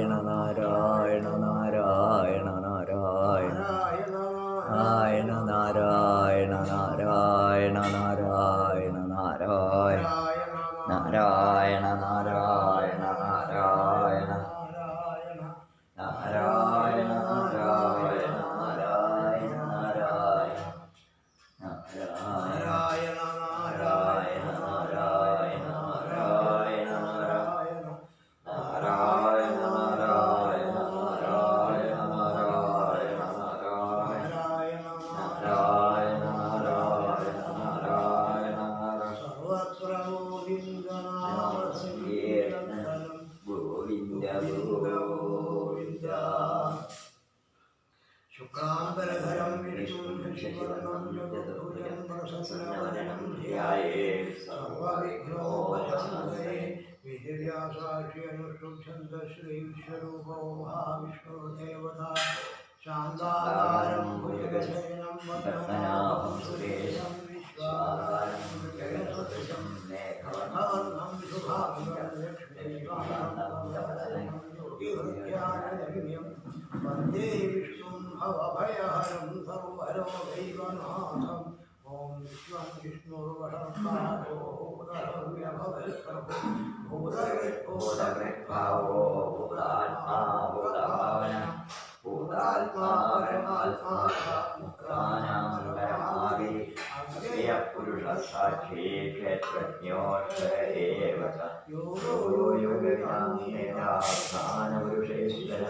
നാരായണ നാരായണ നാരായണ നാരായണ നാരായണ നാരായണ നാരായണ നാരായണ നാരായണ നാരായണ നാരായണ നാരായണ നാരായണ നാരായണ നാരായണ शुक्लांबरधरं विष्णुं शशिवर्णं चतुर्भुजं प्रसन्नवदनं ध्यायेत् सर्वविघ्नोपशान्तये वेदव्यासाख्यनुष्ठुप् श्रीविश्वरूपो महाविष्णुर्देवता शान्ताकारं भुजगशयनं पद्मनाभं सुरेशं विश्वाधारं जगत्सदृशं मेघवर्णं शुभाङ्गं लक्ष्मीकान्तं योगिहृद्यानगम्यं वन्दे विष्णुं भवभयहरं सर्वलोकैकनाथम् ॐ विश्वं विष्णुर्वषट्कारो भूतहव्यभवत्प्रभुः भूतकृत्भूतकृद्भावो भूतात्मा भूतभावन भूतात्मा परमात्मा मुक्तानां परमादि अव्ययपुरुषसाक्षी क्षेत्रज्ञोऽक्षर एव च यो योगविदानेतास्थानपुरुषेश्वर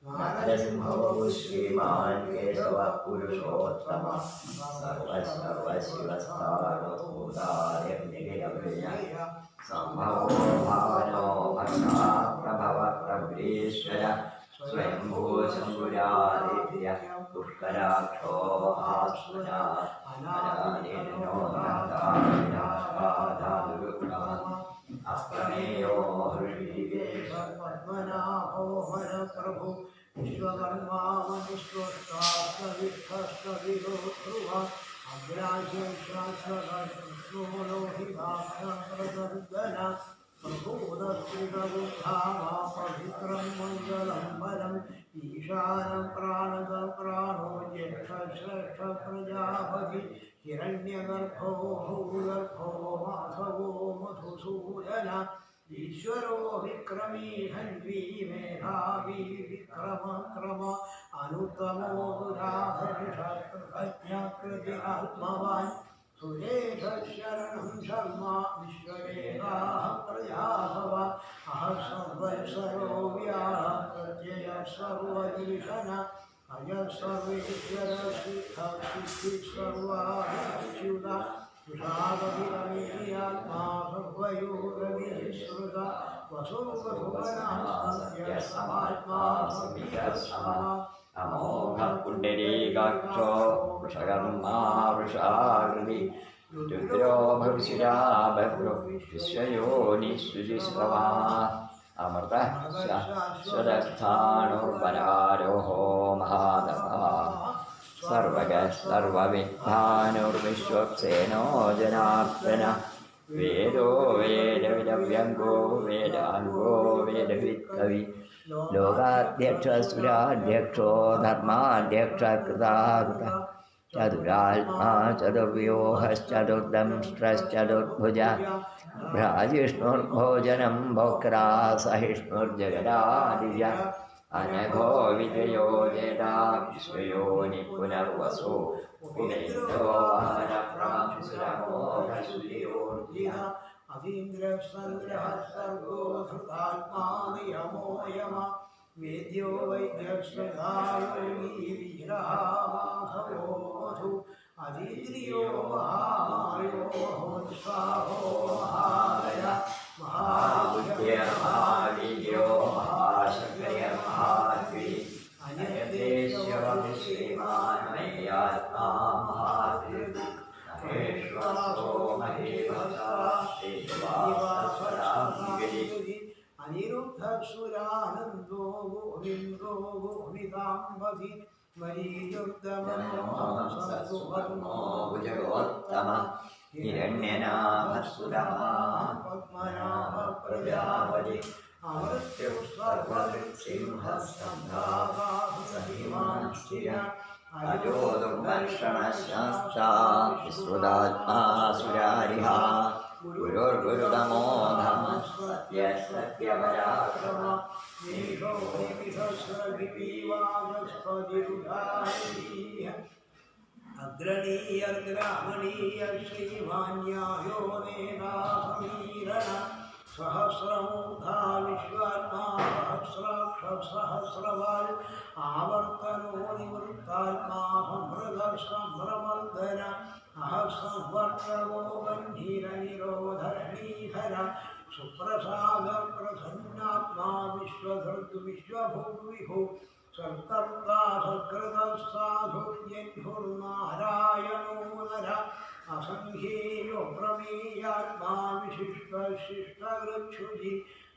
नरसिंहो श्रीमान् केशवः पुरुषोत्तमः सर्वशिवस्तारभूतार्यज्ञ सम्भवो भावनो भक्ता प्रभव प्रभुरीश्वर स्वयंभू शम्भुरादित्य पुष्कराक्षो आस्वना अनादिनो अप्रमेयो हृषीकेश पद्मनाभो हरप्रभु विश्वकर्मा मनुष्योष्टास्तविष्ठस्तविरोध्रुव अग्राह्यशास्त्रलोहिताक्षप्रदर्दन प्रभोदत्रिगुधामा पवित्रं मङ्गलं परम् ईशानं प्राणो ज्येष्ठश्रेष्ठ प्रजापति हिरण्यगर्भो भूगर्भो माधवो मधुसूदन ईश्वरो विक्रमी हन्वी मेधावी विक्रम अनुत्तमो बुधाधरिषकृत्याकृतिरात्मवान् सुरेशरणं शर्मा विश्ववेदाः प्रजाभव अह सर्वैश्वरो व्याप्रत्यय सर्वदीशन अय सर्वेश्वर सिद्धिस्वर्वाच्युता तुषादभिरमेयात्मा सर्वयोगविश्रुत वसुवसुवनात्मा अमोघपुण्डरीकाक्षो वृषकर्मा वृषाकृति रुद्रो भविष्या भद्रो विश्वयोनिसुजिस्रवा अमृत स्वरस्थाणुर्वरारोहो महादपः सर्वगः सर्वविद्वानुर्विश्वक्सेनो जनार्दन वेदो वेदविदव्यङ्गो वेदाङ्गो वेदवित्कवि लोकाध्यक्षसुराध्यक्षो धर्माध्यक्षकृताकृतः चतुरात्मा चतुर्व्यूहश्चतुर्दंष्ट्रश्चतुर्भुजा भ्राजिष्णुर्भोजनं भोक्रा सहिष्णुर्जगदादिज अनघो विजयो जेता विश्वयोनि पुनर्वसु उमेन्द्रो वनप्रांसुरमोघसुयोर्जिः अतीन्द्रसङ्ग्रहः सर्गो धृतात्मा नियमो यम वेद्यो वैद्यश्रद्धायोगी वीरः माधवो मधु अतीन्द्रियो महामायो स्वाहो महालय महाबुद्ध्य महावीर्यो महाशक्रिय महाद्वी अनिर्देश्यवपि श्रीमान्मय्यात्मा महात्रिभु महेश्वरो महेभक्ता श्रीनिवासराङ्गिरि अनिरुद्धसुरानन्दो गोविन्दो गोविदाम्बधि मरीयुक्तमनो भुजगोत्तम हिरण्यनाभसुरः पद्मनाभ प्रजापति अमृत्युस्तर्वसिंहस्तम्भागासहिमांश्चिर अजो दुर्दर्शनशास्ता विश्रुदात्मा सुरारिः गुरुर्गुरुतमो धर्मः सत्यः सत्यपराक्रम अग्रणीयर्ग्रामणीय श्रीमान्यायो नेतासमीरण सहस्रमूर्धा विश्वात्मा सहस्राक्षसहस्रवाल् आवर्तनो निवृत्तात्मा संभृतसम्भ्रमर्दन अहसंवर्तवो बन्धीरनिरोधरणीधर सुप्रसादप्रसन्नात्मा विश्वधृद्विश्वभुग्विभु सत्कर्ता सत्कृतस्साधुर्यन्धुर्नारायणो नर असंख्येयो प्रमेयात्मा विशिष्टशिष्टगृच्छुधि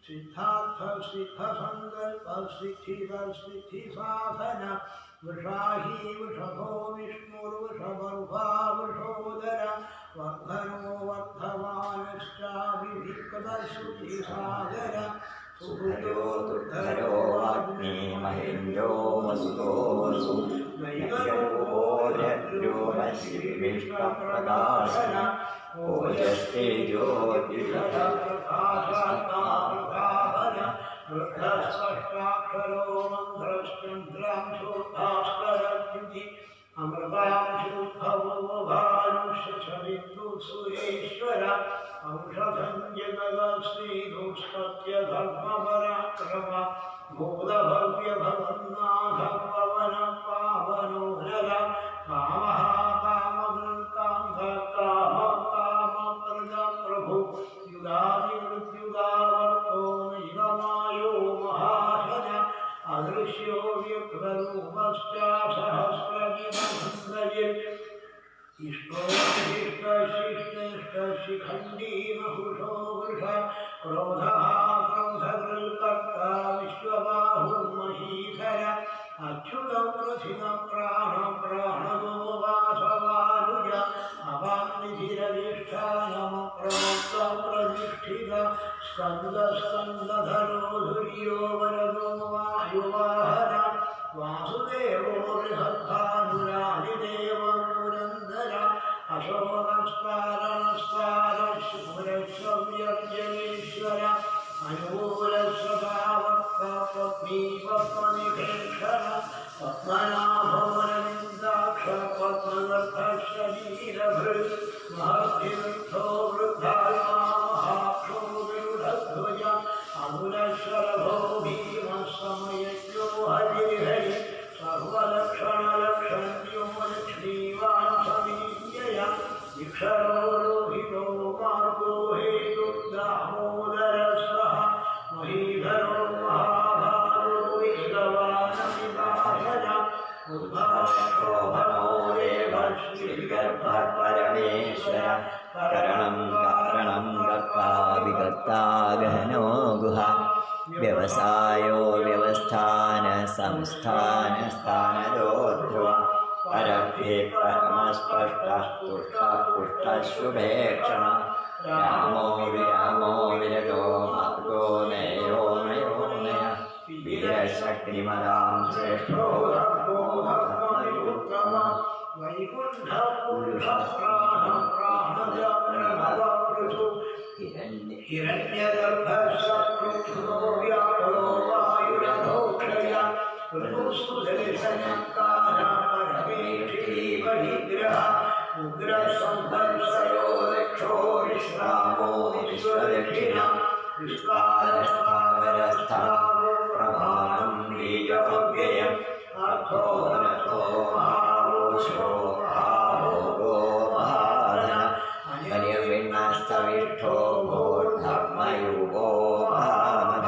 सिद्धार्थसिद्धसङ्कल्पसिद्धिदसिद्धिसाधन वृषाही वृषभो विष्णुर्वृषभर्वा वृषोदर वर्धनो वर्धमानश्चाभिभिक्तश्रुतिसागर सुभयो दुर्धरो वाग्मी महेन्द्रो वसुतो वसु नैकरूपोऽर्यो वश्यविष्टप्रकाशन ओजस्तेजो द्विषप्रकाशात्माप्रभावन वृद्धस्पष्टाक्षरो मन्त्रश्चन्द्रांशोऽभास्करद्युति अमृतांशोद्भवो भानुष्यबिन्दुसुरेश्वर औषधं जगदश्रीदुष्पत्यधर्मपराक्रम भूतभव्यभवन्नाथपवन पावनो नर कामः कामप्रदप्रभु युगादिमृत्युगावर्तो नैवमायो महाशन अदृश्यो व्यक्तरूपश्चासहस्रजिमन्त्रजित् इष्टोशिष्टशिष्टेष्टशिखण्डी नहुषो वृष क्रोधः क्रोधकृल्कर्ता विश्वबाहुर्महीधर अच्युतं प्रथितं प्राणप्राणगो वासवानुज अवान्निधिरधिष्ठानमप्रोक्तं प्रतिष्ठित स्कन्दस्कन्दधरो धुर्यो वरदो वायुवाहन वासुदेवो बृहद्भानुरादिदेवं पुरन्दर अशोकस्तारणस्तारशुभ्रक्षव्यर्जनेश्वर अनुकूलस्वभावत्पत्नीपत्मनिपेक्षण पद्मनाभोरविन्दाक्ष पद्मगर्भशरीरभृत् महर्षिवृद्धो वृद्धात्मा महाक्षो विरुढध्वज अमुलशरभो भीमः समयज्ञो हरिहरि सर्वलक्षणलक्षण्यो लक्ष्मीवान् समीयय इक्षरो रोहितो मार्गो हेतुर्दामोदरसः महीधरो महाभारो वेगवानमिदासन उद्भवशोभनो देवः श्रीगर्भः परमेश्वर करणं कारणं कर्ता विकर्ता गहनो गुहा व्यवसायो व्यवस्थान संस्थान स्थानदो ध्रुव परभे परमस्पष्टः पुष्टशुभेक्षण रामो विरामो विरजो मार्गो नयो नयो नय वीरशक्तिमदां श्रेष्ठो धर्मोत्तम वैकुण्ठः पुरुषः प्राणः प्राणजप्रणवपृथु हिरण्यगर्भशक्रुक्षो व्याकुलो वायुरधोक्षय ऋतुसुदर्शनकारापरमेष्ठीवनिग्रह उग्रसंहर्षयो दक्षो विश्रामो विश्वदक्षिण विश्वारस्थावरस्थावो प्रमाणं बीजमव्ययम् अर्थो रथो महारोषो महाभोगो महाधन अन्यविन्नस्तविष्ठो भोर्धर्मयुगो महामध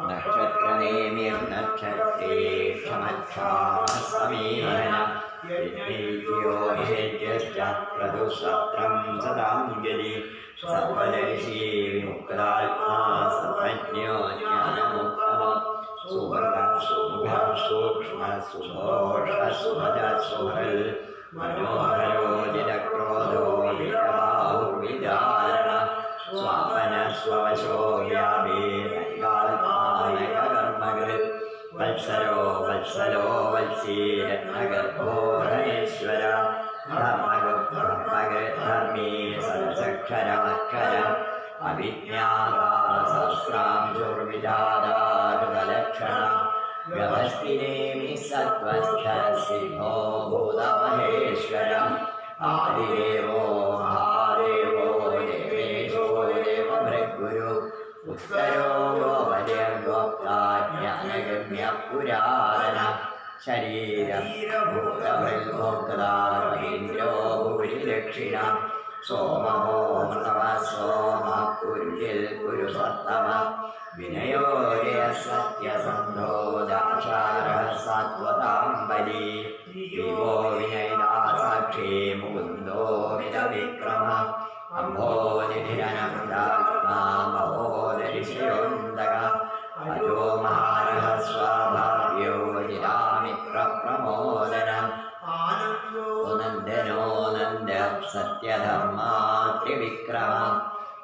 नक्षत्रनेमिर्नक्षत्रेक्षमक्षाः समीहन यज्ञो हेद्यश्च क्रतुसत्रं सदाञ्जलि सर्वदर्शी विमुक्तात्मा सर्वज्ञो ज्ञानमुत्तम सुभगः सुमुखः सूक्ष्मः सुघोषः सुभजः सुहृल् मनोहरो जितक्रोधो विराहुर्विदारण स्वापनः स्ववशो व्यापे രത്നകൃത് വത്സരോ വത്സലോ വത്സീരത്നഗർഭോ ഹരീശ്വര ധർമ്മഗൃദ്ധർമ്മീ സദസക്ഷരമക്ഷരം അവിജ്ഞാതാസഹസ്രാംശുർവിജാതാരുതലക്ഷണ വ്യവസ്ഥിനേമി സത്വസ്ഥസിദ്ധോ ഭൂതമഹേശ്വര ആദിദേവോ മഹാദേവോ ദേവേശോ ദേവഭൃഗുരു ഉത്തരോ ഗോപര്യഗോപ്താജ്ഞാനഗമ്യ പുരാതന ശരീരം ഭൂതഭൃഗോക്താരവീന്ദ്രോ ഭൂരി ദക്ഷിണ സോമോ മൃതവ സോമ കുരുജിൽ കുരു സത്തമ വിനയോരയ സത്യസന്ധോ ദാശാര സത്വതാംബലി വിവോ വിനയദാ സാക്ഷി മുകുന്ദോ വിതവിക്രമ അംഭോനിധിരനമൃതാത്മാ മഹോദരിശയോന്തക അജോ മഹാരഹ സ്വാഭാവ്യോ ജിരാമിത്രപ്രമോദന നന്ദനോ നന്ദ സത്യധർമാ ത്രിവിക്രമ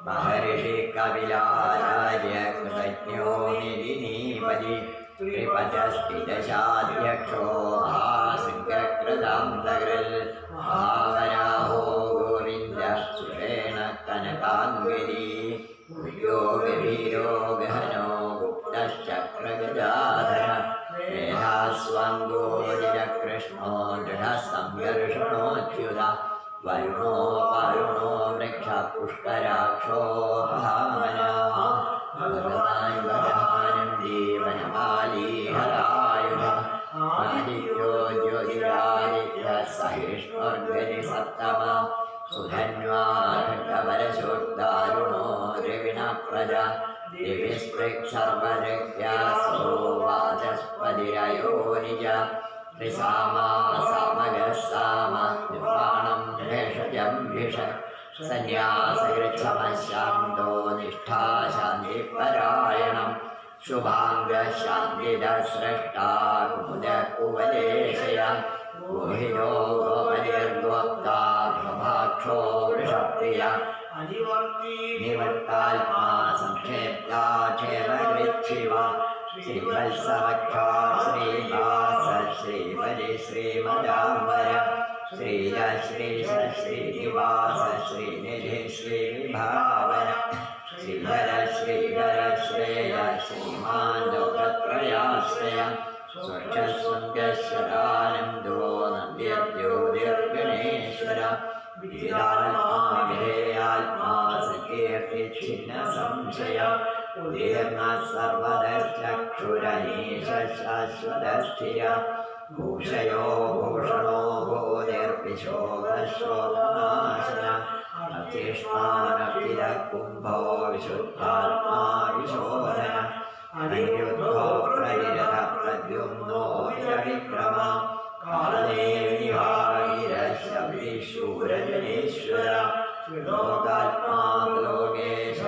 മഹർഷി കപിലാചാര്യ കൃതജ്ഞോ നിധിനീപതി ത്രിപദസ്ഥിതശാധ്യക്ഷോ മഹാസിംഹകൃതാന്തകൃൽ മഹാവരാഹോ ഗോവിന്ദ സുഷേണ കനകാംഗരി ഗുഹ്യോ ഗഭീരോ ഗഹനോ ഗുപ്തശ്ചക്രഗജാധര മേധാസ്വാംഗോജിരകൃഷ്ണോ ദൃഢസംഘർഷണോച്യുത വരുണോ വരുണോ വൃക്ഷ പുഷ്കരാക്ഷോ മഹാമനാ ഭഗവാൻ ഭഗവാനും ജീവനമാലീ ഹരായുധ ആദിത്യോ ജ്യോതിരാദിത്യ സഹിഷ്ണുർഗതി സത്തമ സുധന്വാരുണോ രവിണ പ്രജ ദിവിസ്പൃക്ഷർവജഗ്യാസോ വാചസ്പതിരയോ നിജ ത്രിസാമാ സമഗസാമ നിർവാണം ഭേഷജം ഭിഷ സന്യാസകൃച്ഛമശാന്തോ നിഷ്ഠാ ശാന്തിപരായണം ശുഭാംഗശാന്തിദസ്രഷ്ടാ കുമുദകുവലേശയ ഗോഹിരോ ഗോപതിർഗോപ്താ ഭഭാക്ഷോ വൃഷപ്രിയ നിവർത്താത്മാ സംക്ഷേപ്താക്ഷേമകൃച്ഛിവ ശ്രീവത്സവക്ഷാ ശ്രീവാസ ശ്രീവലി ശ്രീമദാംബര ശ്രീജ ശ്രീശ ശ്രീനിവാസ ശ്രീനിധി ശ്രീവിഭാവന ശ്രീധര ശ്രീധര ശ്രേയ ശ്രീമാൻ ലോകത്രയാശ്രയ സ്വച്ഛസ്വംഗശ്വരാനന്ദോ നന്ദ്യോതിർഗണേശ്വര വിധേയാത്മാ സകീർത്തിച്ഛിന്ന സംശയ ഉദീർണ സർവദശ്ചക്ഷുരനീശ ശാശ്വതസ്ഥിര ഭൂഷയോ ഭൂഷണോ ഭൂതിർവിശോകശോകനാശന അധിഷ്ഠാനപിത കുംഭോ വിശുദ്ധാത്മാ വിശോധന അനിരുദ്ധോ പ്രതിരഥ പ്രദ്യുമ്നോ വിക്രമ കാലനേവിഹായിരശബ്ദിശൂരജനേശ്വര ലോകാത്മാ ലോകേശ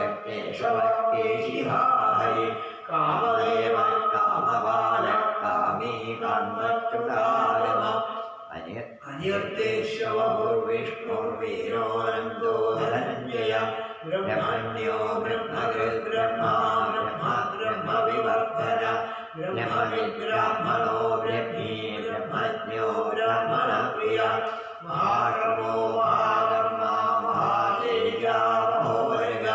കേശവക്കേശിഹാഹരി കാമദേവ കാമബാല കാമീ കാന്മറ്റുകാരമ അനിർദ്ദേശ്യവഭൂർവിഷ്ണുർവീരോനന്ദോ ധനഞ്ജയ ബ്രഹ്മണ്യോ ബ്രഹ്മകൃത് ബ്രഹ്മാ ബ്രഹ്മ ബ്രഹ്മ വിവർദ്ധന ബ്രഹ്മവിബ്രാഹ്മണോ ബ്രഹ്മീ ബ്രഹ്മജ്ഞോ ബ്രഹ്മണ പ്രിയ മഹാകർമ്മോ മഹാകർമ്മ മഹാതേജ മഹോരഗ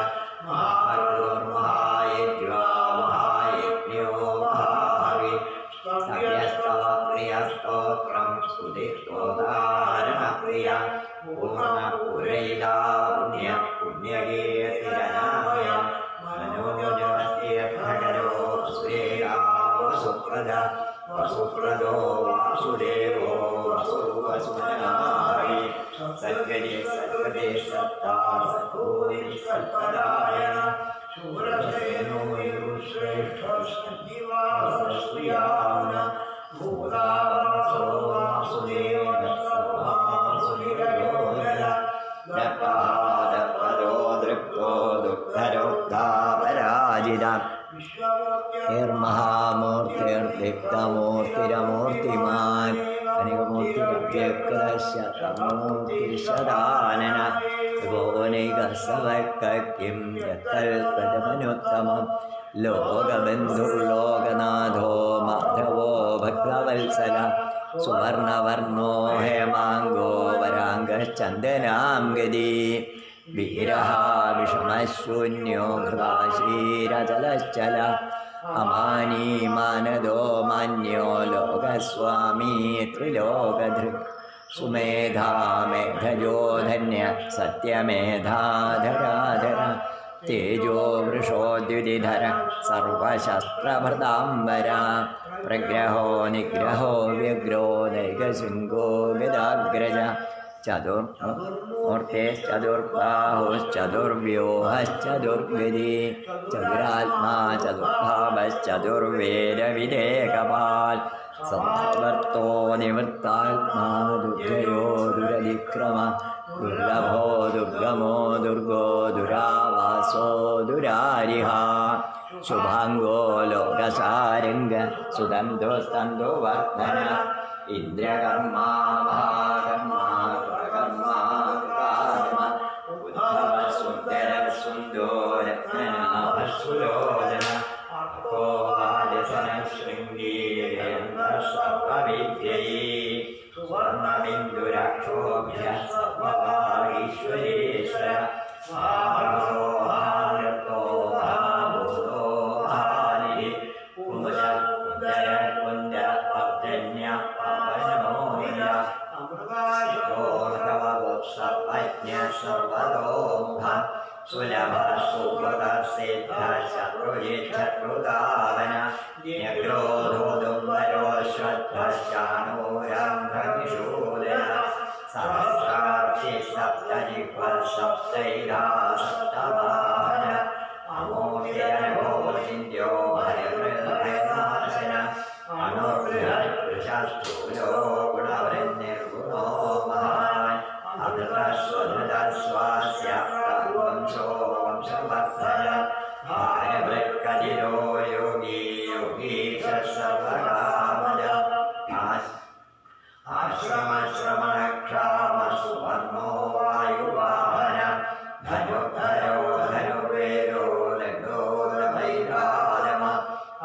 മഹാകർമ്മർമഹായജ്വാ മഹായജ്ഞോ മഹാഹവി സവ്യസ്തവ പ്രിയ സ്തോത്രം സ്തുതിസ്തോതാരണ പ്രിയ പൂർണ്ണപൂരയിതാ പുണ്യ പുണ്യകീർത്തിരനാമയ മനോജസ്തീർത്ഥകരോ സുപ്രദ വസുപ്രദോ വാസുദേവോ വസുവസുനായി സദ്ഗതി സദ്ഗതി സത്താ സദ്ഗോതി സൽപരായണ ശൂരസേനോ ശ്രേഷ്ഠ സന്നിവാസസ്ത്രിയാന ഭൂതാവാസോ വാസുദേവ സർവാസുരയോജന ദപ്പാദപദോ ദൃക്തോ ദുഃഖരോദ്ധാപരാജിത നിർമഹാമൂർത്തിർദീപ്തമൂർത്തിരമൂർത്തിമാൻ അനികമൂർത്തിശതാനന ഭുവനൈകസവക്കിം യത്തൽപദമനുത്തമം ലോകബന്ധുർലോകനാഥോ മാധവോ ഭക്തവത്സല സുവർണവർണോ ഹേമാംഗോ വരാംഗശ്ചന്ദനാം ഗതി വീരഃ വിഷമശൂന്യോ ഹൃദാശീരചലശ്ചല അമാനീ മാനദോ മാന്യോ ലോകസ്വാമീ ത്രിലോകധൃക് സുമേധാ മേധജോ ധന്യ സത്യമേധാധരാധര തേജോ വൃഷോദ്യുതിധര സർവശസ്ത്രഭൃതാംബര പ്രഗ്രഹോ നിഗ്രഹോ വ്യഗ്രോ നൈകശൃംഗോ ഗദാഗ്രജ ചതുർബാഹുശ്ചതുർവ്യൂഹശ്ചതുർഗതി ചതുരാത്മാ ചതുർഭാവശ്ചതുർവേദവിദേകപാൽ സദ്വർത്തോ നിവൃത്താത്മാ ദുർജയോ ദുരതിക്രമ ദുർലഭോ ദുർഗമോ ദുർഗോ ദുരാവാസോ ദുരാരിഹ ശുഭാംഗോ ലോകസാരംഗ സുതന്തോസ്തന്തോവർദ്ധന ഇന്ദ്രകർമാ മഹാകർമാ കൃതകർമാ കൃതാത്മ ഉദ്ധവ സുന്ദര സുന്ദോ രത്നനാഭസുലോചന അർക്കോ വാജസന ശൃംഗീരേന്ദ്ര സർവവിദ്യൈ സുവർണബിന്ദുരക്ഷോഭ്യ സർവഭാഗീശ്വരീശ്വര മഹാഭോ മഹാരത്തോ മഹാഭൂതോ മഹാനിധി കുമുദ കുന്ദര കുന്ദ പർജന്യ പാവനമോനില സർവജ്ഞ സർവതോമുഖ സുലഭ സുഭൃത സിദ്ധ ശത്രുജിത്ശത്രുതാവന ന്യഗ്രോധോദുംബരോ ശ്രദ്ധശ്ചാണൂരാംഭനിഷൂദന സഹസ്രാക്ഷി സപ്തജിഹ്വ സപ്തൈരാ സപ്തവാഹന അമോഘ്യനഭോജിന്ദ്യോ ഹരിമൃദനാശന അണുർഭൃശാസ്തൂലോ ഗുണവൃന്നിർഗുണോ മഹാൻ അമൃതസ്വധൃതസ്വാസ്യ വംശോ വംശവർദ്ധന ഭാരവൃക്കതിരോ യോഗീ യോഗീശ സർവകാമജ ആശ്രമശ്രമണക്ഷാമ സുവർണോ വായുവാഹന ധനുർധരോ ധനുർവേദോ ലഗ്നോദമൈരാജമ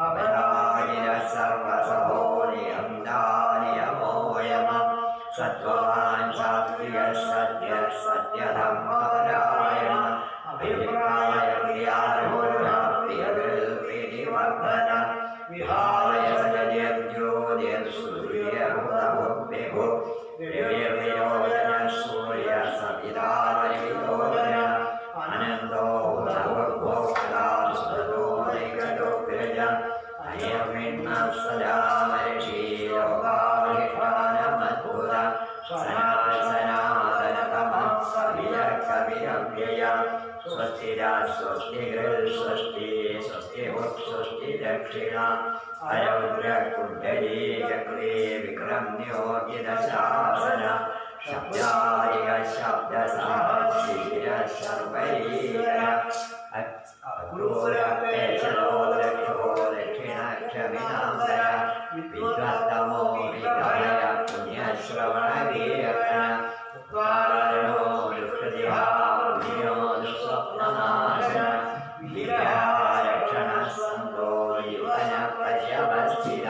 അപരാജിര സർവസഹോനിയംദാനിയമോയമ സത്വാൻ സാത്വിക സത്യ സത്യധർമ്മപരായണ അഭിപ്രായ പ്രിയവർദ്ധന വിഹായ സൂര്യ വിയോജന സൂര്യ സവിതാരിയോജന അനന്തോ ഭോക്താസുതോഗ്രജ അയർവിണ്ണ സദാമരീലോകാധിഷ്ഠാനമദ്ഭുത സനാതനതമ കവിരവ്യയ സ്വസ്തിര സ്വസ്തിഗൃ സ്വസ്തി സ്വസ്തി സ്വസ്തി ദക്ഷിണ അരൗദ്ര കുണ്ഡലീ ചക്രേ വിക്രമ്യോജിതശാസന ശബ്ദാരിക ശബ്ദസാക്ഷീര സർവൈര അക്രൂരപേശലോ ദക്ഷോ ദക്ഷിണക്ഷമിനാംബര വിദ്വത്തമോ വികായ പുണ്യശ്രവണകീർത്തന ഉത്കാരണോ ദുഷ്കൃതിഹാ പുണ്യോ ദുസ്വപ്നനാശന വിദ്യാരക്ഷണ സന്തോ യുവന പര്യവസ്ഥിത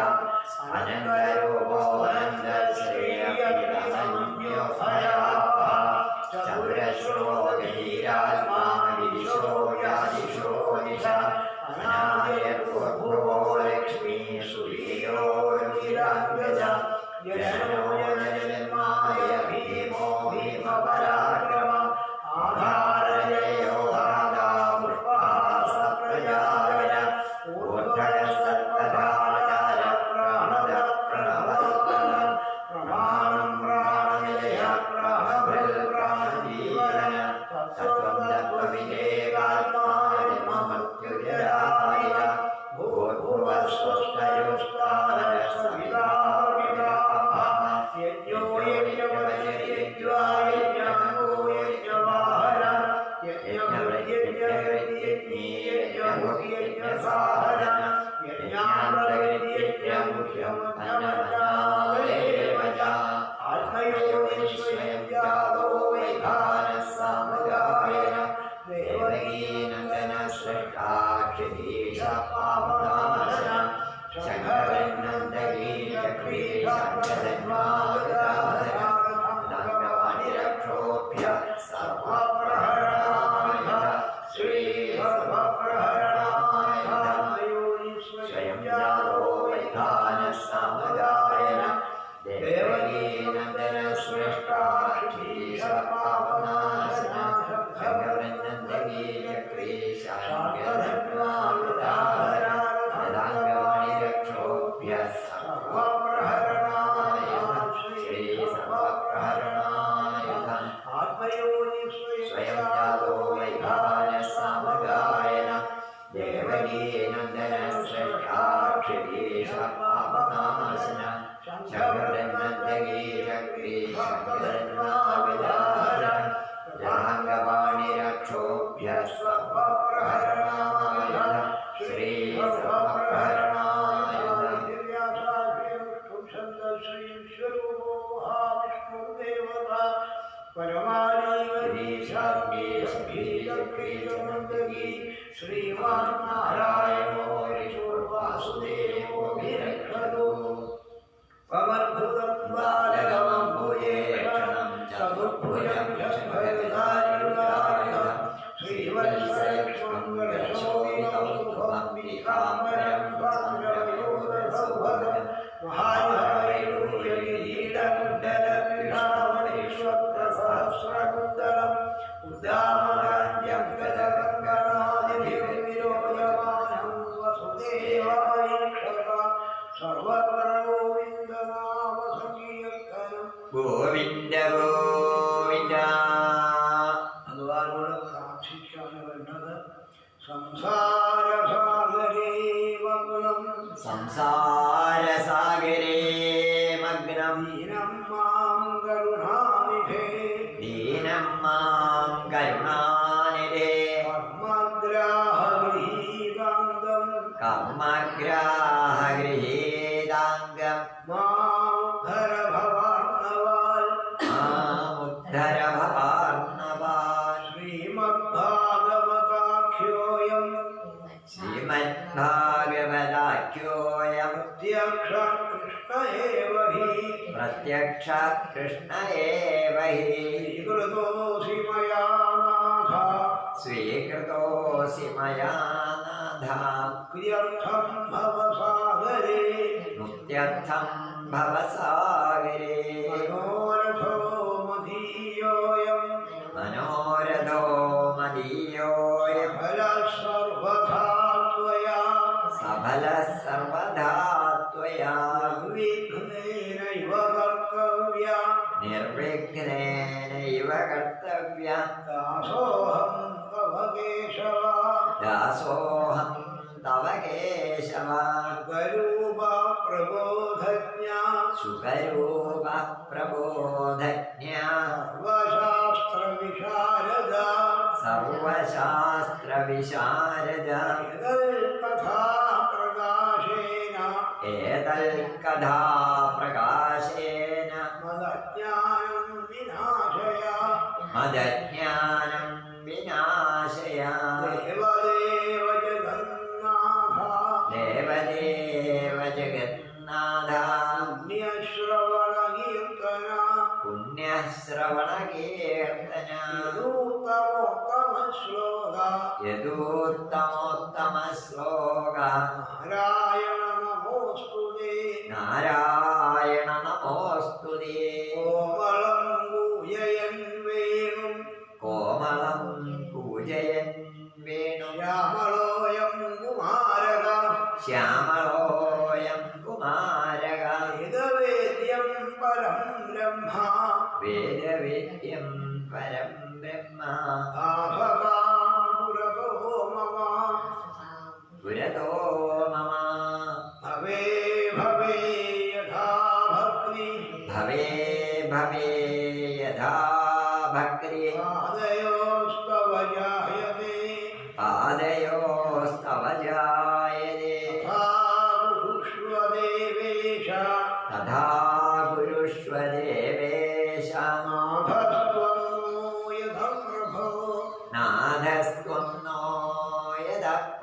അനന്തരൂപോ അനന്തശ്രേയോ ചതുരശ്രോ ഗീരാത്മാ വിദിശോ യാദിശോ ദിശ അനായർഭോ ലക്ഷ്മീ സൂര്യോ രുചിരാംഗജ ജനോ ജനന്മായ ഭീമോ ഭീമപരാക്രമ ആധാരയോ ദാദാ പുഷ്പാസ പ്രജാവന ഊർധന സത്തധാചാര പ്രാണദ പ്രണവസ്തന പ്രമാണം പ്രാണനിലയ പ്രാണഭൃൽ പ്രാണജീവന തത്വം തത്വവിവേകാത്മാമത്യുജരായ ഭൂർഭുവ സ്വസ്ഥയുഷ്ടാന സവിതാ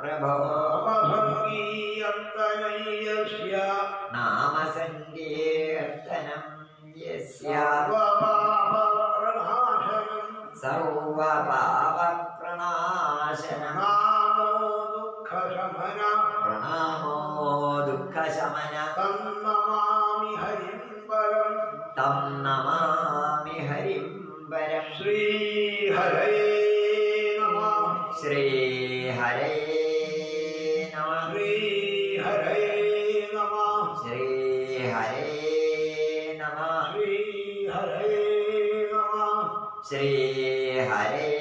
प्रभो नामसङ्कीर्तनं यस्य सर्वपापप्रणाशनं प्रणामो दुःखशमन तं नमामि हरिं परं श्रीहरये नमः श्रीहरे नमः श्रीहरये नमः श्रीहरे नमः श्रीहरये नमः श्रीहरे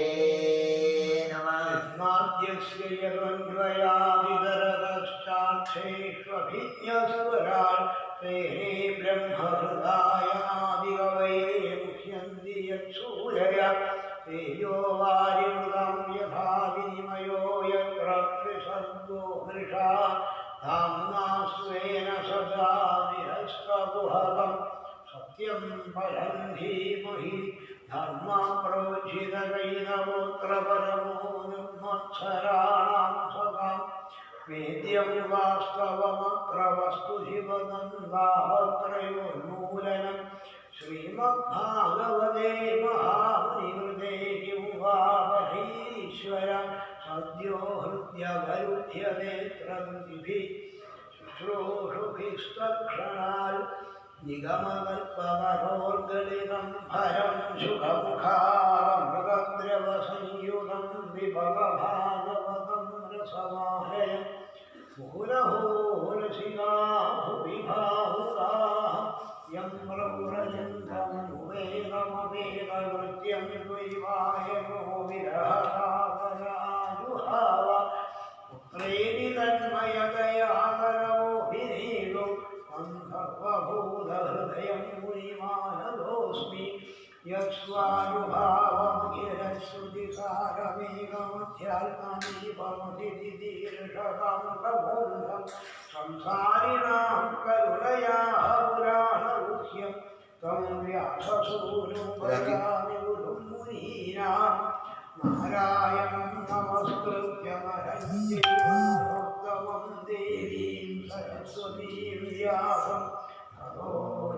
नमः नाद्यस्य यद्वन्द्वयादिदरदश्चाक्षेष्वभिज्ञस्वरान् तेने ब्रह्महृदायादिकवये मुह्यन्ति यत्सूरय तेजो वारिमृतं यथा विनिमयो यत्र त्रिसर्गो मृषा धाम्ना स्वेन सदा निरस्तकुहकम् सत्यं परं धीमहि धर्मं प्रोज्झितकैनवोऽत्र परमो निर्मत्सराणां सदां वेद्यं वास्तवमत्र वस्तुशिवदन्दावत्रयोन्मूलनं श्रीमद्भागवते महामुनिकृते किं वा वहीश्वर सद्यो हृद्यवरुध्यते प्रकृतिभिः शुश्रूषुभिस्तत्क्षणात् निगमकल्पतरोर्गलितं भरं सुखमुखामृतद्रवसंयुतं विभवभागवतं रसमालयं मुहुरहो रसिका भुवि भावुकाः यं प्रव्रजन्तमनुवेदमवेदवृत्यं द्वैवायनो विरहकातराजुहाव पुत्रेणि तन्मयतया करवोऽभिनीलो सर्वभूतहृदयं मुनिमानदोऽस्मि यत्स्वानुभावं गिरस्सुधिसारमेकमध्यात्ममीपमतिदीर्षतां प्रबोधं संसारिणां करुणया पुराणगुह्यं तं व्याससूनुं वदामि गुरुं मुनीनां नारायणं नमस्कृत्य नरं चैव देवीं सरस्वतीं व्यासं ततो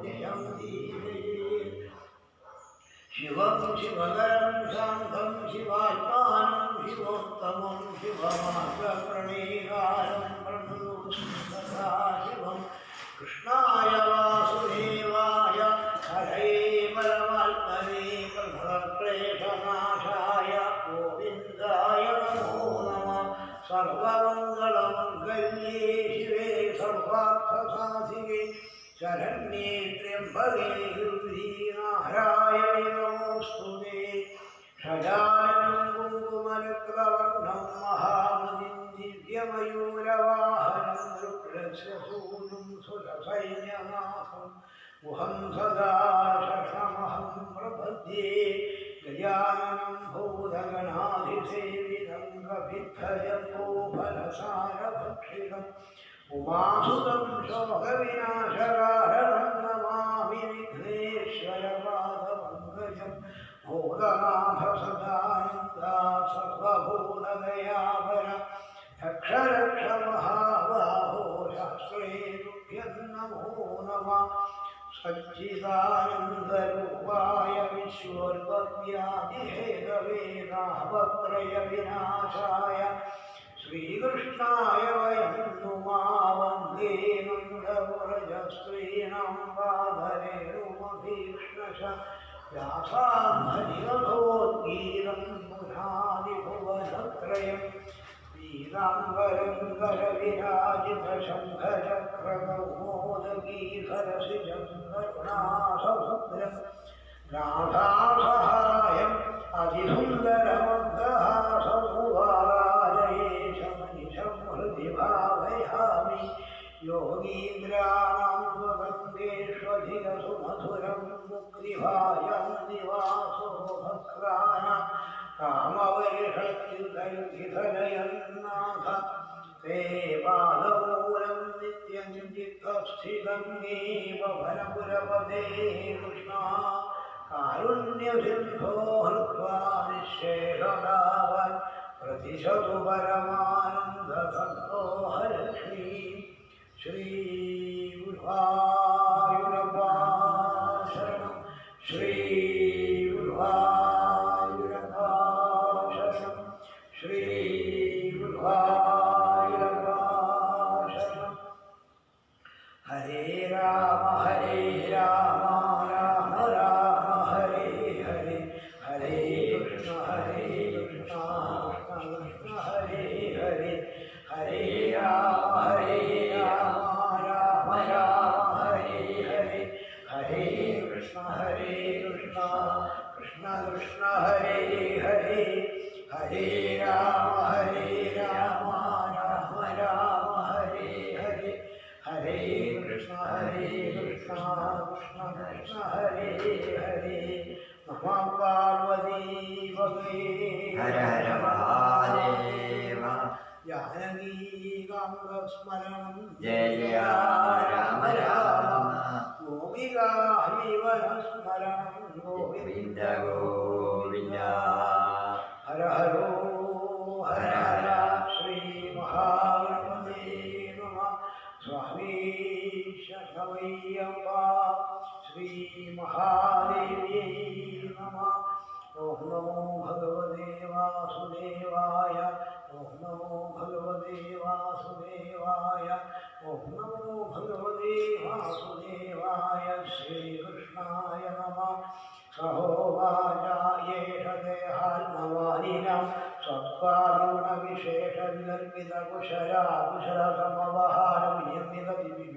जयं दीपये शिवं शिवकरं शान्तं शिवात्मानं शिवोत्तमं शिवमार्गप्रणेकारं प्रणतोऽस्मि सदा शिवं कृष्णाय वासुदेवाय हरे परमात्मने प्रणतक्लेशनाशाय गोविन्दाय नमो नमः सर्वमङ्गलमङ्गल्ये शिवे सर्वार्थसाधिके शरण्ये त्र्यम्बके गौरी नारायणे नमोऽस्तुते गजाननं कुङ्कुमरत्नवर्णं महामुनिं दिव्यमयूरवाहनं रुद्रस्य सूनुं सुरसैन्यनाथं गुहं सदा शठमहं प्रपद्ये गजाननं भूतगणाधिसेवितं गभिद्धयम्बोफलसारभक्षितम् उमासुतं शोकविनाशकारणं नमामि विघ्नेश्वरपादपङ्कजं भूतनाथसदानन्दा सर्वभूतदयावर रक्ष महाबाहो शास्त्रे तुभ्यं नमो नमः सच्चिदानन्दरूपाय विश्वोत्पत्त्यादिहेतवे तापत्रयविनाशाय श्रीकृष्णाय वयं नुमा वन्दे नन्दव्रजस्त्रीणां पादरेणुमभीक्ष्णश व्यासान्धनिरथोद्गीतं पुनादिभुवनत्रयं पीताम्बरङ्गरविराजितशङ्खचक्रकौमोदगीधरसिजं करुणासमुद्रं राधासहायम् अधिसुन्दरमन्दहासमुवाराजयेशमनिशं हृदि भावयामि योगीन्द्राणां स्वगन्धेष्वधिकसुमधुरं मुक्तिभायं निवासो भक्तानां कामवर्षच्युतयुधिधरयन्नाथ ते पादमूलं नित्यं चित्तस्थितं एव वनपुरपदे कृष्णा कारुण्यसिन्धो हृत्वा निःशेषदावन् प्रतिशतु परमानन्दसन्तो हरश्री श्रीगुरो ഗുരുവായൂരപ്പാ ശരണം ശ്രീ ഗുരുവായൂരപ്പാ ശരണം ശ്രീ ഗുരുവായൂരപ്പാ ശരണം ഹരേ രാമ രാമ രാമ ഹരേ ഹരേ ഹരേ കൃഷ്ണ കൃഷ്ണ കൃഷ്ണ ഹരേ ഹരേ ഹരേ രാമ രാമ രാമ ഹരേ ഹരേ ഹരേ കൃഷ്ണ കൃഷ്ണ കൃഷ്ണ ഹരേ ഹരേ ഹരേ രാമ രാമ രാമ ഹരേ ഹരേ ഹരേ കൃഷ്ണ കൃഷ്ണ കൃഷ്ണ ഹരേ ഹരേ നമഃ പാർവതീ പതേ ഹര ഹര മഹാദേവ ജാനകീകാന്തസ്മരണം ജയ ജയ രാമ രാമ ഗോപികാഹരിവനസ്മരണം ഗോവിന്ദ ഗോവിന്ദ ഹര ഹരോ ഹര ഹര ശ്രീ മഹാഗണപതേ നമഃ സ്വാമി ശരണമയ്യപ്പ ശ്രീ മഹാദേവ്യൈ നമഃ ഓം നമോ ഭഗവതേ വാസുദേവായ ഓം നമോ ഭഗവതേ വാസുദേവായ ഓം നമോ ഭഗവതേ വാസുദേവായ ശ്രീകൃഷ്ണായ നമഃ സഹോവാചായേഷ ദേഹാത്മവാനിനം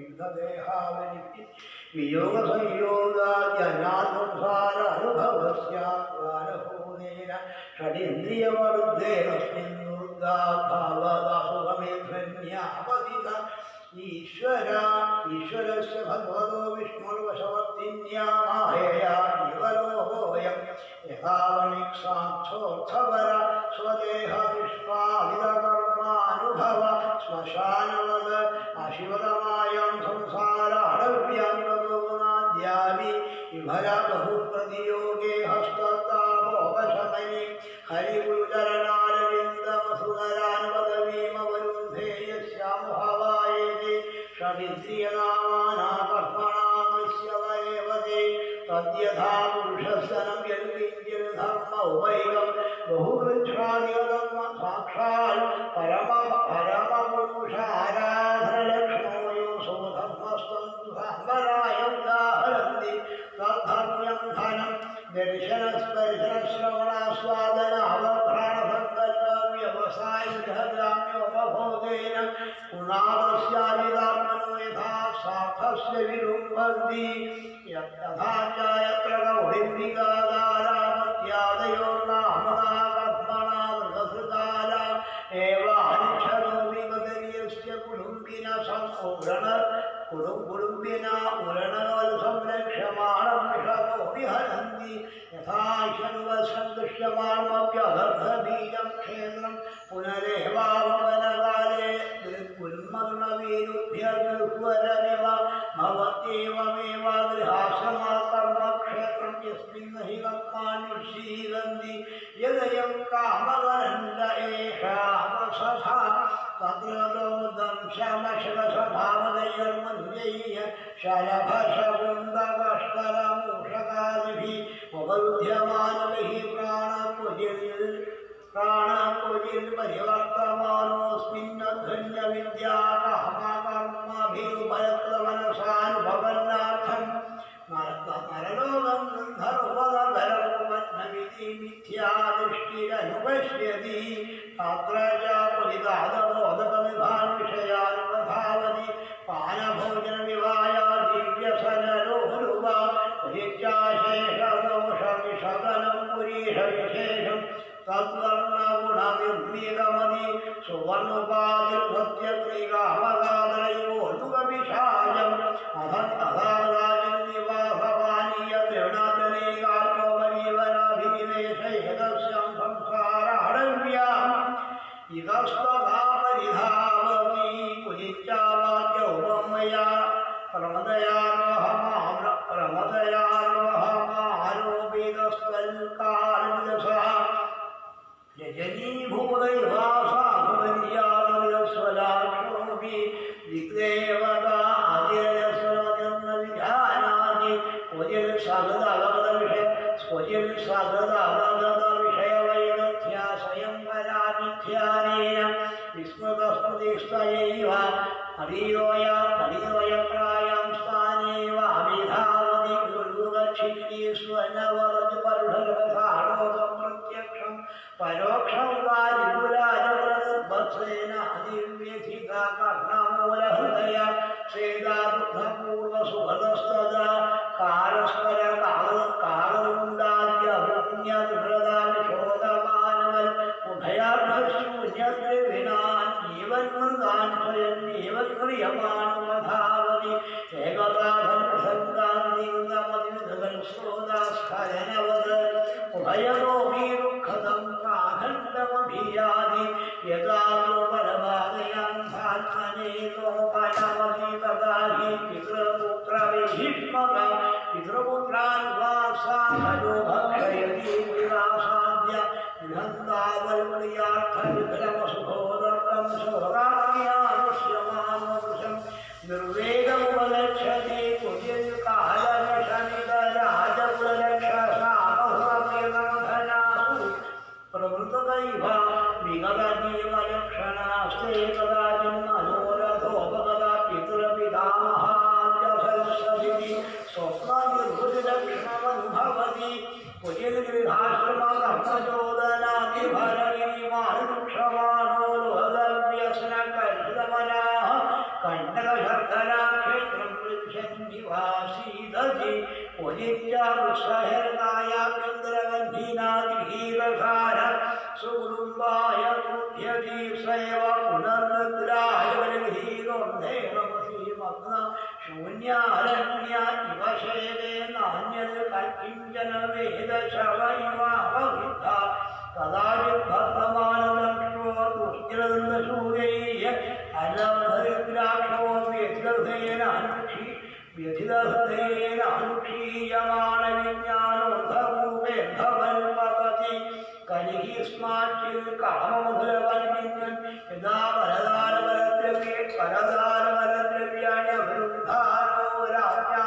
സത്കാരണവിശേഷവികൽപിതകുശലാകുശലസമവഹാരവിനിർമ്മിതവിവിധദേഹാവലിപ്തി വിയോഗസംയോഗാജ്ഞാനോദ്ധാരാനുഭവസ്യാത്മാനഭൂതേന ഷഡിന്ദ്രിയവരുദ്ധേനസ്മിൻ ദുർഗാഭാവദാസുഖമേധ്വന്യാപതിത ഈശ്വരസ്യ ഭഗവതോ വിഷ്ണുർവശവർത്തിന്യാ മായയാ ജീവലോകോയം യഥാവണിക്സാക്ഷോർത്ഥപര സ്വദേഹ നിഷ്പാദിതകർമാനുഭവ ശ്മശാനവത് അശിവതമായം സംസാരാടവ്യാദ്യാവി വിഭര ബഹുപ്രതിയോഗേ ഹസ്തത്താപോപശമനി ഹരിഗുരുചരണാരവിന്ദമസുതരാനുപദവീമവരുന്ധേയസ്യാമുഹവായേതി ഷഡിന്ദ്രിയനാമാനാകർമ്മണാമസ്യ വയേവതി തദ്യഥാ പുരുഷസ്സനം യൽകിഞ്ചിധർമ്മ ഉപൈകം ബഹുവൃക്ഷാദികർമ്മ സാക്ഷാൽ പരമപുരുഷാരാധനലക്ഷ്മോയോ സോധർമ്മസ്തന്തു സാമ്പരായോദാഹരന്തി തദ്ധർമ്മ്യം ധനം ദർശനസ്പർശനശ്രവണാസ്വാദനാവഘ്രാണസങ്കല്പവ്യവസായഗ്രഹഗ്രാമ്യോപഭോഗേന പുനാദസ്യാദിതാത്മനോ യഥാ സാഖസ്യ വിരുംഭന്തി യഥാ ചയത്ര ഗൗഡിംബികാദാരാമത്യാദയോ നാമനാകർമ്മണാ മൃഗസൃതാല ഏവാനിക്ഷതോ വിഗതര്യസ്യ കുടുംബിന സംപൂരണ കുടുംബിന ഉരണോൽ സംരക്ഷ്യമാണം വിഷതോ വിഹരന്തി യഥാശനുവസംദൃശ്യമാണമപ്യഗർഭബീജം ക്ഷേത്രം പുനരേവാവനകാലേ ഗുരുമർണവീരുഭ്യർഗുവരമിവ ഭവത്യേവമേവ ഗൃഹാശ്രമാകർമ്മക്ഷേത്രം യസ്മിൻ ഹി കർമാനുഷീലന്തി യദയം കാമകരണ്ട ഏഷാമസഥാ തദ്രദോദംശമശകസഭാവദയർമനുജയ്യ ശലഭശകുന്തകഷ്കരമൂഷകാദിഭിः ഉപരുധ്യമാനവിः പ്രാണാകുജിർപരിവർത്തമാനോऽസ്മിന്നധ്വന്യവിദ്യാകാമകർമ്മഭിരുപയത്വമനസാനുഭവന്നാർത്ഥം നരലോകം ഗന്ധർവധരകുമന്നവിധി മിഥ്യാദൃഷ്ടിരനുപശ്യതി തത്ര ച പുരിതാദബോധകവിഭാവിഷയാനുപധാവതി പാനഭോജനവിവായ ദിവ്യസനരോരുവ പുരിച്ചാശേഷദോഷവിഷകനം പുരീഷവിശേഷം തദ്വർണ്ണഗുണനിർമ്മിതമതി സുവർണോപാതിർഭത്യത്രികാമകാതരയോർമുഖവിഷായം അധാരാജിർനിവാസവാനീയ തൃണതനേകാത്മപരീവനാഭിനിവേശയതസ്യം സംസാരാടവ്യാം ഇതസ്തഥാ പരിധാവതി പുരിച്ചാവാദ്യൗപമയാ പ്രമദയാരോഹമാരോപിതസ്തൽക്കാലവിദസ രജനീഭൂതൈവാസാധുമര്യാദസ്വലാക്ഷോഭി ദിഗ്ദേവത ആദിരസ്വ क्वचिन् सगदागतविषयवैदथ्या स्वयंवरामिथ्यानेन विस्मृतस्मृतिस्तयैव हरिद्वयप्रायां स्थानेव अभिधावति गुरुगच्छित्री स्वनवरतिपरुषगसारोगं प्रत्यक्षं परोक्षं वा जिगुराजवरद्वत्सेन अधिव्यथिता कर्णमूलहृदया सेदादुःखपूर्वसुभदस्तदा कालस्वरकालरुण्डाद्यपुण्यविभ्रदाविशोदमानवल् उभयार्थशून्यत्रिविनान् जीवन्मृगान् स्वयन्नेवक्रियमाणमधावति एकताभप्रसङ्गान्निन्दमतिविधवल्स्रोदास्खलनवद उभयतोऽपि दुःखदं काखण्डमभियाति यदा परभागयान्धात्मनेतोपनमति तदा हि पितृपुत्रविभीष्मका पितृपुत्रान् वा सा खलु भक्षयति विलासाद्य विहन्तावल्प्रियार्थविक्रमसुभोदर्कं स्वराज्ञानुष्यमानोदृशं निर्वेदमुपलक्ष्यते कुजिन्कालनिशमितराजकुलरक्षसामहुरनिर्बन्धनासु प्रवृतदैव विगतजीवलक्षणास्ते कदाचिन्मनोरथोपगता पितृपितामहाद्यसरस्वती स्वप्नादिर्भुजलक्षणमनुभवति कुजिन्गृहाश्रमकर्मचोदनादिभरगिरिमानुक्षमाणो लोहदव्यसनकर्षितमनाः कण्टकशर्कराक्षेत्रं वृक्षन्निवासीदधि क्वचिच्चारुक्षहर्कायाभ्यन्तरगन्धीनादिगीरसार सुकुरुम्बाय कृध्यति सैव पुनर्नद्राय बलिहीरोन्धेमसीमग्न शून्यारण्य इव शेदेनान्यत् कच्चिञ्चन वेदशवैवाववृद्धा कदाचिद्भक्तमानदक्षो दुष्टिरन्दशूरैः अलब्धरिद्राक्षो व्यथितहृदयेन अनुक्षीयमाणविज्ञानोद्धरूपेऽर्धवल्पपति कलिः स्माच्चित्काममधुरवन्निन् यदा वरदानवरद्रव्ये परदानवरद्रव्याण्यवरुद्धानो राज्ञा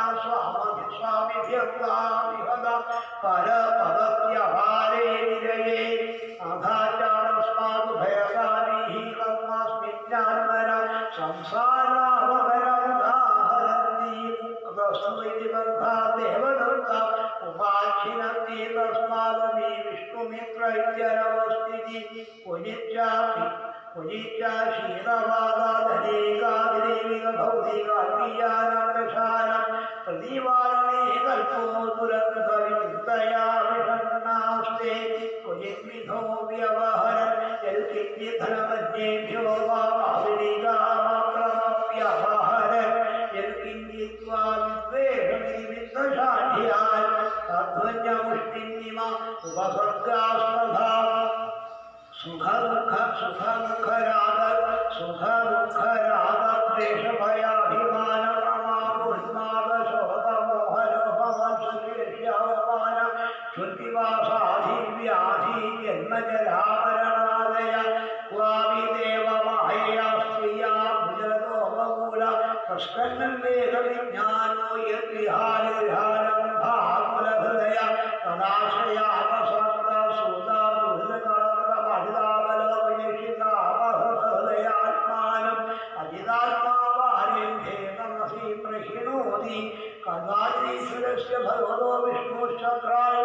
स्वामिभ्यर्वामिहदा परपदत्यभारे निरये अधाचारस्मादुभयकारीः कर्मास्मिज्ञानवर संसारावकरमुदाहरन्ति तस्मैति बन्धा देवदत्ता उपाखिनन्ति तस्मादपि विष्णुमित्र इत्यनवस्थितिः क्वचिच्चा शीलवादादनेकादिदेविकभौतिकाज्ञानप्रसारं प्रतिवारणे कल्पो दुरन्तविचिन्तया विषण्णास्ते क्वचिद्विधो व्यवहरन् यत्किञ्चिद्धनमध्येभ्यो वा माविडिकामात्रमप्यवहरन् यत्किञ्चित्वा विद्वेषमिति वित्तशाढ्यान् तद्वन्यमुष्टिन्निमा उपसर्गास्तथा सुखदुःखरागद्वेषभयाभिमानप्रमादशोकमोहनोपमशेष्यावमान श्रुतिवासाधिव्याधिजन्मजरामरणादय क्वापि देवमायया स्त्रिया भुजरतोपमूल प्रस्कन्नवेदविज्ञानो यद्विहारविहारं भाकुलहृदय तदाश्रयापसक्ता सुता कदाचिश्वरस्य भगवतो विष्णुश्चक्राय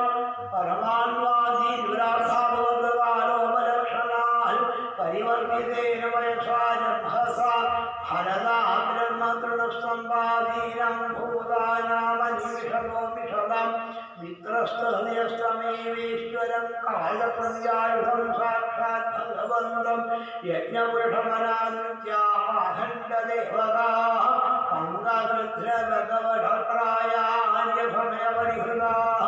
परमान्वादी दुराभावोपलक्षणाय परिवर्तितेन वयसा जम्भसा हरदा ब्रह्मतृणस्तम्भादीनां भूतानामनिमिषतोऽपिषदां मित्रस्थहृदयस्तमेवेश्वरं कालप्रत्यायुधं साक्षात् भगवन्तं यज्ञपुरुषमनादित्यामाखण्डदेवताः काङ्गारुद्रभगवढप्रायान्यसमयपरिहृताः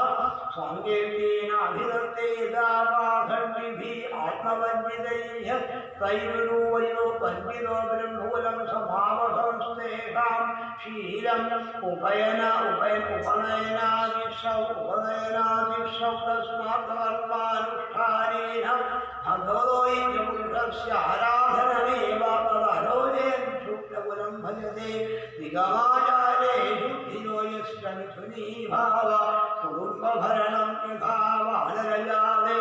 साङ्गेतेनाभिदत्ते दावाखण्डिभिः आत्मवञ्चितैः तैर्वयो वञ्चितो ब्रह्मूलं समावसंस्तेषां शीलम् उपनयनादिशौ तस्मात्कर्मानुष्ठानेन भगवतो इत्यपुरुषस्य आराधनमेव तदरोजेच्छुक्तकुलं भजते निगमाचारेषु धिरो यस्य मिथुनी भाव കുടുംബഭരണം യഥാ വാനരജാതേ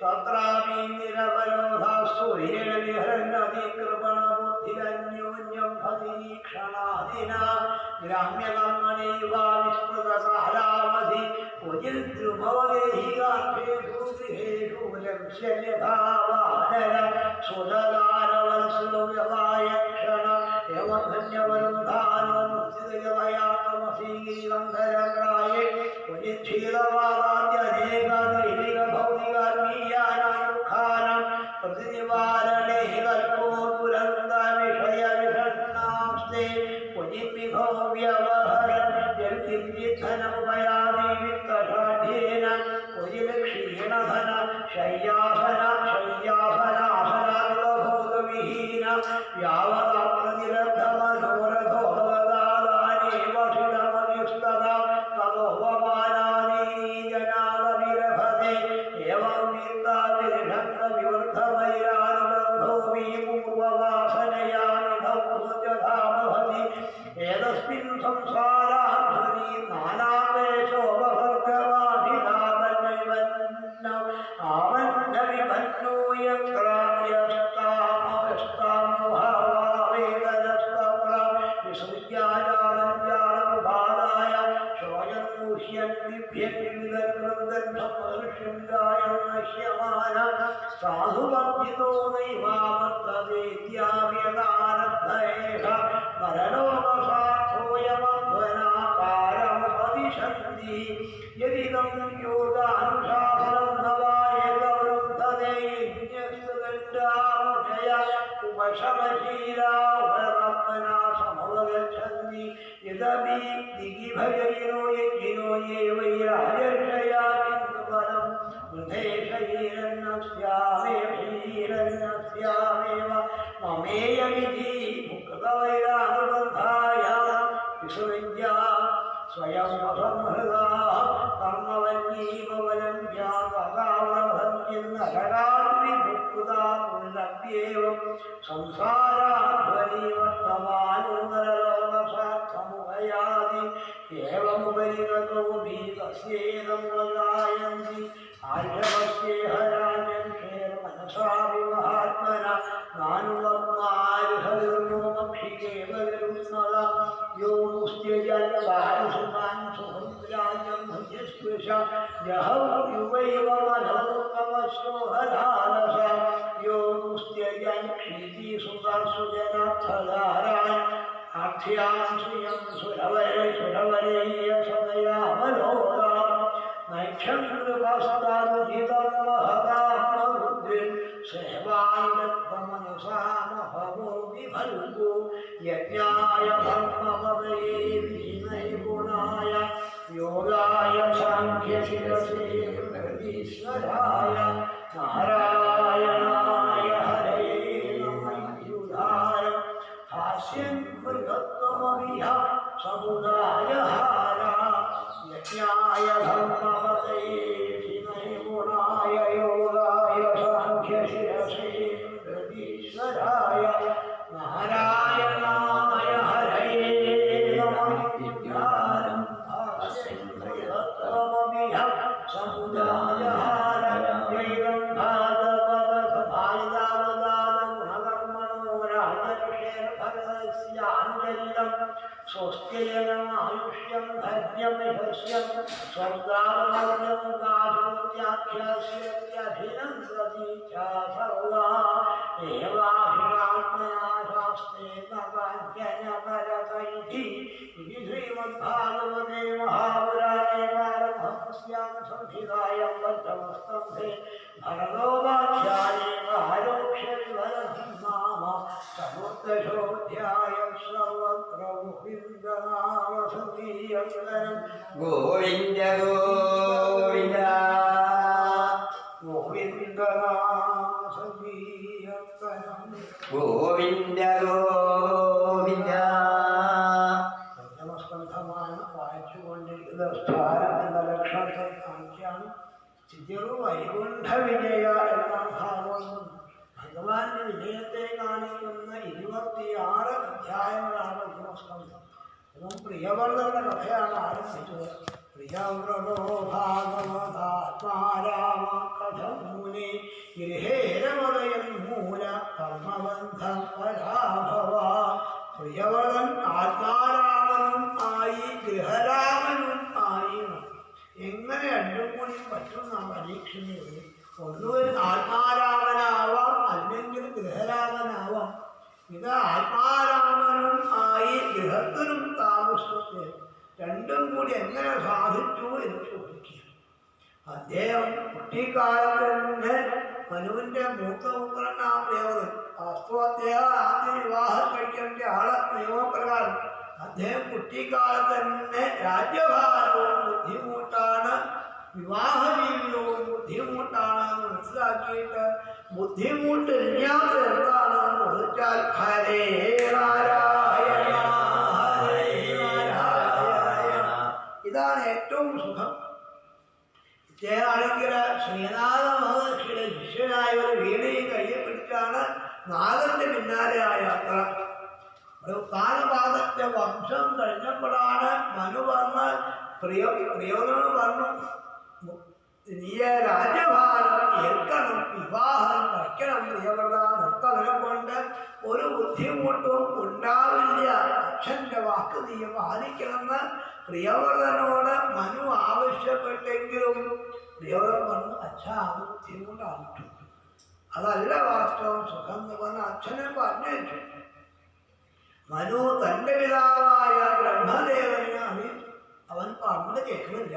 തത്രാപി നിരവരോധാസ്തു വിഹരന്നതികൃപണബുദ്ധിരന്യോന്യം ഭതീക്ഷണാദിന ഗ്രാമ്യകർമ്മണൈവാ വിസ്മൃതകാലാവധി ക്വചിൽ ദ്രുമവദേഹികാക്ഷേഷു ഗൃഹേഷു ലക്ഷ്യന്യഥാ വാനര സുതകാരവത്സുവ്യവായക്ഷണ യവധന്യവരുദ്ധാനോ മുക്തിദയവയാതമസീഗന്ധരഗ്രായേ ക്വചിച്ഛീലവാദാദ്യനേകാദൈവികഭൗതികാത്മീയാനാം പ്രതിനിവാരണേ കൽപ്പോ ദുരന്തവിഷയവിഷണ്ണാസ്തേ ക്വചിന്മിഥോ വ്യവഹരൻ യൽകിഞ്ചിദ്ധനമുപയാമി വിത്തഷാഢ്യേന ക്വചിലക്ഷീണധന ശയ്യാസനാസനാസനാഭോഗവിഹീന യാവതാ പ്രതിലബ്ധമനോരഥോദാദാനേവ ശിലമതിസ്തദാ തതോപമാനാനീ ജനാദവിരഭതേ ഏവം വിർദ്ധാവിർഷംഗവിവർദ്ധവൈരാനുബന്ധോ മീ പൂർവവാസനയാ നിധൗ ഏതസ്മിൻ സംസാരാധ്വനി നാനാവേശോപഭർഗവാഭിധാവന്നൈവന്ന ആവന്നവിഭന്നൂയക്രാമ്യസ്താമസ്താമുഹാവേദനസ്തപ്ര വിസൃജ്യാജാലഞ്ജാലമുപാദായ ശോയം മുഹ്യൻ വിഭ്യന്വിതകൃതന്ധമർഷ്യംഗായനശ്യമാന സാധുവർദ്ധിതോ നൈവാമത്തദേത്യാവ്യതാനദ്ധേഷ നരലോകസാധോയമധ്വനാകാരമുപദിശന്തി യദിദം യോഗാനുശാസനം നവായകവൃദ്ധതേന്യസ്തുതന്റാമുജയ ഉപശമശീലാ ഉപരത്മനാ സമവഗച്ഛന്തി യദപി ദിഗിഭജയിനോ യജ്ഞിനോ യേ വൈ രാജർഷയാ കിന്തുപരം വൃദ്ധേഷീരന്യസ്യാമേവ മമേയമിതി മുക്തവൈരാനുബന്ധായ വിസുവിദ്യാ സ്വയം അസംഹൃതാ കർമ്മവന്യീമവലംഭ്യാകാവലഭഞ്ജിന്നരകാദ്വിമുക്താ പുനരപ്യേവം സംസാരാധ്വനി വർത്തമാനോദരലോകസാർത്ഥമുപയാതി ഏവമുപരി ഗതോ ഭീതസ്യേദം വദായന്തി ആര്യവസ്യേഹരാജൻഷേർമനസാ വിമഹാത്മന നാനുവർമാരുഹരുമോമക്ഷികേവരുന്നത യോ മുസ്ത്യജൽവാരുസുതാൻ സുഹൃദ്രാജം ഭുജസ്പൃശ യഹൗ യുവൈവ മനോത്തമശോഹധാരസ യോ മുസ്ത്യജൻ ക്ഷീതിസുതാസുജനാർത്ഥധാരാൻ ആഖ്യാൻ ശ്രിയം സുരവരേയസദയാമനോദാം നൈക്ഷംകൃപസ്താരുചിതം മഹതാത്മബുദ്ധിം സേവാന്തമനസാമഭവോ വിഭൽഗോ യജ്ഞായ ധർമ്മപദയേ വിനൈഗുണായ യോഗായ സാഖ്യശിരസേ പ്രതീശ്വരായ നാരായണായ ഹരയേ നമഃ ഹാസ്യം മൃഗത്വമവിഹ സമുദായഹാര യജ്ഞായ ധർമ്മപതയേ വിനൈഗുണായ യോഗായ സാഖ്യശിരസേ പ്രതീശ്വരായ നാരായണായ ഹരയേ നമഃ ഹാസ്യം മൃഗത്വമവിഹ സമുദായഹാര ജൈവം സ്വസ്ത്യയനമായുഷ്യം ധന്യമിഹസ്യം സ്വർഗാമർദ്യം ഗാധൂത്യാഖ്യാസ്യത്യഭിനന്ദതി ച സർവാ ഏവാഭിരാത്മനാ ശാസ്ത്രേ തവാജ്ഞനപരതൈഃ ഇതി ശ്രീമദ്ഭാഗവതേ മഹാപുരാണേ പാരമഹംസ്യാം സംഹിതായാം പഞ്ചമസ്കന്ധേ ഭരതോപാഖ്യാനേ ആരോക്ഷ്യവിവരം നാമ ചതുർദശോऽധ്യായം സർവത്ര ഗോവിന്ദനാമസംകീർത്തനം ഗോവിന്ദ ഗോവിന്ദ ഗോവിന്ദനാമസംകീർത്തനം ഗോവിന്ദ ഗോവിന്ദ. പഞ്ചമസ്കന്ധമാണ് വായിച്ചുകൊണ്ടിരിക്കുന്നത്. സ്ഥാനം എന്ന ലക്ഷണത്തെ കാണിച്ചാണ്. ചിതിറു വൈകുണ്ഠ വിജയ എന്ന ഭാഗം ഭഗവാന്റെ വിജയത്തെ കാണിക്കുന്ന 26 അധ്യായങ്ങളാണ് പഞ്ചമസ്കന്ധം. അതും പ്രിയവള്ളരുടെ കഥയാണ് ആരംഭിച്ചത്. പ്രിയവ്രതോ ഭാഗവതാത്മാരാമ കഥം മുനി ഗൃഹേ രമതയൻ മൂല കർമ്മബന്ധം പരാഭവ. പ്രിയവ്രതൻ ആത്മാരാമനും ആയി ഗൃഹരാമനും ആയി. എങ്ങനെ രണ്ടും കൂടി പറ്റുന്ന പരീക്ഷണയിൽ ഒന്നുകിൽ ആത്മാരാമനാവാം, അല്ലെങ്കിൽ ഗൃഹരാമനാവാം. ഇത് ആത്മാരാമനും ആയി ഗൃഹത്തിനും താമസത്തിൽ രണ്ടും കൂടി എങ്ങനെ സാധിച്ചു എന്ന് ചോദിക്കുക. അദ്ദേഹം കുട്ടിക്കാലത്ത് തന്നെ മനുവിൻ്റെ മൂത്തപുത്രനാം ദേവതൻ വാസ്തവദ്ദേഹം ആദ്യം വിവാഹം കഴിക്കേണ്ട ആളെ നിയമപ്രകാരം അദ്ദേഹം കുട്ടിക്കാലത്ത് തന്നെ രാജ്യഭാരവും ബുദ്ധിമുട്ടാണ്, വിവാഹ ജീവിതവും ബുദ്ധിമുട്ടാണെന്ന് മനസ്സിലാക്കിയിട്ട് ബുദ്ധിമുട്ടില്ലാത്ത എന്താണെന്ന് ചോദിച്ചാൽ ഹരേ നാരായണ ഹരേ നാരായണ, ഇതാണ് ഏറ്റവും സുഖം. ഇദ്ദേഹമാണെങ്കിൽ ശ്രീനാഥ മഹർഷിയുടെ ശിഷ്യനായ ഒരു വീണയും കയ്യെ പിടിച്ചാണ് നാഗന്റെ പിന്നാലെ ആ യാത്ര. കാലപാദത്തെ വംശം കഴിഞ്ഞപ്പോഴാണ് മനു വന്ന് പ്രിയവനോട് പറഞ്ഞു, നീ രാജ്യഭാരം ഏൽക്കണം, വിവാഹം കഴിക്കണം പ്രിയവ്രത. നിർത്തവനെ കൊണ്ട് ഒരു ബുദ്ധിമുട്ടും ഉണ്ടാവില്ല, അച്ഛൻ്റെ വാക്ക് നീ പാലിക്കണമെന്ന് പ്രിയവ്രതനോട് മനു ആവശ്യപ്പെട്ടെങ്കിലും പ്രിയവ്രതൻ പറഞ്ഞു, അച്ഛാ അത് ബുദ്ധിമുട്ടായിട്ടു, അതല്ല വാസ്തവം, സുഖം എന്ന് പറഞ്ഞ അച്ഛനെ പറഞ്ഞു. മനു തൻ്റെ പിതാവായ ബ്രഹ്മദേവനെയാണ് അവൻ പറഞ്ഞു കേൾക്കുന്നില്ല.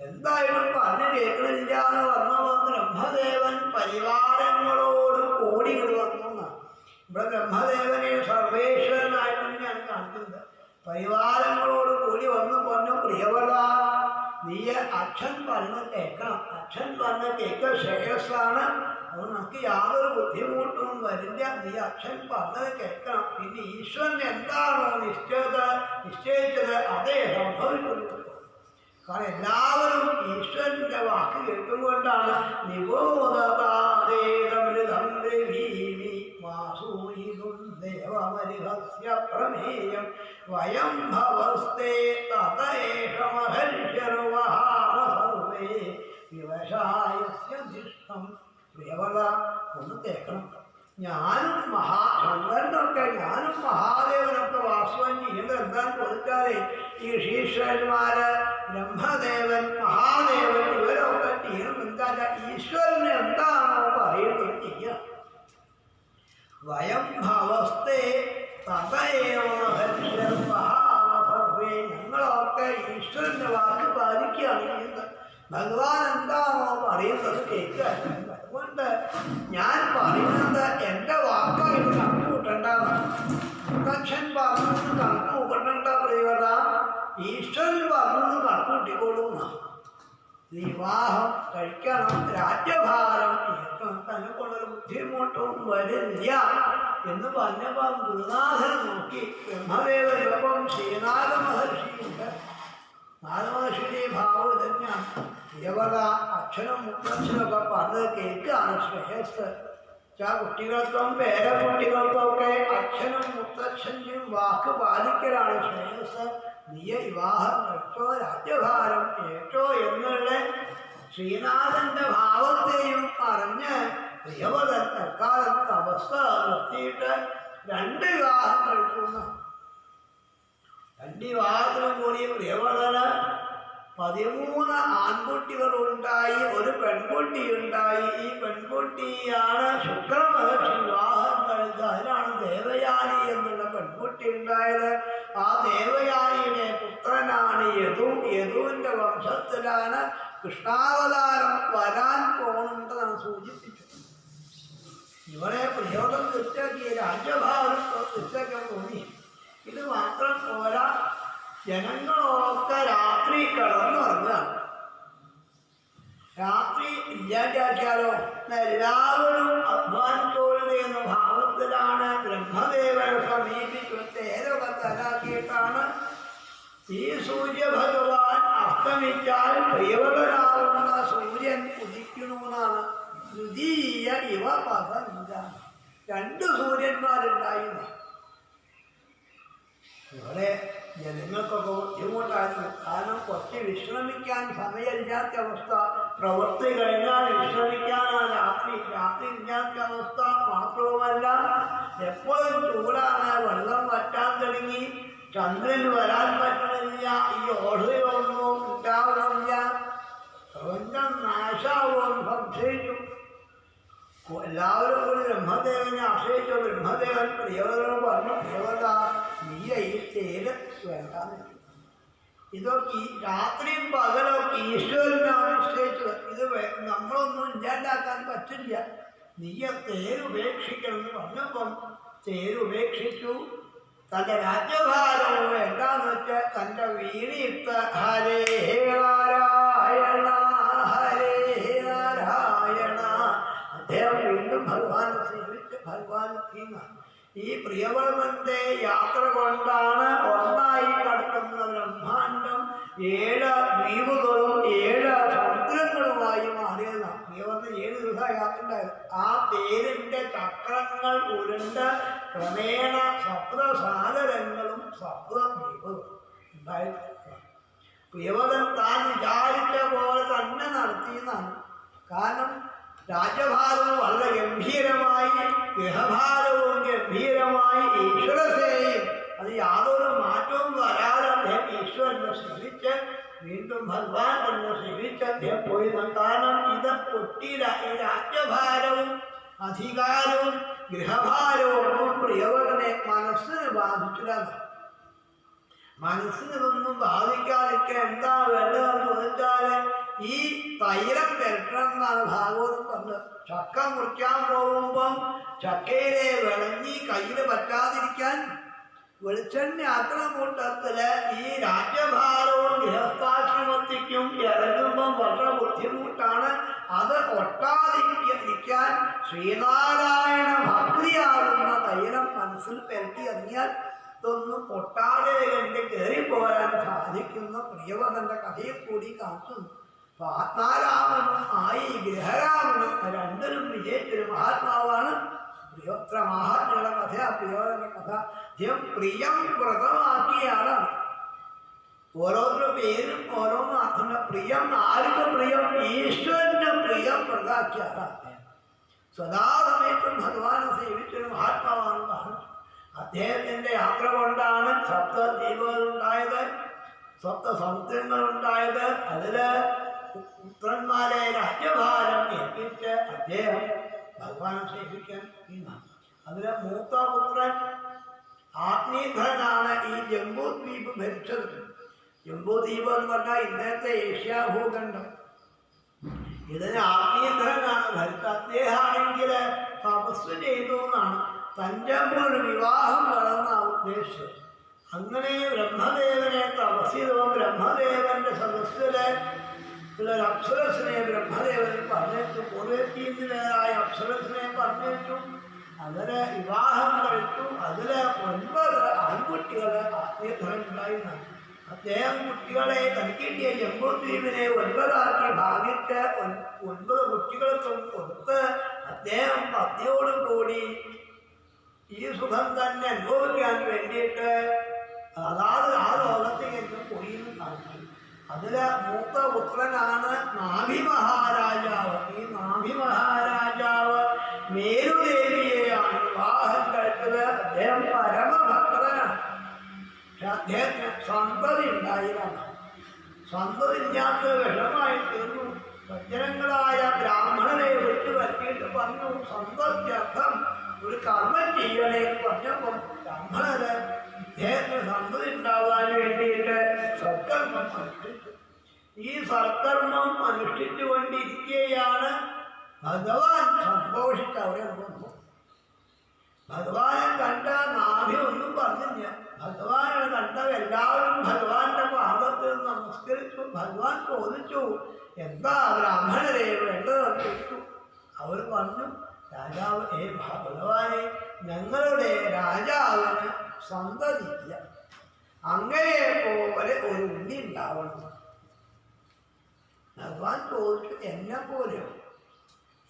എന്തായാലും പറഞ്ഞു കേൾക്കുന്നില്ല എന്ന് പറഞ്ഞപ്പോൾ ബ്രഹ്മദേവൻ പരിവാരങ്ങളോട് കോടികൾ വന്നു എന്നാണ്. ഇവിടെ ബ്രഹ്മദേവനെ സർവേശ്വരനായിട്ട് തന്നെയാണ് കാണിക്കുന്നത്. പരിവാരങ്ങളോട് കൂടി വന്നു പറഞ്ഞു, പ്രിയവ്രത നീ അച്ഛൻ പറഞ്ഞ് കേൾക്കണം, അച്ഛൻ പറഞ്ഞ് കേൾക്കുക ശ്രേയസ്സാണ്, അത് നമുക്ക് യാതൊരു ബുദ്ധിമുട്ടും വരില്ല, നീ അച്ഛൻ പറഞ്ഞത് കേൾക്കണം. പിന്നെ ഈശ്വരൻ എന്താണോ നിശ്ചയിച്ചത് അതേ സംഭവിക്കുന്നു. കാരണം എല്ലാവരും ഈശ്വരന്റെ വാക്ക് കേട്ടുകൊണ്ടാണ് നിബോധതാദേതമൃതം ദേവീമി വാസൂയിതും ദേവമരിഹസ്യ പ്രമേയം വയം ഭവസ്തേ തതേഷ മഹർഷ്യർവഹാമ സർവേ വ്യവസായസ്യ ധിഷ്ടം. പ്രിയവ്രത ഒന്ന് കേൾക്കണം, ഞാനും ശങ്കരനൊക്കെ ഞാനും മഹാദേവനൊക്കെ വാസ്തവം ചെയ്യുന്നത് എന്താന്ന് ചോദിച്ചാലേ ഈ ഋഷീശ്വരന്മാര് ബ്രഹ്മദേവൻ മഹാദേവൻ ഇവരൊക്കെ ചെയ്യണം എന്താ ഈശ്വരന് എന്താണോ പറയുന്നത് ചെയ്യുക. വയം ഭവസ്തേ തതയേവ സർവേ, ഞങ്ങളൊക്കെ ഈശ്വരന്റെ വാക്ക് പാലിക്കുകയാണ് ചെയ്യുന്നത്. ഭഗവാൻ എന്താണോ പറയുന്നത് കേൾക്കുക. അതുകൊണ്ട് ഞാൻ പറയുന്നത് എൻ്റെ വാക്കായിട്ട് കണക്ക് കൂട്ടേണ്ടതാണ്. അച്ഛൻ പറഞ്ഞത് കണക്ക് കൂട്ടേണ്ട പ്രിയവ്രത, ഈശ്വരൻ പറഞ്ഞത് കണക്ക് കൂട്ടിക്കൊള്ളുന്ന. വിവാഹം കഴിക്കണം, രാജ്യഭാരം ഏൽക്കണം, തന്നെ കൊണ്ടൊരു ബുദ്ധിമുട്ടും വരില്ല എന്ന് പറഞ്ഞപ്പോൾ ഗുരുനാഥനെ നോക്കി ബ്രഹ്മദേവനൊപ്പം ശ്രീനാഥ മഹർഷിയുണ്ട്. നാരദമഹർഷിയുടെ ഭാവം തന്നെയാണ്. പ്രിയവ്രത അച്ഛനും മുത്തച്ഛനൊക്കെ പറഞ്ഞത് കേൾക്കുകയാണ് ശ്രേയസ്. കുട്ടികൾക്കും പേരക്കുട്ടികൾക്കൊക്കെ അച്ഛനും മുത്തച്ഛൻ്റെയും വാക്ക് പാലിക്കലാണ് ശ്രേയസ്. നീ വിവാഹം കഴിച്ചോ, രാജ്യഭാരം ഏറ്റോ എന്നുള്ള ശ്രീനാഥന്റെ ഭാവത്തെയും പറഞ്ഞ് പ്രിയവ്രതൻ തൽക്കാലത്ത് അവസ്ഥ നിർത്തിയിട്ട് 2 വിവാഹം കഴിക്കുന്ന. 2 വിവാഹത്തിനും കൂടി പ്രിയവ്രതന് 13 ആൺകുട്ടികളുണ്ടായി, ഒരു പെൺകുട്ടിയുണ്ടായി. ഈ പെൺകുട്ടിയാണ് ശുക്രമഹർഷി വിവാഹം കഴിച്ചത്. അതിനാണ് ദേവയാനി എന്നുള്ള പെൺകുട്ടി ഉണ്ടായത്. ആ ദേവയാനിയുടെ പുത്രനാണ് യദു. യദുവിൻ്റെ വംശത്തിലാണ് കൃഷ്ണാവതാരം വരാൻ പോകുന്നുണ്ടെന്നാണ് സൂചിപ്പിച്ചത്. ഇവരെ പ്രിയോടം തെറ്റാക്കി രാജ്യഭാരം തെറ്റാക്കാൻ തോന്നി. ഇത് മാത്രം പോരാ, ജനങ്ങളൊക്കെ രാത്രി കിടന്നുറങ്ങുകയാണ്. രാത്രി ഇല്ലാണ്ടാക്കിയാലോ എല്ലാവരും അധ്വാനത്തോടെ എന്ന ഭാവത്തിലാണ് ബ്രഹ്മദേവനെ സമീപിച്ചു. തേരൊക്കെ തലാക്കിയിട്ടാണ് ഈ സൂര്യഭഗവാൻ അസ്തമിച്ചാൽ പ്രിയവ്രതനാവുന്ന സൂര്യൻ ഉദിക്കണമെന്നാണ്. ദ്വിതീയ ഇവ പദമില്ല, 2 സൂര്യന്മാരുണ്ടായിരുന്നു. ഇവിടെ ജനങ്ങൾക്കൊക്കെ ബുദ്ധിമുട്ടായിരുന്നു. കാരണം കുറച്ച് വിശ്രമിക്കാൻ സമയമില്ലാത്ത അവസ്ഥ, പ്രവൃത്തി കഴിഞ്ഞാൽ വിശ്രമിക്കാനാണ് രാത്രി ഇല്ലാത്ത അവസ്ഥ. മാത്രവുമല്ല എപ്പോഴും ചൂടാണ്, വെള്ളം വറ്റാൻ തുടങ്ങി, ചന്ദ്രൻ വരാൻ പറ്റണില്ല, ഈ ഓഹരിയൊന്നും ഉണ്ടാവണില്ല, പ്രപഞ്ചം നാശാവുമെന്ന് സംശയിച്ചു. എല്ലാവരും കൂടി ബ്രഹ്മദേവനെ ആശ്രയിച്ചു. ബ്രഹ്മദേവൻ പ്രിയവരോട് പറഞ്ഞു, പ്രിയവത നീ ഈ തേര് വേണ്ടാന്ന്. ഇതൊക്കെ രാത്രിയും പകലൊക്കെ ഈശ്വരനാണ് നിശ്ചയിച്ചത്. ഇത് നമ്മളൊന്നും ഇല്ലാണ്ടാക്കാൻ പറ്റില്ല, നീ തേരുപേക്ഷിക്കണം എന്ന് പറഞ്ഞപ്പം തേരുപേക്ഷിച്ചു. തൻ്റെ രാജ്യഭാരം വേണ്ടാന്ന് വെച്ചാൽ തൻ്റെ വീണിയിട്ട് ഹരേ നാരായണ ഹരേ നാരായണ അദ്ദേഹം വീണ്ടും ഭഗവാനെ സേവിച്ച് ഭഗവാൻ ഈ പ്രിയവ്രതന്റെ യാത്ര കൊണ്ടാണ് ഒന്നായി കിടക്കുന്ന ബ്രഹ്മാണ്ടം 7 ദ്വീപുകളും 7 സമുദ്രങ്ങളുമായി മാറിയതാണ്. പ്രിയവ്രതം 7 ദിവസം യാത്ര ഉണ്ടായിരുന്നു. ആ തേരിന്റെ ചക്രങ്ങൾ ഉരുണ്ട് ക്രമേണ സപ്തസാഗരങ്ങളും സപ്തദ്വീപുകളും ഉണ്ടായിട്ടുണ്ട്. പ്രിയവ്രതൻ താൻ വിചാരിച്ച പോലെ തന്നെ നടത്തിയെന്നാണ്. കാരണം രാജ്യഭാരവും വളരെ ഗംഭീരമായി, ഗൃഹഭാരവും ഗംഭീരമായി, ഈശ്വരസേനയും അത് യാതൊരു മാറ്റവും വരാതെ അദ്ദേഹം ഈശ്വരനെ സേവിച്ച് വീണ്ടും ഭഗവാൻ തന്നെ സേവിച്ച് അദ്ദേഹം പോയി. കാരണം ഇത് പൊട്ടിയില്ല. ഈ രാജ്യഭാരവും അധികാരവും ഗൃഹഭാരവും ഒന്നും പ്രിയവരനെ മനസ്സിന് ബാധിച്ചില്ല. മനസ്സിനൊന്നും ബാധിക്കാതിരിക്കാൻ എന്താ വേണ്ടതെന്ന് ചോദിച്ചാൽ ഈ തൈലം പെരട്ടണം എന്നാണ് ഭാഗവതം പറഞ്ഞത്. ചക്ക മുറിക്കാൻ പോകുമ്പം ചക്കയിലെ വിളഞ്ഞി കയ്യിൽ പറ്റാതിരിക്കാൻ വെളിച്ചെണ്ണ ആക്കണ കൂട്ടത്തില് ഈ രാജ്യഭാരവും ഗൃഹസ്ഥാശ്രമത്തിക്കും ഇറങ്ങുമ്പം വളരെ ബുദ്ധിമുട്ടാണ്. അത് ഒട്ടാതിരിക്കാൻ ശ്രീനാരായണ ഭക്തിയാകുന്ന തൈലം മനസ്സിൽ പെരട്ടി ഇറങ്ങിയാൽ ഇതൊന്നും പൊട്ടാതെ കണ്ട് കയറിപ്പോരാൻ സാധിക്കുന്ന പ്രിയവതന്റെ കഥയിൽ കൂടി കാണിക്കുന്നു. അപ്പൊ ആത്മാരാമനും ആയി ഗൃഹരാമനും രണ്ടിനും വിജയിച്ചൊരു മഹാത്മാവാണ്. പ്രിയോത്ര മഹാത്മയുടെ കഥ, പ്രിയോന്റെ കഥ. അദ്ദേഹം പ്രിയം വ്രതമാക്കിയാണ്. ഓരോരുടെ പേരും ഓരോന്നും അർത്ഥം. പ്രിയം ആർക്ക് പ്രിയം? ഈശ്വരന് പ്രിയം വ്രതാക്കിയാണ്. സദാസമയത്തും ഭഗവാനെ സേവിച്ചൊരു മഹാത്മാവാണ് കാണിച്ചു. അദ്ദേഹത്തിൻ്റെ യാത്ര കൊണ്ടാണ് സപ്തദ്വീപങ്ങളുണ്ടായത്, സപ്തസമുദ്രങ്ങളുണ്ടായത്. അതില് പുത്രന്മാരെ രാജ്യഭാരം ഏൽപ്പിച്ച് അദ്ദേഹം ഭഗവാനെ സേവിക്കാൻ നിന്നു. അതിലെ മൂത്ത പുത്രൻ ആഗ്നേയനാണ് ഈ ജംബൂദ്വീപ് ഭരിച്ചത്. ജംബൂദ്വീപ് എന്ന് പറഞ്ഞാൽ ഇന്നത്തെ ഏഷ്യാഭൂഖണ്ഡം. ഇതിന് ആഗ്നേയനാണ് ഭരിച്ചത്. അദ്ദേഹമാണെങ്കിൽ തപസ് ചെയ്തു എന്നാണ്. തഞ്ചമ്പൂർ വിവാഹം വളർന്നാണ് ഉദ്ദേശിച്ചത്. അങ്ങനെ ബ്രഹ്മദേവനെ തപസ് ചെയ്തപ്പോൾ ബ്രഹ്മദേവന്റെ സദസ്സിലെ ഒരു അപ്സരസിനെ ബ്രഹ്മദേവൻ പറഞ്ഞേച്ചു. പൂർവ്വതീന്ദ്രനായ അപ്സരസിനെ പറഞ്ഞേച്ചു. അവരെ വിവാഹം കഴിച്ചു. അതില് 9 ആൺകുട്ടികളെ ആത്മീയങ്ങളുണ്ടായിരുന്നു. അദ്ദേഹം കുട്ടികളെ തനിക്കിട്ടിയ ജംബൂദ്വീപിനെ 9 ഭാഗിച്ച് 9 കുട്ടികൾക്കും കൊടുത്ത് അദ്ദേഹം പത്നിയോടും കൂടി ഈ സുഖം തന്നെ അനുഭവിക്കാൻ വേണ്ടിയിട്ട് അതാത് ആ ലോകത്തേക്ക് പോയി നടത്തി. അതില് മൂത്ത പുത്രനാണ് നാഭി മഹാരാജാവ്. ഈ നാഭി മഹാരാജാവ് മേരുദേവിയെയാണ് വിവാഹം കഴിച്ചത്. അദ്ദേഹം പരമഭക്തനാണ്. പക്ഷെ അദ്ദേഹത്തിന് സന്തതി ഉണ്ടായില്ല. സന്തതി ഇല്ലാത്ത വിഷമായി തീർന്നു. സജ്ജനങ്ങളായ ബ്രാഹ്മണരെ വിട്ടു വരുത്തിയിട്ട് പറഞ്ഞു, സന്തത്യർത്ഥം ഒരു കർമ്മം ചെയ്യണേ പറഞ്ഞപ്പോൾ ബ്രാഹ്മണര് ഇദ്ദേഹത്തിന് സന്തതി ഉണ്ടാവാൻ വേണ്ടിയിട്ട് സത്കർമ്മം അനുഷ്ഠിച്ചു. ഈ സത്കർമ്മം അനുഷ്ഠിച്ചു കൊണ്ടിരിക്കുകയാണ് ഭഗവാൻ സന്തോഷിച്ച് അവിടെ വന്നു. ഭഗവാനെ കണ്ട നാഭി ഒന്നും പറഞ്ഞില്ല. ഭഗവാനെ കണ്ട എല്ലാവരും ഭഗവാന്റെ പാദത്തിൽ നമസ്കരിച്ചു. ഭഗവാൻ ചോദിച്ചു, എന്താ ബ്രാഹ്മണരെ വേണ്ടതെന്ന് ചോദിച്ചു. അവർ പറഞ്ഞു, രാജാവ് ഭഗവാനെ, ഞങ്ങളുടെ രാജാവിന് സന്തതിയില്ല, അങ്ങനെ പോലെ ഒരു ഉണ്ണി ഉണ്ടാവണം. ഭഗവാൻ ചോദിച്ചു, എന്നെപ്പോലെയോ?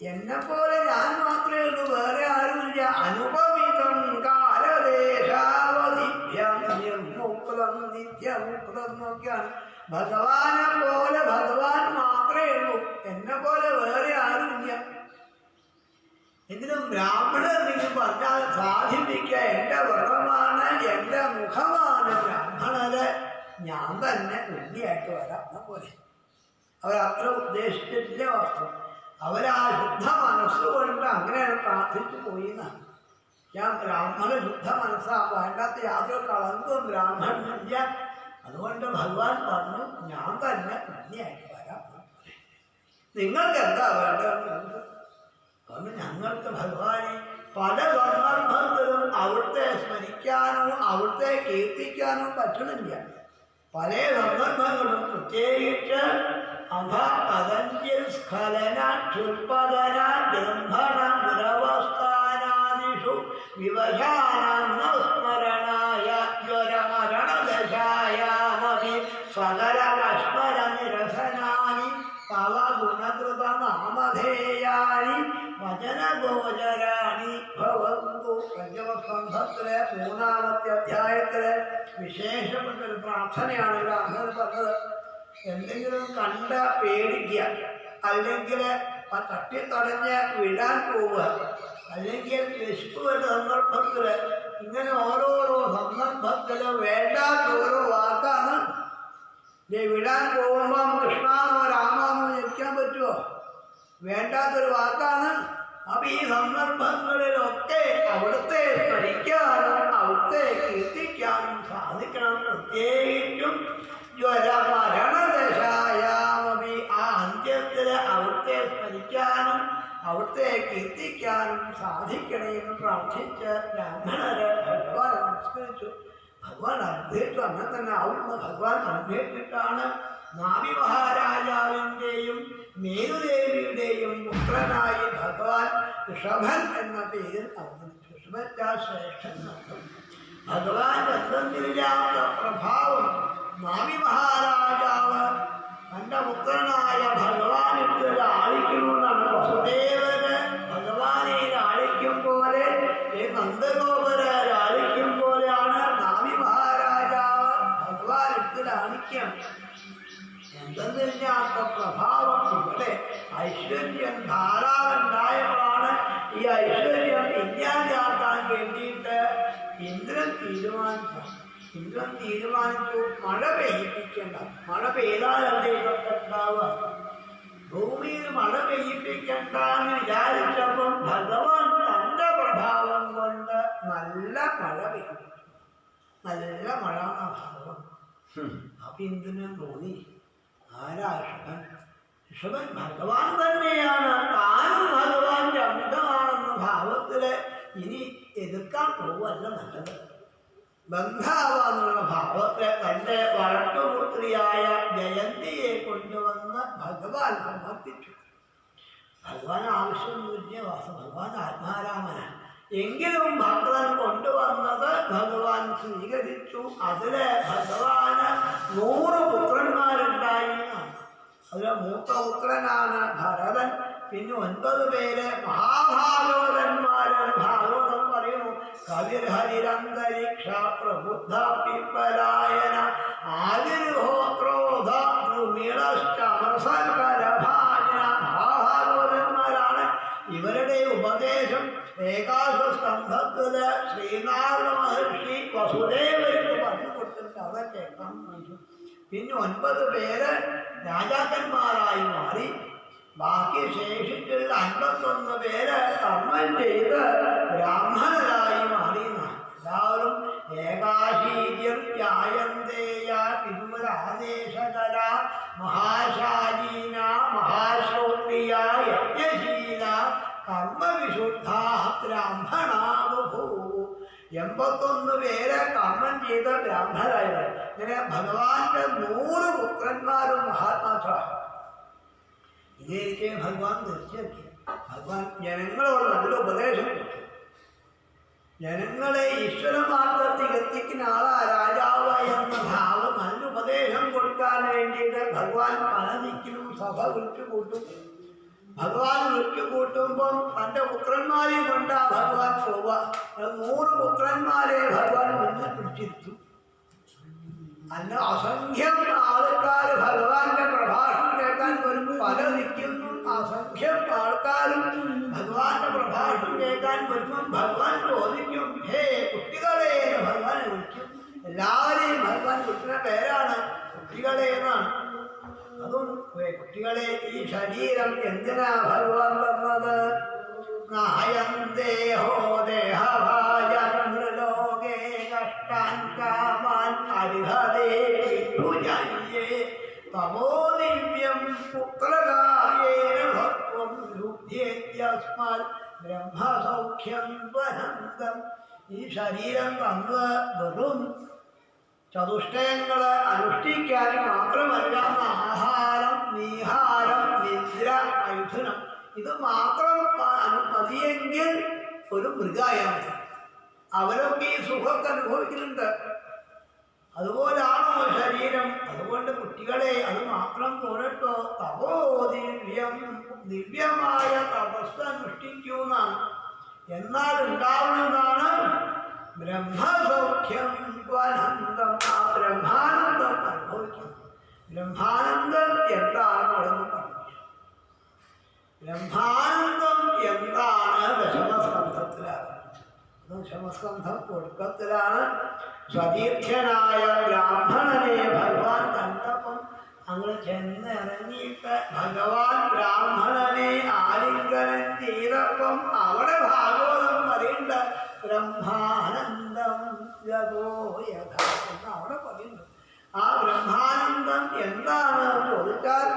എന്നെപ്പോലെ ഞാൻ മാത്രമേ ഉള്ളൂ, വേറെ ആരുമില്ല. അനുപമിതം കാലദേശാവധിഭ്യം നിത്യമുക്തം നിത്യമുക്തം എന്നൊക്കെയാണ്. ഭഗവാനെ പോലെ ഭഗവാൻ മാത്രമേ ഉള്ളൂ, എന്നെ പോലെ വേറെ ആരുമില്ല. എങ്കിലും ബ്രാഹ്മണർ നിങ്ങൾ പറഞ്ഞാൽ സാധിപ്പിക്കുക, എൻ്റെ വ്രതമാണ്, എൻ്റെ മുഖമാണ് ബ്രാഹ്മണര്, ഞാൻ തന്നെ ഉണ്ണിയായിട്ട് വരാം എന്ന പോലെ അവരത്ര ഉദ്ദേശിച്ചിട്ടില്ല. വസ്തു അവരാ ശുദ്ധ മനസ്സുകൊണ്ട് അങ്ങനെയാണ് പ്രാർത്ഥിച്ചു പോയിന്നാണ്. ഞാൻ ബ്രാഹ്മണ ശുദ്ധ മനസ്സാ, വേണ്ടാത്ത യാതൊരു കളങ്കവും ബ്രാഹ്മണനില്ല. അതുകൊണ്ട് ഭഗവാൻ പറഞ്ഞു ഞാൻ തന്നെ ഉണ്ണിയായിട്ട് വരാം. നിങ്ങൾക്ക് എന്താ വേണ്ടത്? അതുകൊണ്ട് ഞങ്ങൾക്ക് ഭഗവാനെ പല സന്ദർഭത്തിലും അവിടുത്തെ സ്മരിക്കാനോ അവിടുത്തെ കീർത്തിക്കാനോ പറ്റണില്ല. പല സന്ദർഭങ്ങളും പ്രത്യേകിച്ച് അഭകദഞ്ജിൽ സ്ഖലന ക്ഷുൽപതന ജംഭന മുരവസ്ഥാനാദിഷു വിവശാനസ്മരണായ ജ്വരമരണദശായാമപി സകലകശ്മര നിരസനാനി തവ ഗുണകൃത നാമധേയാനി വചനഗോചരാണി ഭവന്തു. പഞ്ചമസ്കന്ധത്തിലെ 3-ാമത്തെ അധ്യായത്തിലെ വിശേഷപ്പെട്ടൊരു പ്രാർത്ഥനയാണ് ഇവിടെ അങ്ങനെ പറഞ്ഞത്. എന്തെങ്കിലും കണ്ട പേടിക്കുക, അല്ലെങ്കിൽ തട്ടിത്തടഞ്ഞ് വിടാൻ പോവുക, അല്ലെങ്കിൽ വിശപ്പ് വരുന്ന സന്ദർഭത്തിൽ, ഇങ്ങനെ ഓരോരോ സന്ദർഭത്തിൽ വേണ്ടാത്ത ഓരോ വാക്കാണ്. വിടാൻ പോകുമ്പം കൃഷ്ണാനോ രാമാനോ ജപിക്കാൻ പറ്റുമോ? വേണ്ടാത്തൊരു വാക്കാണ്. അപ്പൊ ഈ സന്ദർഭങ്ങളിലൊക്കെ അവിടുത്തെ സ്മരിക്കാനും അവിടുത്തെ കീർത്തിക്കാനും സാധിക്കണം. പ്രത്യേകിച്ചും ജ്വരമരണദശായാമപി ആ അന്ത്യത്തില് അവിടുത്തെ സ്മരിക്കാനും അവിടുത്തെ കീർത്തിക്കാനും സാധിക്കണമെന്ന് പ്രാർത്ഥിച്ച് ബ്രാഹ്മണര് ഭഗവാൻ നമസ്കരിച്ചു. ഭഗവാൻ അനുഗ്രഹിച്ചു. അങ്ങനെ തന്നെ ആവുന്ന ഭഗവാൻ അനുഗ്രഹിച്ചിട്ടാണ് നാവി മഹാരാജാവിൻ്റെയും മേരുദേവിയുടെയും പുത്രനായി ഭഗവാൻ ഋഷഭൻ എന്ന പേരിൽ അവതരിച്ചു. ഋഷഭശ്രേഷ്ഠൻ എന്നർത്ഥം. ഭഗവാൻ എന്തെന്നില്ലാത്ത പ്രഭാവം നാവി മഹാരാജാവ് തൻ്റെ പുത്രനായ ഭഗവാനിട്ട് ലാളിക്കണമെന്നാണ്. വസുദേവന് ഭഗവാനെ ലാളിക്കും പോലെ, നന്ദഗോപുര ലാളിക്കും പോലെയാണ് നാവി മഹാരാജാവ് ഭഗവാനിട്ട് ലാളിക്കാം. എന്തെന്നില്ലാത്ത പ്രഭാവം ഇവിടെ ഐശ്വര്യം ധാരാളുണ്ടായപ്പോഴാണ് ഈ ഐശ്വര്യം ഇല്ലാതാക്കാൻ വേണ്ടിയിട്ട് ഇന്ദ്രൻ തീരുമാനിച്ചു മഴ പെയ്യിപ്പിക്കേണ്ട. മഴ പെയ്താലല്ലേ ഇതൊക്കെ ഉണ്ടാവുക? ഭൂമിയിൽ മഴ പെയ്യിപ്പിക്കണ്ടെന്ന് വിചാരിച്ചപ്പം ഭഗവാൻ തൻ്റെ പ്രഭാവം കൊണ്ട് നല്ല മഴ പെയ്യിപ്പിച്ചു. നല്ല മഴ ഭാവം. അപ്പൊ ഇന്ദ്രന് തോന്നി, ആരാ ഋഷഭൻ? ഋഷഭൻ ഭഗവാൻ തന്നെയാണ്, താനും ഭഗവാന്റെ അംഗമാണെന്ന ഭാവത്തില് ഇനി എതിർക്കാൻ പോവല്ല നല്ലത്. ബന്ധാവാന്നുള്ള ഭാവത്തെ തൻ്റെ വളർത്തുപുത്രിയായ ജയന്തിയെ കൊണ്ടുവന്ന് ഭഗവാൻ സമർപ്പിച്ചു. ഭഗവാൻ ആവശ്യമൊന്നുമില്ല, ഭഗവാൻ ആത്മാരാമനാണ്. എങ്കിലും ഭക്തൻ കൊണ്ടുവന്നത് ഭഗവാൻ സ്വീകരിച്ചു. അതില് ഭഗവാന് 100 പുത്രന്മാരുണ്ടായിരുന്നാണ്. അതിൽ മൂത്ത പുത്രനാണ് ഭരതൻ. പിന്നെ 9 പേര് മഹാഭാഗവതന്മാര്. ഭാഗവതം പറയുന്നു, കവിർഹരിരന്തരീക്ഷ പ്രബുദ്ധ പിപ്പലായന ആവിർഹോ ക്രോധ ദ്രുമിളശ്ചമസകരഭാജന. മഹാഭാഗവതന്മാരാണ്. ഇവരുടെ ഉപദേശം ഏകാദശസ്കന്ധത്തില് ശ്രീനാരായണ മഹർഷി വസുദേവർക്ക് പറഞ്ഞു കൊടുത്തിട്ട് അവർ കേൾക്കാൻ പറ്റും. പിന്നെ 9 പേര് രാജാക്കന്മാരായി മാറി. ബാക്കി ശേഷിച്ചുള്ള 51 പേര് കർമ്മം ചെയ്ത് ബ്രാഹ്മണരായി മാറിയെന്നാണ്. എല്ലാവരും ഏകാശീര്യം ധ്യായന്തേയ വിദുരാദേശകര മഹാശാലീന മഹാശ്രോത്രിയ യജ്ഞശീല കർമ്മവിശുദ്ധ ബ്രാഹ്മണാഭൂ. 81 പേരെ കർമ്മം ചെയ്ത ബ്രാഹ്മണരായത്. ഇങ്ങനെ ഭഗവാന്റെ 100 പുത്രന്മാരും മഹാത്മാക്കളാണ്. ഇതേക്ക് ഭഗവാൻ തീർച്ചയാക്കി. ഭഗവാൻ ജനങ്ങളോട് നല്ല ഉപദേശം കൊടുത്തു. ജനങ്ങളെ ഈശ്വരമാർഗത്തിൽ എത്തിക്കുന്ന ആളാ രാജാവ് എന്ന ഭാവം നല്ല ഉപദേശം കൊടുക്കാൻ വേണ്ടിയിട്ട് ഭഗവാൻ പല ദിക്കിലും സഭ വിളിച്ചുകൂട്ടും. ഭഗവാൻ വിളിച്ചുകൂട്ടുമ്പം തൻ്റെ പുത്രന്മാരെ കൊണ്ടാ ഭഗവാൻ പോവുക. 100 പുത്രന്മാരെ ഭഗവാൻ മുന്നിൽ പിടിച്ചിരുത്തും. അല്ല അസംഖ്യം ആൾക്കാർ ഭഗവാന്റെ പ്രഭാഷണം കേൾക്കാൻ വരും. പല ദിക്കിന്നും അസംഖ്യം ആൾക്കാരും ഭഗവാന്റെ പ്രഭാഷണം കേൾക്കാൻ വരുമ്പം ഭഗവാൻ ചോദിക്കും, ഹേ കുട്ടികളെ എന്ന് ഭഗവാനെ വിളിക്കും. എല്ലാവരെയും ഭഗവാൻ വിളിക്കുന്ന പേരാണ് കുട്ടികളെ എന്നാണ്. അതും കുട്ടികളെ ഈ ശരീരം എന്തിനാ ഭഗവാൻ തന്നത്? നായന്തേഹോ ദേഹഭാജലോകേ കഷ്ടാൻ കാമാൻ അർഹതേ ഭുജയേ തമോ ദിവ്യം പുത്രകായേന ഭക്വം രുദ്ധ്യേത്യസ്മാൽ ബ്രഹ്മസൗഖ്യം വനന്തം. ഈ ശരീരം തന്നത് വെറും ചതുഷ്ടയങ്ങളെ അനുഷ്ഠിക്കാൻ മാത്രമല്ല, ആഹാരം, നീഹാരം, നിദ്ര, മൈഥുനം ഇത് മാത്രം മതിയെങ്കിൽ ഒരു മൃഗായാണ്. അവരൊക്കെ ഈ സുഖമൊക്കെ അനുഭവിക്കുന്നുണ്ട്. അതുപോലാണോ ശരീരം? അതുകൊണ്ട് കുട്ടികളെ അത് മാത്രം പോരട്ടോ, തപോ ദിവ്യം ദിവ്യമായ തപസ് അനുഷ്ഠിക്കൂ എന്നാണ്. എന്നാൽ ഉണ്ടാവുന്നതാണ് ബ്രഹ്മസൗഖ്യം ത്വനന്തം. ആ ബ്രഹ്മാനന്ദം അനുഭവിക്കണം. ബ്രഹ്മാനന്ദം എന്താണെന്ന് അവിടെ പറഞ്ഞു. ബ്രഹ്മാനന്ദം എന്താണ്? ദശമസ്കന്ധത്തിലാണ്. ദശമസ്കന്ധം ഒടുക്കത്തിലാണ്. സതീർത്ഥ്യനായ ബ്രാഹ്മണനെ ഭഗവാൻ കണ്ടപ്പം അങ്ങനെ ചെന്നിറങ്ങിയിട്ട് ഭഗവാൻ ബ്രാഹ്മണനെ ആലിംഗനം ചെയ്തപ്പം അവിടെ ഭാഗവതം പറയുന്നുണ്ട്, ബ്രഹ്മാനന്ദം യഥോ യഥ എന്ന് അവിടെ പറയുന്നുണ്ട്. ആ ബ്രഹ്മാനന്ദം എന്താണ് ചോദിച്ചാൽ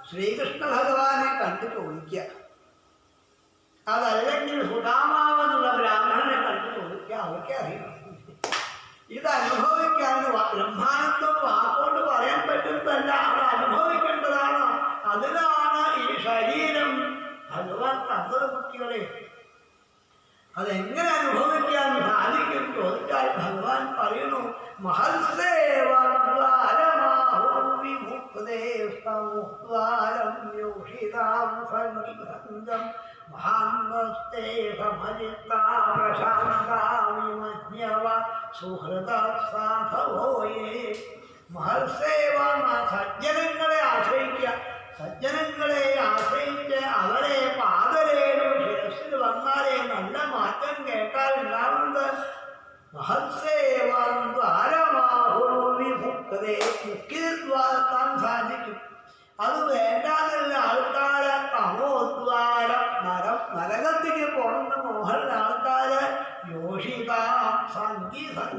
ശ്രീകൃഷ്ണ ഭഗവാനെ കണ്ടു ചോദിക്കുക. അതല്ലെങ്കിൽ സുധാമാവെന്നുള്ള ബ്രാഹ്മണനെ കണ്ടു ചോദിക്കുക. അവർക്ക് അറിയാം. ഇത് അനുഭവിക്കാൻ ബ്രഹ്മാനന്ദം വാക്കുകൊണ്ട് പറയാൻ പറ്റുന്നതല്ല, അത് അനുഭവിക്കേണ്ടതാണ്. അതിനാണ് ഈ ശരീരം ഭഗവാൻ തന്നത് കുട്ടികളെ. അതെങ്ങനെ അനുഭവിക്കാൻ സാധിക്കും ചോദിച്ചാൽ ഭഗവാൻ പറയുന്നു, സജ്ജനങ്ങളെ ആശ്രയിക്കുക. സജ്ജനങ്ങളെ ആശ്രയിച്ച് അവരെ പാദരേണു ശിരസിൽ വന്നാലേ നല്ല മാറ്റം കേട്ടാൽ ഉണ്ടാവുന്നത്. മഹത്സേവാൻ ദ്വാരമാഹുവിമുക്തേ, മുക്തിദ്വാരത്താൻ സാധിക്കും. അത് വേണ്ടാതുള്ള ആൾക്കാര് തമോദ്വാരം നരകത്തിക്ക് പോകേണ്ട മോഹമുള്ള ആൾക്കാര് യോഷിതാം സംഗീതം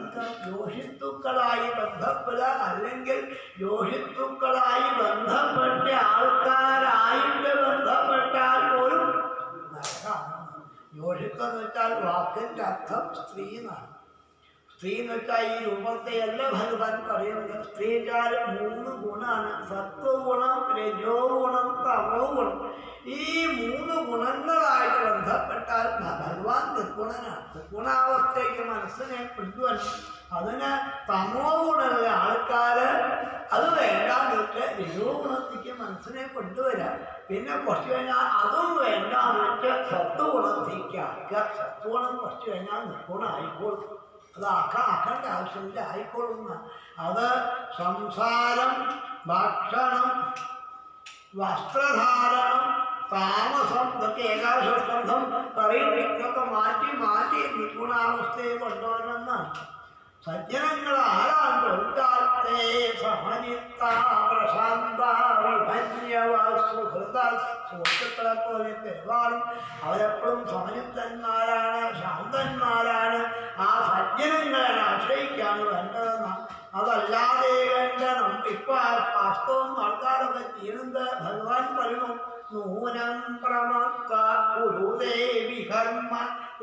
യോഷിത്തുക്കളായി ബന്ധപ്പെടുക. അല്ലെങ്കിൽ യോഷിത്തുക്കളായി ബന്ധപ്പെട്ട ആൾക്കാരായിട്ട് ബന്ധപ്പെട്ടാൽ പോലും നരകമാണ്. യോഷിത്വം എന്ന് വെച്ചാൽ വാക്കിൻ്റെ അർത്ഥം സ്ത്രീ എന്നാണ്. സ്ത്രീ എന്ന് വെച്ചാൽ ഈ രൂപത്തെയല്ല ഭഗവാൻ പറയുന്നത്. സ്ത്രീ വെച്ചാൽ 3 ഗുണമാണ്: സത്വഗുണം, രജോ ഗുണം, തമോ ഗുണം. ഈ 3 ഗുണങ്ങളായിട്ട് ബന്ധപ്പെട്ടാൽ ഭഗവാൻ നിർഗുണനാണ്. നിർഗുണാവസ്ഥയ്ക്ക് മനസ്സിനെ കൊണ്ടുവരണം. അതിന് തമോ ഗുണമുള്ള ആൾക്കാര് അത് വേണ്ടാന്ന് വെച്ചാൽ രജോ ഗുണത്തേക്ക് മനസ്സിനെ കൊണ്ടുവരാം. പിന്നെ കുറച്ച് കഴിഞ്ഞാൽ അതും വേണ്ടാന്ന് വെച്ചാൽ സത്വഗുണത്തേക്ക് ആക്കുക. സത്വഗുണം കുറച്ച് കഴിഞ്ഞാൽ നിർഗുണം ആയിക്കോളും. അത് ആക്കേണ്ട ആവശ്യമില്ല, ആയിക്കോളുന്ന. അത് സംസാരം, ഭക്ഷണം, വസ്ത്രധാരണം, താമസം, ഇതൊക്കെ ഏകാദശസ്കന്ധം പറയുന്നു. ഇതൊക്കെ മാറ്റി മാറ്റി നിഗുണാവസ്ഥയെ കൊണ്ടുവരണമെന്നാണ്. സജ്ജനങ്ങൾ ആരാണ് ചോദിച്ചാൽ തേ സമനിത്ത പ്രശാന്ത വിഭന്യവസുഹൃത, സുഹൃത്തുക്കളെ പോലെ പെരുമാറും. അവരെപ്പോഴും സമനിത്തന്മാരാണ്, ശാന്തന്മാരാണ്. ആ സജ്ജനങ്ങളെ ആശ്രയിക്കാണ് വേണ്ടതെന്നാണ്. അതല്ലാതെ വേണ്ടണം. ഇപ്പൊ വാസ്തവം ആൾക്കാരൊക്കെ ചെയ്യുന്നത് ഭഗവാൻ പറയുന്നു, നൂനം പ്രമത്ത കുരുദേവി കർമ്മ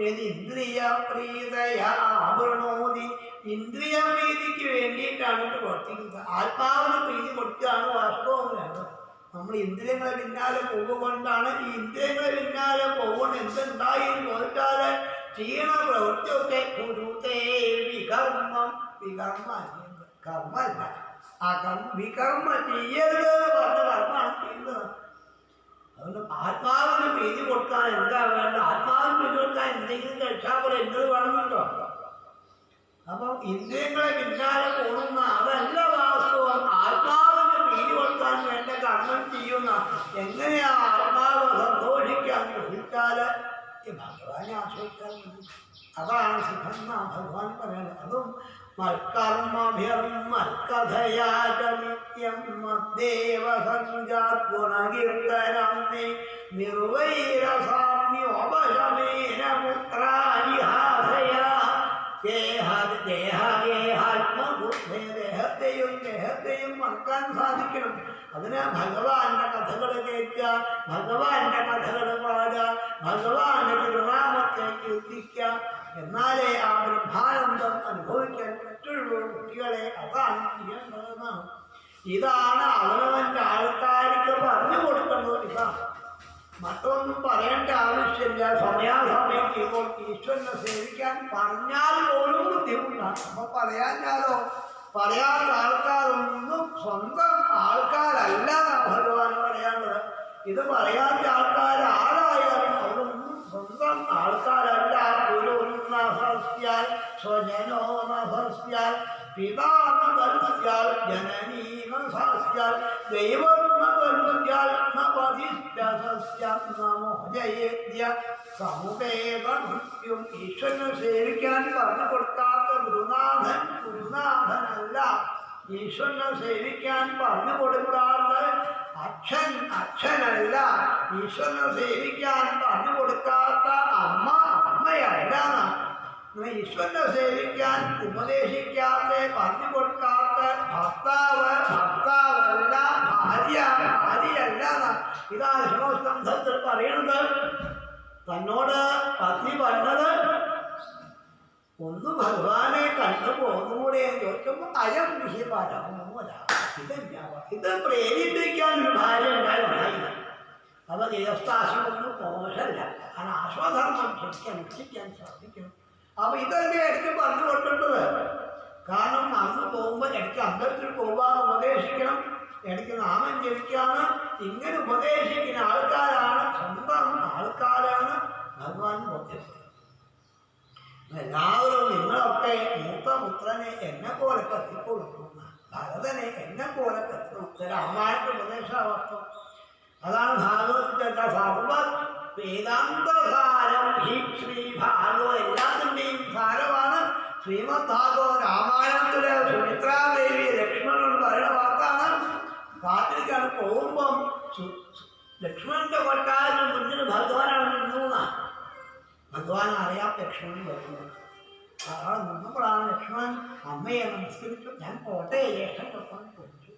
യദിന്ദ്രിയ പ്രീതയ ആവൃണോതി. ഇന്ദ്രിയ പ്രീതിക്ക് വേണ്ടിയിട്ടാണ് പ്രവർത്തിക്കുന്നത്. ആത്മാവിന് പ്രീതി കൊടുക്കുകയാണ് വാസ്തവം വേണ്ടത്. നമ്മൾ ഇന്ദ്രിയങ്ങളെ പിന്നാലെ പോകുകൊണ്ടാണ്. ഈ ഇന്ദ്രിയങ്ങളെ പിന്നാലെ പോകുകൊണ്ട് എന്തുണ്ടായി എന്ന് ചോദിച്ചാൽ ചെയ്യണ പ്രവൃത്തിയൊക്കെ ഗുരുദേവി കർമ്മം. വികർമ്മ കർമ്മല്ല, ആ വികർമ്മ ചെയ്യരുത് പറഞ്ഞ കർമ്മമാണ് ചെയ്യുന്നത്. അതുകൊണ്ട് ആത്മാവിന് പ്രീതി കൊടുക്കാൻ എന്താ വേണ്ട? ആത്മാവിന് പ്രീതി കൊടുക്കാൻ എന്തെങ്കിലും കഴിച്ചാൽ പോലെ എന്ത് വേണമെന്നുണ്ടോ? അപ്പം ഇന്ദ്രിയങ്ങളെ പിന്നാലെ പോകുന്ന അതല്ല എങ്ങനെയാ ആത്മാവ് സന്തോഷിക്കാൻ ഗ്രഹിച്ചാൽ ഈ ഭഗവാനെ ആശ്രയിച്ചാൽ മതി. അതാണ് സുഖം എന്നാ ഭഗവാൻ പറയുന്നത്. അതും മൽക്കഥയാച നിത്യം മദ്ദേവ സഞ്ജാത് ഗുണകീർത്തനം നിർവൈരസാമ്യോപശമേന പുത്രാരിഹാസയാ ദേഹത്തെയും മറക്കാൻ സാധിക്കണം. അതിന് ഭഗവാന്റെ കഥകൾ കേൾക്കുക, ഭഗവാന്റെ കഥകൾ പാടുക, ഭഗവാന്റെ തിരുനാമത്തെ കീർത്തിക്കുക. എന്നാലേ ആ ബ്രഹ്മാനന്ദം അനുഭവിക്കാൻ പറ്റുള്ളൂ. കുട്ടികളെ അതാണ് ചെയ്യേണ്ടതെന്നാണ്. ഇതാണ് അവനവൻ്റെ ആൾക്കാർക്ക് പറഞ്ഞു കൊടുക്കേണ്ടത്. ഇതാണ് മറ്റൊന്നും പറയേണ്ട ആവശ്യമില്ല. സമയാസമയത്ത് ഇപ്പോൾ ഈശ്വരനെ സേവിക്കാൻ പറഞ്ഞാൽ പോലും ബുദ്ധിമുട്ടാണ്. അപ്പോൾ പറയാഞ്ഞാലോ, പറയാത്ത ആൾക്കാരൊന്നും സ്വന്തം ആൾക്കാരല്ല ഭഗവാൻ പറയാനുള്ളത്. ഇത് പറയാത്ത ആൾക്കാർ ആരായാലും അവരൊന്നും സ്വന്തം ആൾക്കാരല്ല. ഗുരുർനഹസ്യാൽ സ്വജനോ നഹസ്യാൽ പിതാനദർശ്യാൽ ജനനീനസാസ്യാൽ ദൈവം നദർശ്യാൽ നപതിസ്യാൽ നമോജയേദ്യ സമുപേതമൃത്യും. ഈശ്വരനെ സേവിക്കാൻ പറഞ്ഞു കൊടുക്കാത്ത ഗുരുനാഥനല്ല. ഈശ്വരനെ സേവിക്കാൻ പറഞ്ഞു കൊടുക്കാത്ത അച്ഛനല്ല. ഈശ്വരനെ സേവിക്കാൻ പറഞ്ഞു കൊടുക്കാത്ത അമ്മയല്ല. ഈശ്വരനെ സേവിക്കാൻ ഉപദേശിക്കാത്ത പറഞ്ഞു കൊടുക്കാത്ത ഭർത്താവല്ല, ഭാര്യയല്ല. ഇതാണ് ശിവസ്കന്ധത്തിൽ പറയുന്നത്. തന്നോട് പത്നി പറഞ്ഞത് ഒന്ന് ഭഗവാനെ കണ്ടപ്പോ ഒന്നുകൂടെ ചോദിക്കുമ്പോൾ അയം വിഷയപാരാമോല ഇത് പ്രേരിപ്പിക്കാൻ ഒരു ഭാര്യ ഉണ്ടായില്ല. അവ ഗൃഹസ്ഥാശ്രമൊന്നും മോശമല്ല. കാരണം ആശ്വധർമ്മം ശരിക്കും അനുഷ്ഠിക്കാൻ സാധിക്കും. അപ്പൊ ഇതല്ലേ എനിക്ക് പറഞ്ഞു കൊടുക്കേണ്ടത്. കാരണം അന്ന് പോകുമ്പോൾ എനിക്ക് അമ്പലത്തിൽ പോകാൻ ഉപദേശിക്കണം, എനിക്ക് നാമം ജപിക്കാണ്. ഇങ്ങനെ ഉപദേശിക്കുന്ന ആൾക്കാരാണ് സ്വന്തം ആൾക്കാരാണ് ഭഗവാൻ ബോധ്യപ്പെടുന്നത്. എല്ലാവരും നിങ്ങളൊക്കെ മൂത്ത പുത്രനെ എന്നെ പോലെ കത്തിക്കൊടുക്കുന്ന, ഭരതനെ എന്നെ പോലെ കത്തിക്കൊടുത്ത രാമായണ ഉപദേശാവസ്ഥ. അതാണ് ഭാഗവതത്തിന്റെ സർവ വേദാന്തസാരം ഹി ശ്രീ ഭാഗവത്. എല്ലാത്തിൻ്റെയും സാരമാണ് ശ്രീമദ് ഭാഗവത്. രാമായണത്തിലെ സുമിത്രാദേവി ലക്ഷ്മണനോട് പറയുന്ന വാക്കാണ്. കാട്ടിലേക്കാണ് പോകുമ്പം ലക്ഷ്മണന്റെ കൊട്ടാരത്തിന് മുന്നിൽ ഭഗവാനാണ് നിന്നൂന്നാണ്. ഭഗവാൻ അറിയാം ലക്ഷ്മണൻ വരുന്നത്. അയാൾ നിന്നപ്പോഴാണ് ലക്ഷ്മണൻ അമ്മയെ നമസ്കരിച്ചു. ഞാൻ പോട്ടെ ജ്യേഷ്ഠൻ കൊടുക്കാൻ ചോദിച്ചു.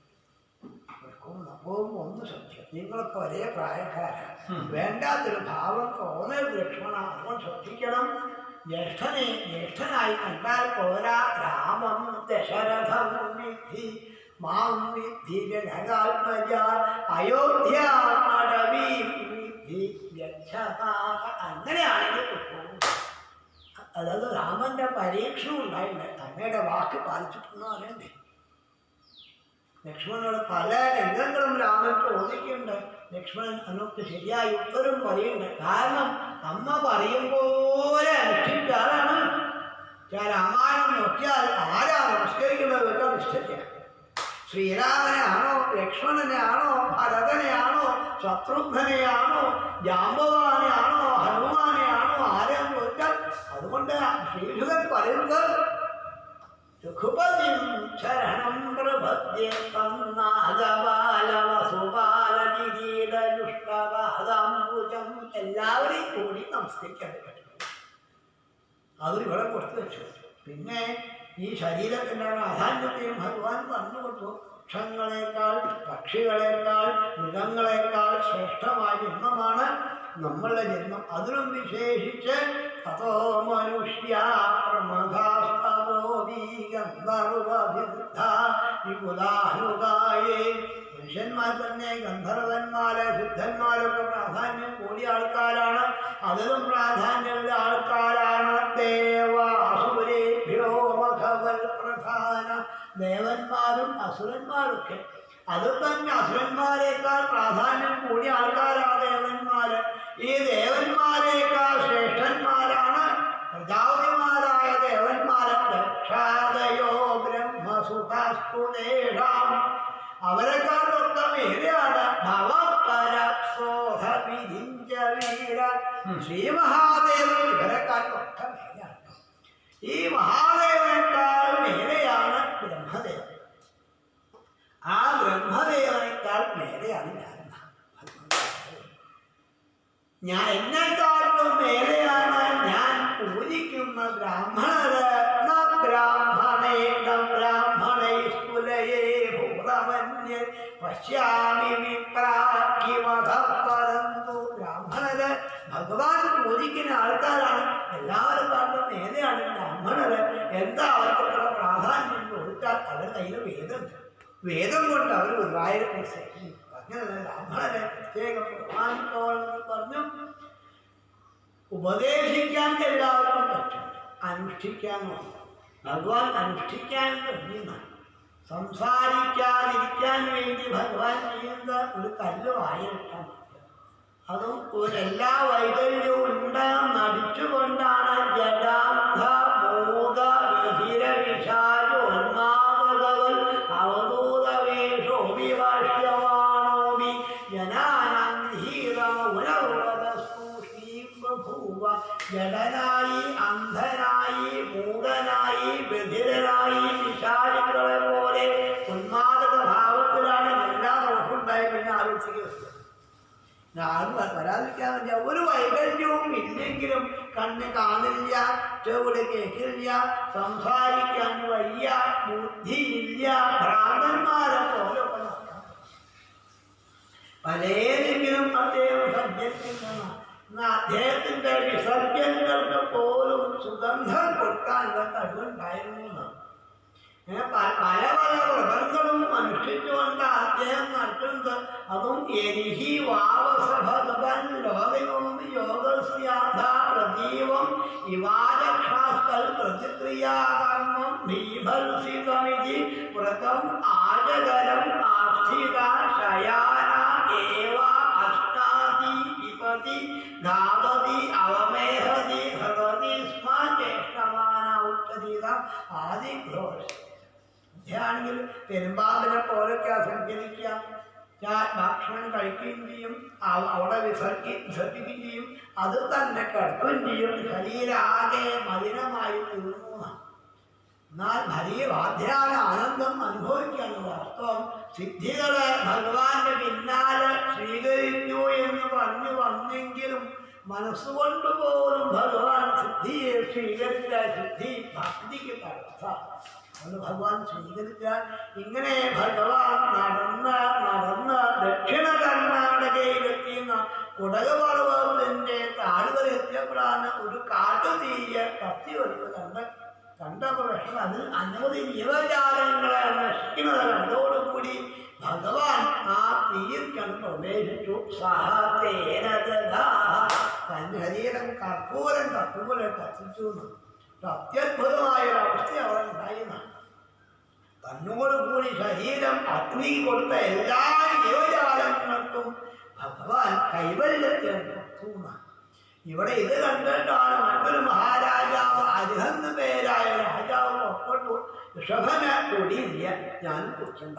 പോകുമ്പോൾ ഒന്ന് ശ്രദ്ധിക്കും, നിങ്ങളൊക്കെ ഒരേ പ്രായക്കാരാണ്, വേണ്ടാത്തൊരു ഭാവം തോന്നരുത് ലക്ഷ്മണ. അതുകൊണ്ട് ശ്രദ്ധിക്കണം. ജ്യേഷ്ഠനായി കണ്ടാൽ പോരാ. രാമം ദശരഥം വിദ്ധി മാം വിദ്ധി ജഗദാത്മജ അയോധ്യ അടവി വിദ്ധി വ്യക്ഷതാക. അങ്ങനെയാണെങ്കിൽ കിട്ടും. അതായത് രാമന്റെ പരീക്ഷണം ഉണ്ടായിട്ടുണ്ട്. അമ്മയുടെ വാക്ക് പാലിച്ചിട്ടുണ്ടോ അറിയണ്ടേ. ലക്ഷ്മണനോട് പല രംഗങ്ങളും രാമൻ ചോദിക്കുന്നുണ്ട്. ലക്ഷ്മണൻ അന്നൊക്കെ ശരിയായി ഉത്തരം പറയുന്നുണ്ട്. കാരണം അമ്മ പറയും പോലെ അനുഷ്ഠിച്ച ആളാണ്. രാമായണം നോക്കിയാൽ ആരാ നമസ്കരിക്കുന്നത് വെച്ചാൽ നിശ്ചയിക്കാം. ശ്രീരാമനെയാണോ, ലക്ഷ്മണനെയാണോ, ഭരതനെയാണോ, ശത്രുഘ്നെയാണോ, ജാമ്പവാനെയാണോ, ഹനുമാനെയാണോ, ആരെയാണെന്ന് ചോദിച്ചാൽ അതുകൊണ്ട് ശ്രീധുരൻ പറയുന്നത് രഘുപതിം ശരണം പ്രപദ്യേ തന്നാഗബാലവസുപാലകിരീടയുഷ്ടപാദാംബുജം. എല്ലാവരെയും കൂടി നമസ്കരിക്കാൻ പറ്റും. അതിവിടെ കൊടുത്തു വെച്ചു. പിന്നെ ഈ ശരീരത്തിൻ്റെ പ്രാധാന്യത്തെയും ഭഗവാൻ പറഞ്ഞു കൊടുത്തു. വൃക്ഷങ്ങളെക്കാൾ, പക്ഷികളെക്കാൾ, മൃഗങ്ങളെക്കാൾ ശ്രേഷ്ഠമായ ജന്മമാണ് നമ്മളുടെ ജന്മം. അതിനും വിശേഷിച്ച് തതോ മനുഷ്യ പ്രമഥാസ്തോദീഗന്ധർവവിരുദ്ധാനുകായേ. മനുഷ്യന്മാർ തന്നെ ഗന്ധർവന്മാര്, സിദ്ധന്മാരൊക്കെ പ്രാധാന്യം കൂടിയ ആൾക്കാരാണ്. അതിലും പ്രാധാന്യമുള്ള ആൾക്കാരാണ് ദേവാസുരേഭ്യോ മഖവൽ പ്രധാന. ദേവന്മാരും അസുരന്മാരൊക്കെ. അത് തന്നെ അസുരന്മാരെക്കാൾ പ്രാധാന്യം കൂടിയ ആൾക്കാരാണ് ദേവന്മാര്. ഈ ദേവന്മാരെക്കാൾ ശ്രേഷ്ഠന്മാരാണ് പ്രജാപതിമാരായ ദേവന്മാര്. ദക്ഷാദയോ ബ്രഹ്മസുഖസ്തുതേഷാം. അവരെക്കാളൊക്കെ മേലെയാണ് ഭവപര ശ്രീ മഹാദേവൻ ഇവരെക്കാട്ടൊക്കെ മേലെയാണ്. ഈ മഹാദേവനേക്കാൾ മേലെയാണ് ബ്രഹ്മദേവൻ. ആ ബ്രഹ്മദേവനേക്കാൾ മേലെയാണ് ഞാൻ എന്നെക്കാളും മേലെയാണ് ഞാൻ പൂജിക്കുന്ന ബ്രാഹ്മണര്. ബ്രാഹ്മണൈസ്കുലയേ ഭൂതമന്യ പശ്യാമി വിപ്രാഖ്യമധപരന്തു. ബ്രാഹ്മണര് ഭഗവാൻ പൂജിക്കുന്ന ആൾക്കാരാണ്. എല്ലാവരും കാണുന്ന മേലെയാണ് ബ്രാഹ്മണര്. എന്താ അവർക്കുള്ള പ്രാധാന്യം കൊടുത്താൽ അവരുടെ കയ്യിൽ വേദം കൊണ്ട് അവർ ഗുരുവായൂരപ്പനെ സേവിക്കും. അങ്ങനെയുള്ള ബ്രാഹ്മണരെ പ്രത്യേകം ബഹുമാനിക്കണമെന്ന് പറഞ്ഞു. ഉപദേശിക്കാൻ എല്ലാവർക്കും പറ്റും, അനുഷ്ഠിക്കാനോ ഭഗവാൻ അനുഷ്ഠിക്കാൻ കഴിയുന്നതാണ്. സംസാരിക്കാതിരിക്കാൻ വേണ്ടി ഭഗവാൻ ചെയ്യുന്ന ഒരു കല്ല് വായിലിട്ടാൻ പറ്റും. അതും എല്ലാ വൈകല്യവും ഉണ്ടാകാൻ നടിച്ചുകൊണ്ടാണ് ജഡാന്ധ മൂക ബധിര വിഷാജോന്മാദകൾ അവധൂതവേഷോ വിഭാഷ്യമാണോമി ജനാനീരമൂലവ്രതസ്തൂഷീഭൂവ. ജഡനായി, അന്ധനായി, മൂടനായി, ബധിരനായി, വിഷാദികളെ പോലെ ഉന്മാദക ഭാവത്തിലാണ് എല്ലാ ദോഷമുണ്ടായി. പിന്നെ ആലോചിക്കുക വരാതിരിക്കാൻ വേണ്ടി ഒരു വൈകല്യവും ഇല്ലെങ്കിലും കണ്ണ് കാണില്ല, ചെവിട് കേൾക്കില്ല, സംസാരിക്കാൻ വയ്യ, ബുദ്ധിയില്ല, ഭ്രാന്തന്മാരെ പോലെ പലരെങ്കിലും അദ്ദേഹം സഞ്ചരിക്കുന്നതാണ്. അദ്ദേഹത്തിന്റെ വിസർജനങ്ങൾക്ക് പോലും സുഗന്ധം കൊടുക്കാനുള്ള കഴിവുണ്ടായിരുന്നു. പല പല വ്രതങ്ങളും അനുഷ്ഠിച്ചുകൊണ്ട് അദ്ദേഹം നടത്തുന്നത്. അതും എരിഹി വാവസ ഭഗവൻ ലോകവും യോഗസ്യാധ പ്രദീപം ഇവാചക്ഷാസ്കൽ പ്രതിക്രിയാകർമ്മം ഭീഭത്സിതമിതി വ്രതം ആചകരം ആസ്ഥിത ശയാന ഏവ അഷ്ടാതി വിപതി ധാവതി അവമേഹതി ഭഗവതി സ്മ ജ്യേഷ്ഠമാന ഉച്ചതീത ആദിഘോഷ. ാണെങ്കിൽ പെരുമ്പാതിനെ പോലൊക്കെ സഞ്ചരിക്കാം. ഭക്ഷണം കഴിക്കുകയും ചെയ്യും, അവിടെ വിസർജിക്കുകയും ചെയ്യും, അത് തന്നെ കിടക്കുകയും ചെയ്യും. ശരീരാകെ മലിനമായി തീർന്നു. എന്നാൽ ഭരീവാധ്യാന ആനന്ദം അനുഭവിക്കാണ് വാസ്തവം. സിദ്ധികളെ ഭഗവാന്റെ പിന്നാലെ സ്വീകരിച്ചു എന്ന് പറഞ്ഞു വന്നെങ്കിലും മനസ്സുകൊണ്ട് പോലും ഭഗവാൻ സിദ്ധിയെ സ്വീകരിച്ച സിദ്ധി ഭക്തിക്ക് തടസ്സം. അത് ഭഗവാൻ സ്വീകരിച്ചാൽ ഇങ്ങനെ ഭഗവാൻ നടന്ന് ദക്ഷിണ കർണാടകയിലെത്തിയുന്ന കുടകപർവ്വതത്തിന്റെ താഴ്വരെത്തിയപ്പോഴാണ് ഒരു കാട്ടുതീയ കത്തി വരുന്നത് കണ്ടപ്പോൾ വിഷമം. അതിൽ അനവധി ജീവജാലങ്ങളെ നശിക്കുന്നത് കണ്ടോടുകൂടി ഭഗവാൻ ആ തീയിൽ കണ്ട് പ്രവേശിച്ചു. തന്റെ ശരീരം കർപ്പൂരം കത്തിച്ചു. അത്യത്ഭുതമായൊരവസ്ഥ അവിടെ ഉണ്ടായിരുന്ന. തന്നോടുകൂടി ശരീരം അഗ്നി കൊടുത്ത എല്ലാ ജീവജാലങ്ങൾക്കും ഭഗവാൻ കൈവല്യത്തിൽ കൊടുത്തു. ഇവിടെ ഇത് കണ്ടിട്ടാണ് മറ്റൊരു മഹാരാജാവ് അരിഹന്ന് പേരായ രാജാവ് പുറപ്പെട്ടു. ഋഷഭന് കൊടിയില്ല, ഞാൻ കുറിക്കണ്ട.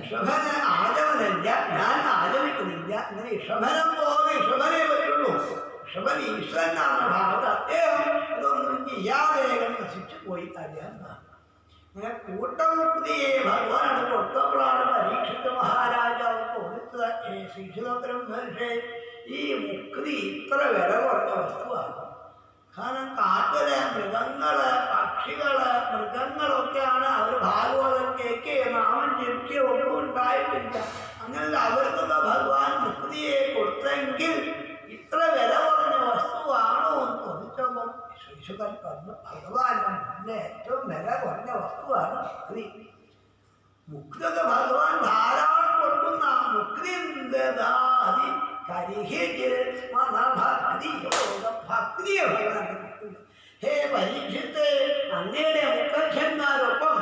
ഋഷഭന് ആചമനല്ല, ഞാൻ ആചമിക്കുന്നില്ല. ഇങ്ങനെ ഋഷഭനം പോലെ ഋഷഭനെ പറ്റുള്ളൂ. ഋഷഭൻ ഈശ്വരനാണ് ഭാഗത്ത്. അദ്ദേഹം ഇതൊന്നും ചെയ്യാതെ നശിച്ചു പോയി. അദ്ദേഹം ഇങ്ങനെ കൂട്ടമുക്തിയെ ഭഗവാനാണ് കൊടുത്തപ്പോഴാണ് പരീക്ഷിത മഹാരാജാവ് കൊടുത്തത്. ശ്രീശുദ്ധബ്രഹ്മർഷേ, ഈ മുക്തി ഇത്ര വില കുറഞ്ഞ വസ്തുവാണ്. കാരണം കാട്ടിലെ മൃഗങ്ങള്, പക്ഷികള്, മൃഗങ്ങളൊക്കെയാണ് അവർ ഭാഗവതം കേൾക്കുകയോ നാമം ജപിക്കുകയോ ഒന്നും ഉണ്ടായിട്ടില്ല. അങ്ങനെ അവർക്കൊക്കെ ഭഗവാൻ മുക്തിയെ കൊടുത്തെങ്കിൽ ഇത്ര വില കുറഞ്ഞ വസ്തുവാണോ എന്ന് ചോദിച്ചപ്പോൾ ശ്രീശുദ്ധൻ പറഞ്ഞു, ഭഗവാന്റെ മുന്നിലെ ഏറ്റവും വില കുറഞ്ഞ വസ്തുവാണ് മുക്തി. മുക്തിയൊക്കെ ഭഗവാൻ ധാരാളം കൊടുക്കുന്ന മുക്തി എന്താതി ഭക്തിയെ ഹേ പരീക്ഷിത്ത്, അങ്ങയുടെ മുഖ്യന്മാരൊപ്പം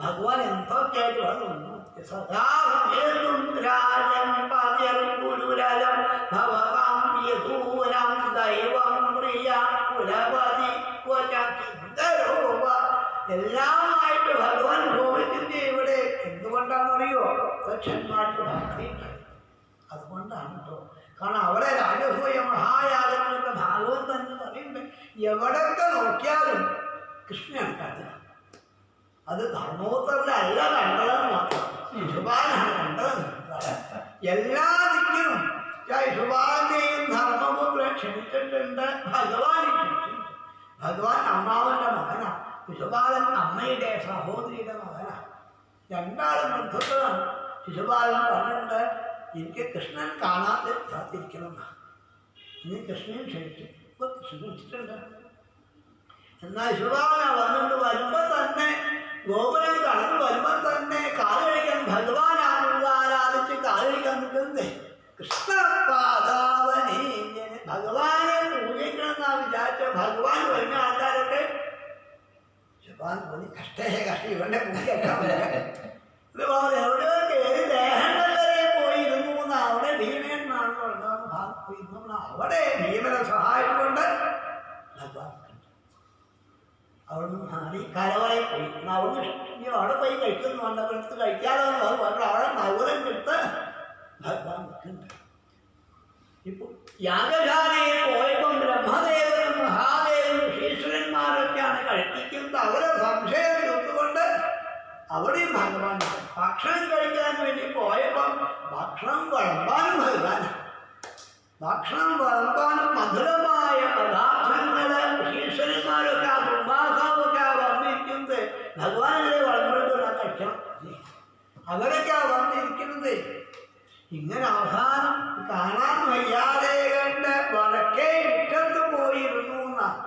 ഭഗവാൻ എന്തൊക്കെയായിട്ട് വന്നു. സദാഹേതും രാജം പതിർ ഗുരുരലം ഭവകാം യദൂരം ദൈവം പ്രിയ കുലപതി എല്ലാമായിട്ട് ഭഗവാൻ ഭോഗത്തിന്റെ ഇവിടെ എന്തുകൊണ്ടാണെന്നറിയോ? ദക്ഷന്മാർക്ക് ഭക്തി. അതുകൊണ്ടാണ് കേട്ടോ. കാരണം അവിടെ രാജസൂയ മഹായാഗങ്ങളൊക്കെ ഭാഗവത് തന്നെ പറയുന്നുണ്ട്. എവിടെയൊക്കെ നോക്കിയാലും കൃഷ്ണനാണ് കണ്ടത്. അത് ധർമ്മോത്തരല്ല കണ്ടതെന്ന് മാത്രം, ശിശുപാലനാണ് കണ്ടതെന്ന്. എല്ലാ ദിക്കിലും ശിശുപാലനെയും ധർമ്മപുത്രൻ ക്ഷണിച്ചിട്ടുണ്ട്, ഭഗവാൻ ക്ഷണിച്ചിട്ടുണ്ട്. ഭഗവാൻ അമ്മാവന്റെ മകനാണ്, ശിശുപാലൻ അമ്മയുടെ സഹോദരിയുടെ മകനാണ്. രണ്ടാളും ബന്ധുക്കളാണ്. ശിശുപാലൻ പറഞ്ഞിട്ടുണ്ട്, എനിക്ക് കൃഷ്ണൻ കാണാതെ സാധിക്കണമെന്നാണ്. ഇനി കൃഷ്ണൻ ക്ഷണിച്ചു. ഇപ്പൊ കൃഷ്ണൻ വെച്ചിട്ടുണ്ട്. എന്നാൽ ശിശുപാലന വന്നിട്ട് വരുമ്പോൾ തന്നെ, ഗോപുരം കടന്നു വരുമ്പോൾ തന്നെ കാല് കഴിക്കാൻ ഭഗവാൻ ആരാധിച്ച് കാല് കഴിക്കാൻ നിൽക്കുന്നത് കൃഷ്ണപാദാവനേ. ഭഗവാനെ പൂജിക്കണമെന്നാ വിചാരിച്ച ഭഗവാൻ വരുന്ന ആൾക്കാരൊക്കെ ശിശുപാലൻ തോന്നി കഷ്ടേ കഷ്ട ഇവന്റെ പൂജയൊക്കെ ഇതുപോലെ എവിടെയോ കയറി ദേഹങ്ങൾ വരെ പോയിരുന്നു. അവിടെ ഭീമനാണല്ലോ പോയിരുന്നു. അവിടെ ഭീമനെ സഹായിച്ചുകൊണ്ട് ഭഗവാൻ അവിടുന്ന് മാറി കരവറയിൽ പോയി. അവിടുന്ന് ഇനി അവിടെ പോയി കഴിക്കുന്നുണ്ട്, അവിടുത്തെ കഴിക്കാതെ പറഞ്ഞു. അവിടെ നവരം കിട്ട് ഭഗവാൻ നിൽക്കുന്നുണ്ട്. ഇപ്പൊ യാഗശാലയിൽ പോയപ്പോൾ ബ്രഹ്മദേവനും മഹാദേവനും ഈശ്വരന്മാരൊക്കെയാണ് കഴിപ്പിക്കുന്നത്. അവരെ സംശയം തീർത്തുകൊണ്ട് അവിടെയും ഭഗവാൻ ഭക്ഷണം കഴിക്കാൻ വേണ്ടി പോയപ്പം ഭക്ഷണം വിളമ്പാനും ഭഗവാനാണ്. ഭക്ഷണം വിളമ്പാനും മധുരമായ പദാർത്ഥങ്ങള് ഈശ്വരന്മാരൊക്കെ ആ കുംഭാസാവൊക്കെ വന്നിരിക്കുന്നത് ഭഗവാനല്ലേ വിളമ്പെടുക്കുന്ന കഴിക്കണം. അവരൊക്കെ വന്നിരിക്കുന്നത് ഇങ്ങനെ അവസാനം കാണാൻ വയ്യാതെ കണ്ട് വടക്കേ മുറ്റത്ത് പോയിരുന്നു എന്നാണ്.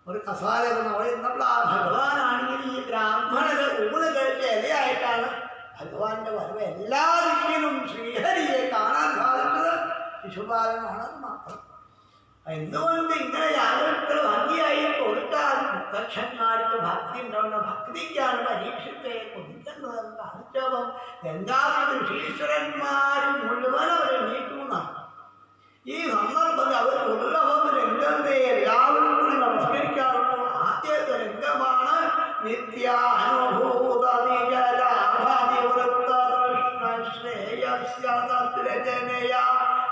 ഒരു കസാല അവിടെ ഇരുന്നപ്പോൾ ആ ഭഗവാനാണെങ്കിൽ ഈ ബ്രാഹ്മണര് ഊണ് കഴിച്ച ഇലയായിട്ടാണ് ഭഗവാന്റെ വരവ്. എല്ലാ ദിക്കിലും ശ്രീഹരിയെ കാണാൻ സാധിച്ചത് ശിശുപാലനാണെന്ന് മാത്രം. എന്തുകൊണ്ട് ഇങ്ങനെ യാതൊരു ഭംഗിയായി കൊടുത്താൽ മുത്തച്ഛന്മാർക്ക് ഭക്തി ഉണ്ടാവുന്ന ഭക്തിക്കാണ് പരീക്ഷത്തെ കൊതിക്കുന്നതെന്ന് കാണിച്ചപ്പം എല്ലാവരും ഈശ്വരന്മാരും മുഴുവൻ അവരെ നീക്കുന്നതാണ്. ഈ സന്ദർഭത്തിൽ അവർ ദുർലഭം രംഗത്തെ എല്ലാവരും കൂടി നമസ്കരിക്കാറുണ്ട്. ആദ്യത്തെ രംഗമാണ് നിത്യാനുഭൂത നിജലാഭാതിവൃത്ത കൃഷ്ണ ശ്രേയസ്യതത്രജനയ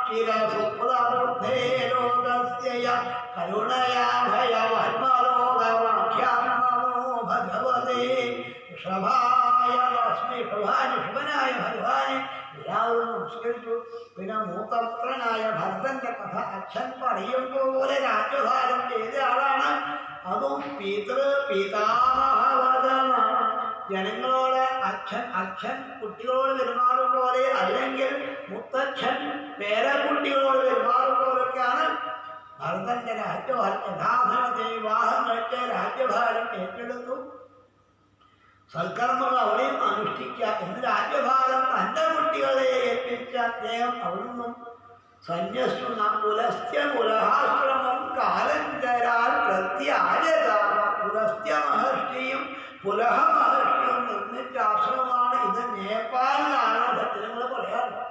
ചിരസുപ്രവൃദ്ധേ ലോകസ്യ കരുണയാ ഭയവന്മലോകവാഖ്യാം നമോ ഭഗവതേ ഋഷഭായ ലക്ഷ്മി. ശുഭനായ ഭഗവാനെ എല്ലാവരും നമസ്കരിച്ചു. പിന്നെ മൂത്തപുത്രനായ ഭരതന്റെ കഥ അച്ഛൻ പറയും പോലെ രാജ്യഭാരം ചെയ്ത ആളാണ്. അതും പിതാമഹവദനാണ്. ജനങ്ങളോട് അച്ഛൻ കുട്ടികളോട് പെരുമാറും പോലെ, അല്ലെങ്കിൽ മുത്തച്ഛൻ പേരക്കുട്ടികളോട് പെരുമാറും പോലൊക്കെയാണ് ഭരതന്റെ രാജ്യഭാരം. യഥാർത്ഥത്തെ വിവാഹം കഴിച്ച രാജ്യഭാരം ഏറ്റെടുത്തു. സൽക്കർമ്മങ്ങൾ അവിടെയും അനുഷ്ഠിക്കുക എന്ന് രാജ്യഭാരം തൻ്റെ കുട്ടികളെ ഏൽപ്പിച്ച അദ്ദേഹം അവിടുന്നും സന്യസ്തു പുലസ്ത്യ പുലഹാശ്രമം കാലഞ്ചരാൽ പ്രത്യാജതാമ. പുലസ്ത്യ മഹർഷിയും പുലഹ മഹർഷിയും നിർമ്മിച്ച ആശ്രമമാണ് ഇത്. നേപ്പാളിലാണ് സത്യങ്ങൾ പറയാറുള്ളത്.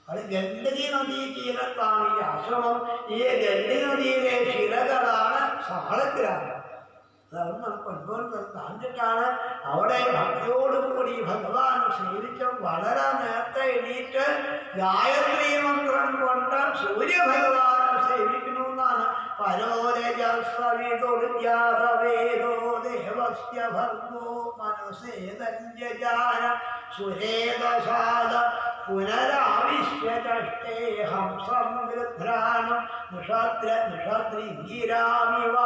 അത് ഗണ്ഡകി നദീ തീരത്താണ് ഈ ആശ്രമം. ഈ ഗണ്ഡകി നദിയിലെ ശിലകളാണ് സാളഗ്രാമം. അതൊന്നും കൊണ്ടുവന്ന് കാണിച്ചിട്ടാണ് അവിടെ ഭക്തിയോടുകൂടി ഭഗവാൻ സേവിച്ച് വളരെ നേരത്തെ എണീറ്റ് ഗായത്രി മന്ത്രം കൊണ്ട് സൂര്യഭഗവാൻ സേവിക്കണമെന്നാണ്. പരോരജസ്വവിദുർജാതവേദോ ദേവസ്യ ഭർഗോ മനസേതഞ്ജാന സുരേതസാദ പുനരാവിശ്യ ചഷ്ടേ ഹംസം ഗൃധ്രാണം നിഷദ്രിംഗിരാമിവ.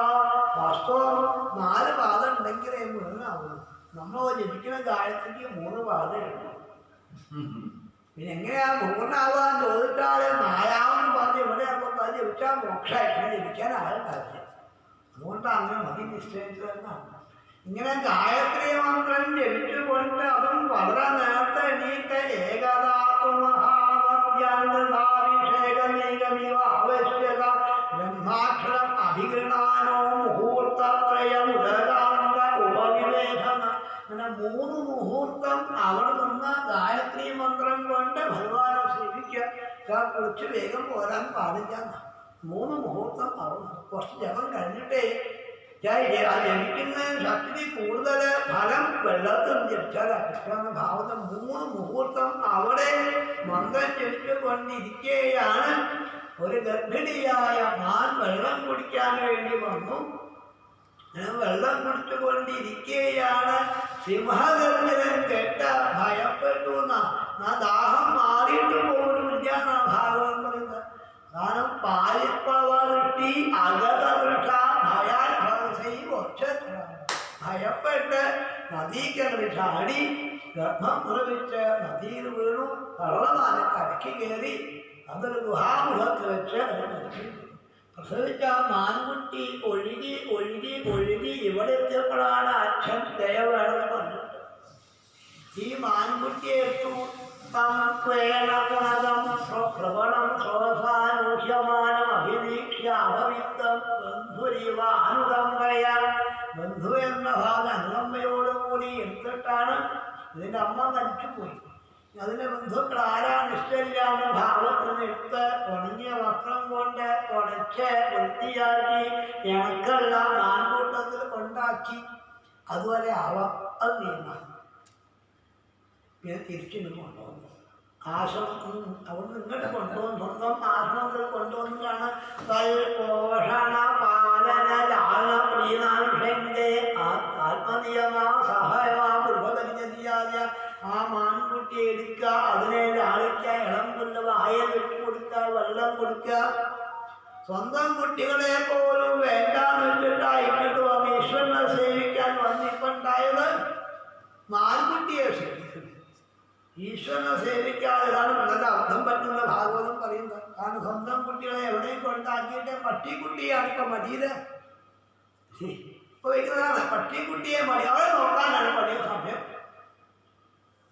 വാസ്തവം 4 പാദം ഉണ്ടെങ്കിലേ മുഴുവനാവുള്ളൂ. നമ്മൾ ജപിക്കുന്ന ഗായത്രിക്ക് 3 പാദമുണ്ട്. പിന്നെ എങ്ങനെയാ പൂർണ്ണാവാൻ ചോദിച്ചാൽ 4ാമത് പാദം ഇവിടെ ആകുമ്പോൾ ജപിച്ചാൽ മോക്ഷമായിട്ട് ജപിക്കാൻ ആളുണ്ടാവില്ല. അതുകൊണ്ടാണ് മതി നിശ്ചയിച്ചതെന്നാണ്. ഇങ്ങനെ ഗായത്രി മന്ത്രം ജപിച്ചുകൊണ്ട് അതും വളരെ നേരത്തെ എണീറ്റ് ഏകദാതു മഹാമദ്യാന്തേകമേകമിവ ആവശ്യക ബ്രഹ്മാക്ഷരം അഭിഗൃണാനോ മുഹൂർത്തത്രയമുദകാന്ത ഉപവിവേശന. അങ്ങനെ 3 മുഹൂർത്തം അവിടെ നിന്ന് ഗായത്രി മന്ത്രം കൊണ്ട് ഭഗവാനെ സേവിക്കുക. കുറിച്ച് വേഗം പോരാൻ പാടില്ല. 3 മുഹൂർത്തം അവിടെ കുറച്ച് ജപം കഴിഞ്ഞിട്ടേ ജപിക്കുന്ന ശക്തി കൂടുതൽ ഫലം വെള്ളത്തിൽ ജപിച്ചാൽ കൃഷ്ണ ഭാവതം 3 മുഹൂർത്തം അവിടെ മന്ത്രം ജപിച്ചുകൊണ്ടിരിക്കുകയാണ്. ഒരു ഗർഭിണിയായ മാൻ വെള്ളം കുടിക്കാൻ വേണ്ടി വന്നു. വെള്ളം കുടിച്ചുകൊണ്ടിരിക്കുകയാണ്. സിംഹഗർജനം കേട്ട ഭയപ്പെട്ടു. ദാഹം മാറിയിട്ട് പോലുമില്ല ഭാഗവതം പറയുന്നത്. കാരണം പാലിപ്പവൃഷ്ടി അഗതവൃക്ഷ ഭയാൽ ഭയപ്പെട്ട് നദീക്കടൽ ചാടി ഗർഭം മുറിവിച്ച് നദിയിൽ വീണു. കള്ളമാന കരയ്ക്ക് കയറി അതൊരു ഗുഹാമുഖത്ത് വെച്ച് പ്രസവിച്ച മാൻകുട്ടി ഒഴുകി ഒഴുകി ഒഴുകി ഇവിടെ എത്തിയപ്പോഴാണ് അച്ഛൻ ദയവേണമെന്ന് പറഞ്ഞിട്ട് ഈ മാൻകുട്ടിയെ എടുത്തു. ശ്രവണം ശ്രോസാനൂഹ്യമാനം അഭിവീക്ഷ്യ അഭവിത്തം ബന്ധുരീവ അനുകമ്പയ. ബന്ധു എന്ന ഭാഗം അനുകമ്പയോടുകൂടി എടുത്തിട്ടാണ്. ഇതിൻ്റെ അമ്മ മരിച്ചുപോയി. അതിൻ്റെ ബന്ധുക്കൾ ആരാണ് ഇഷ്ടമില്ലാന്ന് ഭാവത്തിന് എടുത്ത് ഉണങ്ങിയ വസ്ത്രം കൊണ്ട് ഉടച്ച് വൃത്തിയാക്കി ഇണക്കെല്ലാം മാൻകൂട്ടത്തിൽ കൊണ്ടാക്കി. അതുവരെ ആവാം. അത് തീരുമാനം. പിന്നെ തിരിച്ചിന് കൊണ്ടുവന്നു. ആശ്രമത്തിൽ അവിടെ ഇങ്ങോട്ട് കൊണ്ടുവന്നു. സ്വന്തം ആശ്രമത്തിൽ കൊണ്ടുവന്നിട്ടാണ് പോഷണ പാലന ലാള പ്രീനാംശന്റെ ആത്മനിയമാ സഹായമാ ഗൃഹപരിചര്യായ ആ മാൻകുട്ടിയെ എടുക്കുക, അതിനെ ലാളിക്കുക, ഇളം പുല്ല് വായൽ വെച്ച് കൊടുക്കുക, വെള്ളം കൊടുക്കുക. സ്വന്തം കുട്ടികളെ പോലും വേണ്ടാന്ന് വെച്ചിട്ടാ ഇങ്ങോട്ട് വന്ന് ഈശ്വരനെ സേവിക്കാൻ വന്നിപ്പുണ്ടായത്. മാൻകുട്ടിയെ സേവിക്കുന്നു. ഈശ്വരനെ സേവിക്കാതെയാണ് ഇന്നത്തെ അർത്ഥം പറ്റുന്ന ഭാഗവതം പറയുന്നത്. കാരണം സ്വന്തം കുട്ടികളെ എവിടെയും കൊണ്ടാക്കിയിട്ട് പട്ടിക്കുട്ടിയാണ് ഇപ്പൊ മടിയത്. ഇപ്പൊ വയ്ക്കുന്നതാണ് പട്ടിക്കുട്ടിയെ മടി. അവരെ നോക്കാനാണ് പടിയ സമയം.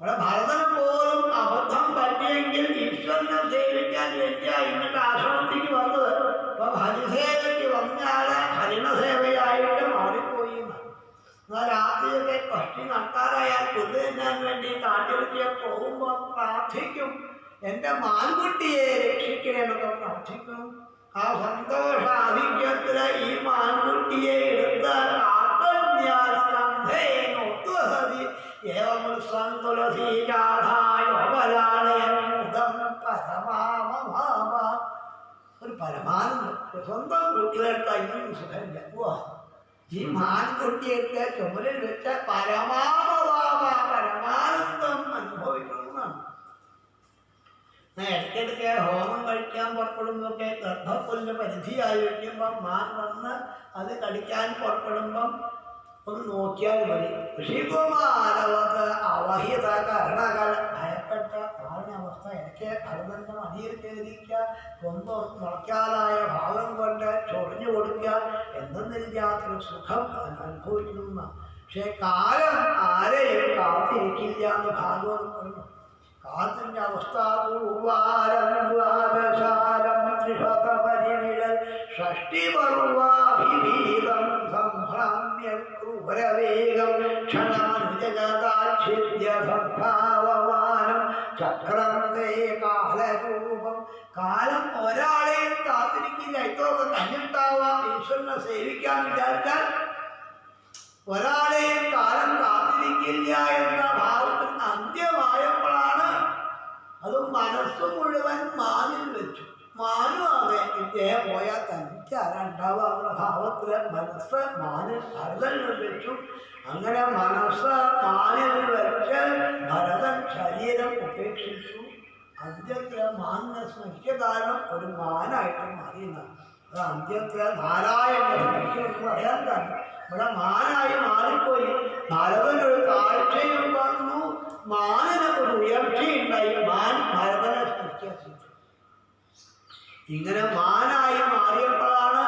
അവിടെ ഭരതന് പോലും അബദ്ധം പറ്റിയെങ്കിൽ ഈശ്വരനെ സേവിക്കാൻ വേണ്ടിയാ ഇങ്ങോട്ട് ആശ്രമത്തിക്ക് വന്നത്. അപ്പൊ ഹരിസേവയ്ക്ക് വന്നാല് ഹരിണസേവയായിട്ട് മാറിപ്പോയി. എന്നാൽ രാത്രിയൊക്കെ കഷ്ടി നട്ടാറായാൽ പുല്ല് തിന്നാൻ വേണ്ടി കാട്ടിലേക്ക് പോകുമ്പോൾ പ്രാർത്ഥിക്കും, എൻ്റെ മാൻകുട്ടിയെ രക്ഷിക്കണമെന്നൊക്കെ പ്രാർത്ഥിക്കും. ആ സന്തോഷാധിക്യത്തിൽ ഈ മാൻകുട്ടിയെ എടുത്ത് ഒരു പരമാനന്ദം. സ്വന്തം കുട്ടികൾക്ക് അതിനും സുഖമില്ല. ഈ മാൻകുട്ടിയൊക്കെ ചുമലിൽ വെച്ച പരമാനന്ദം അനുഭവിക്കണമെന്നാണ്. ഇടയ്ക്കിടയ്ക്ക് ഹോമം കഴിക്കാൻ പുറപ്പെടുമ്പോഴൊക്കെ ഗർഭപ്പുല്ല് പരിധിയായി വയ്ക്കുമ്പം മാൻ വന്ന് അത് കടിക്കാൻ പുറപ്പെടുമ്പം ഒന്ന് നോക്കിയാൽ മതി. ഋഷികുമാരവത് അവഹിത കരണകൾ ഭയപ്പെട്ട അവസ്ഥ. ഇടയ്ക്ക് ഭരതന്റെ മടിയിൽ കയറിക്കുക, കൊമ്പ് മുളയ്ക്കാതായ ഭാഗം കൊണ്ട് ചൊറിഞ്ഞു കൊടുക്കുക, എന്തെന്നില്ലാത്തൊരു സുഖം അനുഭവിക്കുന്ന. പക്ഷെ കാലം ആരെയും കാത്തിരിക്കില്ല എന്ന് ഭാഗവതം പറഞ്ഞു. കാലത്തിന്റെ അവസ്ഥ ഷഷ്ടിപർവാഭിഭീതം സംഭ്രാമ്യ ക്രൂരവേഗം ക്ഷണാനുജഗതാച്ഛിദ്യ സംഭാവമാനം ചക്രന്തേ കാലരൂപം. കാലം ഒരാളെയും കാത്തിരിക്കില്ല. ഇതൊക്കെ കണ്ടിട്ടാവാം. ഈശ്വരനെ സേവിക്കാൻ വിചാരിച്ചാൽ ഒരാളെയും കാലം കാത്തിരിക്കില്ല എന്ന ഭാവത്തിൽ അന്ത്യമായപ്പോഴാണ് അതും മനസ്സ് മുഴുവൻ മാനിൽ വെച്ചു. മാനും അതെ ഇദ്ദേഹം പോയാൽ തനിക്ക് ആരുണ്ടാവാനുള്ള ഭാവത്തില് മനസ്സ് മാനിൽ ഭരതനിൽ വെച്ചു. അങ്ങനെ മനസ്സ് മാനിൽ വെച്ച് ഭരതൻ ശരീരം ഉപേക്ഷിച്ചു. അന്ത്യത്തിൽ മാനിനെ സ്മരിച്ച കാരണം ഒരു മാനായിട്ട് മാറിയെന്നാണ്. അത് അന്ത്യത്തിൽ നാരായണ സ്മരിക്കണമെന്ന് പറയാൻ കാരണം ഇവിടെ മാനായി മാറിപ്പോയി. ഭരതനൊരു താഴ്ചയും വന്നു, മാനിന് ഒരു ഉയർച്ചയുണ്ടായി. മാൻ ഭരതനെ സ്മരിച്ചു. ഇങ്ങനെ മാനായി മാറിയപ്പോഴാണ്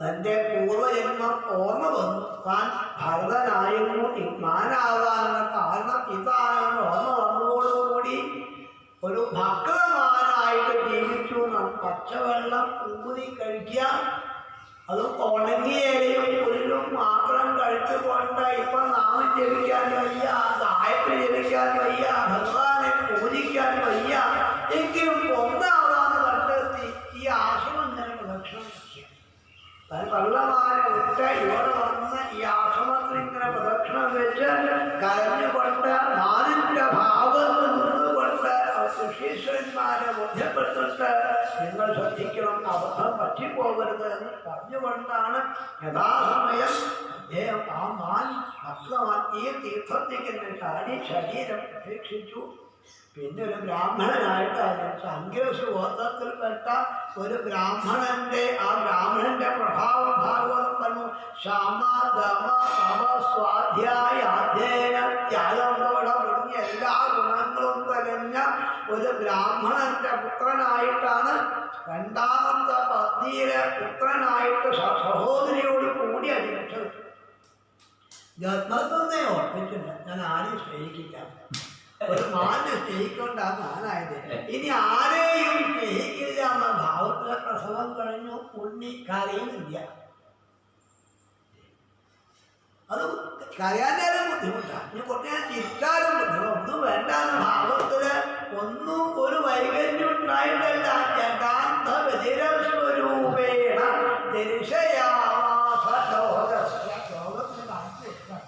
തൻ്റെ പൂർവജന്മം ഓർമ്മ വന്നു. താൻ ഭരതനായിരുന്നു, മാനാകാനുള്ള കാരണം ഇതാണെന്ന് ഓർമ്മ വന്നതോടുകൂടി ഒരു ഭക്തമാനായിട്ട് ജീവിച്ചു. പച്ചവെള്ളം ഊതി കഴിക്കുക, അതും ഉണങ്ങിയയും പുല്ലും മാത്രം കഴിച്ചുകൊണ്ട് ഇപ്പം നാമം ജപിക്കാൻ വയ്യ, ഗായത്രി ജപിക്കാൻ വയ്യ, ഭഗവാനെ പൂജിക്കാൻ വയ്യ, എങ്കിലും ഒന്നാവാന്ന് കണ്ടെത്തി ഈ ആശ്രമം തന്നെ പ്രദക്ഷിണം ചെയ്യുക. വെള്ളമാന കരഞ്ഞുകൊണ്ട് ഇവിടെ വന്ന് ഈ ആശ്രമത്തിൽ ഇങ്ങനെ പ്രദക്ഷിണം വെച്ച് കരഞ്ഞുകൊണ്ട് മാനിന്റെ ഭാവത്ത് നിന്നുകൊണ്ട് ഋഷീശ്വരന്മാരെ ബോധ്യപ്പെട്ടിട്ട് നിങ്ങൾ ശ്രദ്ധിക്കണം, അബദ്ധം പറ്റിപ്പോകരുത് എന്ന് പറഞ്ഞുകൊണ്ടാണ് യഥാസമയം അദ്ദേഹം ആ മാൻ ഭക്തമാൻ ഈ തീർത്ഥത്തിക്കുന്ന ചാടി ശരീരം ഉപേക്ഷിച്ചു. പിന്നെ ഒരു ബ്രാഹ്മണനായിട്ട് സംഖ്യസ് ഗോത്രത്തിൽപ്പെട്ട ഒരു ബ്രാഹ്മണന്റെ ആ ബ്രാഹ്മണന്റെ പ്രഭാവം ഭാഗവതം പറഞ്ഞു. ശമ ദമ തപ സ്വാധ്യായ അധ്യയനം ത്യാഗത്തോടെ തുടങ്ങിയ എല്ലാ ഗുണങ്ങളും തികഞ്ഞ ഒരു ബ്രാഹ്മണന്റെ പുത്രനായിട്ടാണ് രണ്ടാമത്തെ പത്നിയിലെ പുത്രനായിട്ട് സഹോദരിയോട് കൂടി അടിച്ചത്. ജന്മത്വത്തെ ഓർപ്പിച്ചില്ല, ഞാൻ ആരെയും സ്നേഹിക്കാം, ഒരു മാനെ സ്നേഹിക്കൊണ്ടാ മാനായത്. ഇനി ആരെയും സ്നേഹിക്കില്ല എന്ന ഭാവത്തിലെ പ്രസവം കഴിഞ്ഞു. ഉണ്ണി കരയുന്നില്ല. അത് കരയാനേരം ബുദ്ധിമുട്ടാണ്. ഇനി കുറച്ച് ചിരിച്ചാലും ബുദ്ധിമുട്ട് ഒന്നും വേണ്ട എന്ന ഭാവത്തില് ഒന്നും ഒരു വൈകല്യം ഉണ്ടായിട്ടല്ല. ജഗാന്ത വ്യതിരസ്വരൂപേണ ദർശയാമാസ ലോകസ്യ. ലോകത്തിന് കാണിച്ചു കൊടുക്കാൻ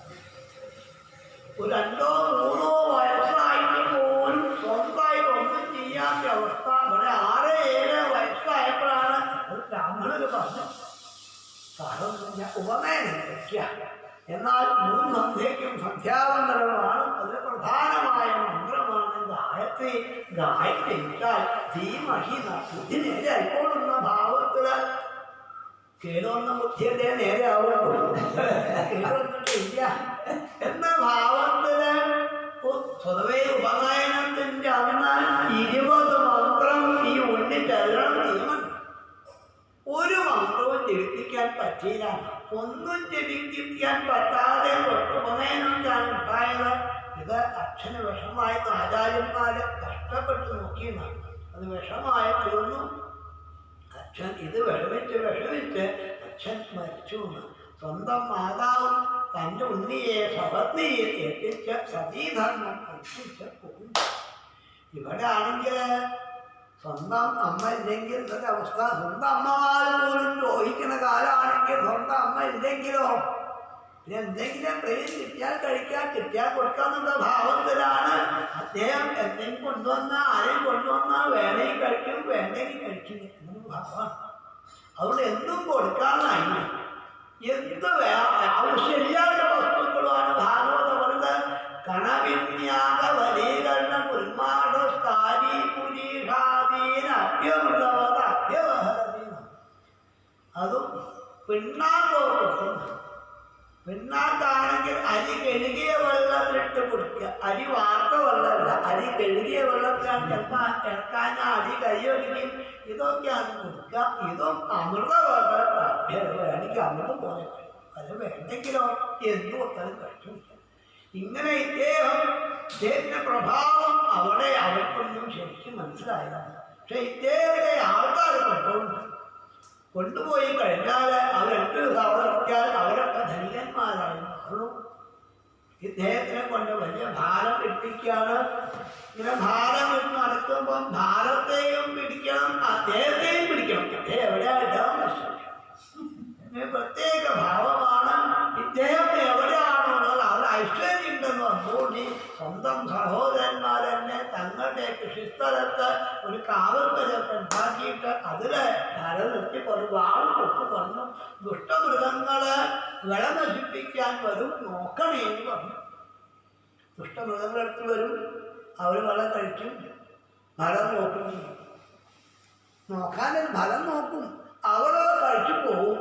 ഒരു 2 3 വയസ്സായിട്ട് പോലും സ്വന്തമായിട്ട് ഒന്നും ചെയ്യാത്ത അവസ്ഥ. ഇവിടെ 6 7 വയസ്സായപ്പോഴാണ് ഒരു ബ്രാഹ്മണര് പറഞ്ഞു, സാറൊന്നും ഞാൻ ഉപനയനം വയ്ക്കുക, എന്നാൽ 3 സന്ധ്യയ്ക്കും സന്ധ്യാവന്തരമാണ്. അതിൽ പ്രധാനമായ മന്ത്രമാണ് ഗായത്രി. ഗായത്രി ഇട്ടാൽ ധീമഹി ബുദ്ധി നേരെ ആയിക്കോളുന്ന ഭാവത്തില് കേടുവന്ന ബുദ്ധിയുടെ നേരെ ആവുള്ളൂ, കേടുവന്നിട്ടില്ല എന്ന ഭാവത്തില് സ്വതവേ ഉപനയനത്തിന്റെ അന്ന് 20 മന്ത്രം ഈ ഉണ്ണി ചെല്ലണം നിയമം. ഒരു മന്ത്രവും ജപിപ്പിക്കാൻ പറ്റിയില്ല. ഒന്നും ജപിപ്പിക്കാൻ പറ്റാതെ ഉപനയനം ഞാൻ ഉണ്ടായത്. ഇത് അച്ഛന് വിഷമായി ആചാര്യന്മാര് കഷ്ടപ്പെട്ട് നോക്കിയെന്നാണ്. അത് വിഷമായി തീർന്നു. അച്ഛൻ ഇത് വിഷമിച്ച് അച്ഛൻ മരിച്ചു എന്ന്. സ്വന്തം മാതാവും തൻ്റെ ഉണ്ണിയെ സപത്നിയെ എത്തിച്ച് സതീധർമ്മം കൽപ്പിച്ച് പോകും. ഇവിടെ ആണെങ്കിൽ സ്വന്തം അമ്മ ഇല്ലെങ്കിൽ ഒരവസ്ഥ. സ്വന്തം അമ്മമാർ പോലും ദ്രോഹിക്കുന്ന കാലമാണെങ്കിൽ സ്വന്തം അമ്മ ഇല്ലെങ്കിലോ പിന്നെ എന്തെങ്കിലും പ്രിയം കിട്ടിയാൽ കഴിക്കാൻ, കിട്ടിയാൽ കൊടുക്കാന്നുള്ള ഭാവത്തിലാണ് അദ്ദേഹം. എന്തെങ്കിലും കൊണ്ടുവന്നാൽ ആരെയും കൊണ്ടുവന്നാൽ വേണമെങ്കിൽ കഴിക്കും, വേണ്ടെങ്കിൽ കഴിക്കില്ല എന്നൊരു ഭാവമാണ്. അതുകൊണ്ട് എന്തും കൊടുക്കാനായി. എന്ത് ആവശ്യമില്ലാത്ത വസ്തുക്കളുമാണ് ഭാഗവതം പറയുന്നത്. കണവിന്യാക വലീകരണ ഉന്മാദ സ്ഥാരി പുരീഷാദീന അഭ്യമൃതവത അഭ്യവഹരതീന. അതും പിണ്ണാക്കോട്ടും. പിണ്ണാക്കാണെങ്കിൽ അരി കഴുകിയ വെള്ളത്തിലിട്ട് കുടിക്കുക. അരി വാർത്ത വെള്ളമല്ല, അരി കഴുകിയ വെള്ളത്തിലാണ് ചിലപ്പോൾ ഇറക്കാൻ അരി കൈയൊഴുകി. ഇതൊക്കെയാണ് കൊടുക്കുക. ഇതും അമൃതവത വേണമെങ്കിൽ അമൃതം പോലെ കഴിക്കും. അത് വേണ്ടെങ്കിലോ എന്തു കൊടുത്താലും കഴിച്ചില്ല. ഇങ്ങനെ ഇദ്ദേഹത്തിന്റെ പ്രഭാവം അവിടെ അവർക്കൊന്നും ശരിക്കും മനസ്സിലായതാണ്. പക്ഷെ ഇദ്ദേഹത്തെ ആൾക്കാർ കൊണ്ടുപോയി കഴിഞ്ഞാൽ അവരെട്ട് സവർത്തിയാൽ അവരൊക്കെ ധനികന്മാരായി മാറും. ഇദ്ദേഹത്തിനെ കൊണ്ട് വലിയ ഭാരം പിടിപ്പിക്കുകയാണ്. ഇങ്ങനെ ഭാരം ഇട്ട് നടക്കുമ്പം ഭാരത്തെയും പിടിക്കണം, അദ്ദേഹത്തെയും പിടിക്കണം. ഇദ്ദേഹം എവിടെയായിട്ടാണ് പ്രത്യേക ഭാവമാണ്. ഇദ്ദേഹം എവിടെയാണുള്ളത് അവിടെ ഐശ്വര്യം ഉണ്ടെന്ന് വന്നുകൂടി സ്വന്തം സഹോദരന്മാരെന്നെ തങ്ങളുടെ കൃഷിസ്ഥലത്ത് ഒരു കാവൽപ്പരൊക്കെ ഉണ്ടാക്കിയിട്ട് അതില് കരനിർത്തി ഒരു വാൾ കൊണ്ടു പറഞ്ഞു. ദുഷ്ടമൃഗങ്ങള് വിള നശിപ്പിക്കാൻ വരും, നോക്കണേ എന്ന് പറഞ്ഞു. ദുഷ്ടമൃഗങ്ങളെടുത്ത് വരും, അവർ വിള കഴിക്കും, ഫലം നോക്കും. നോക്കാനൊരു ഫലം നോക്കും, അവിടെ കഴിച്ചു പോകും.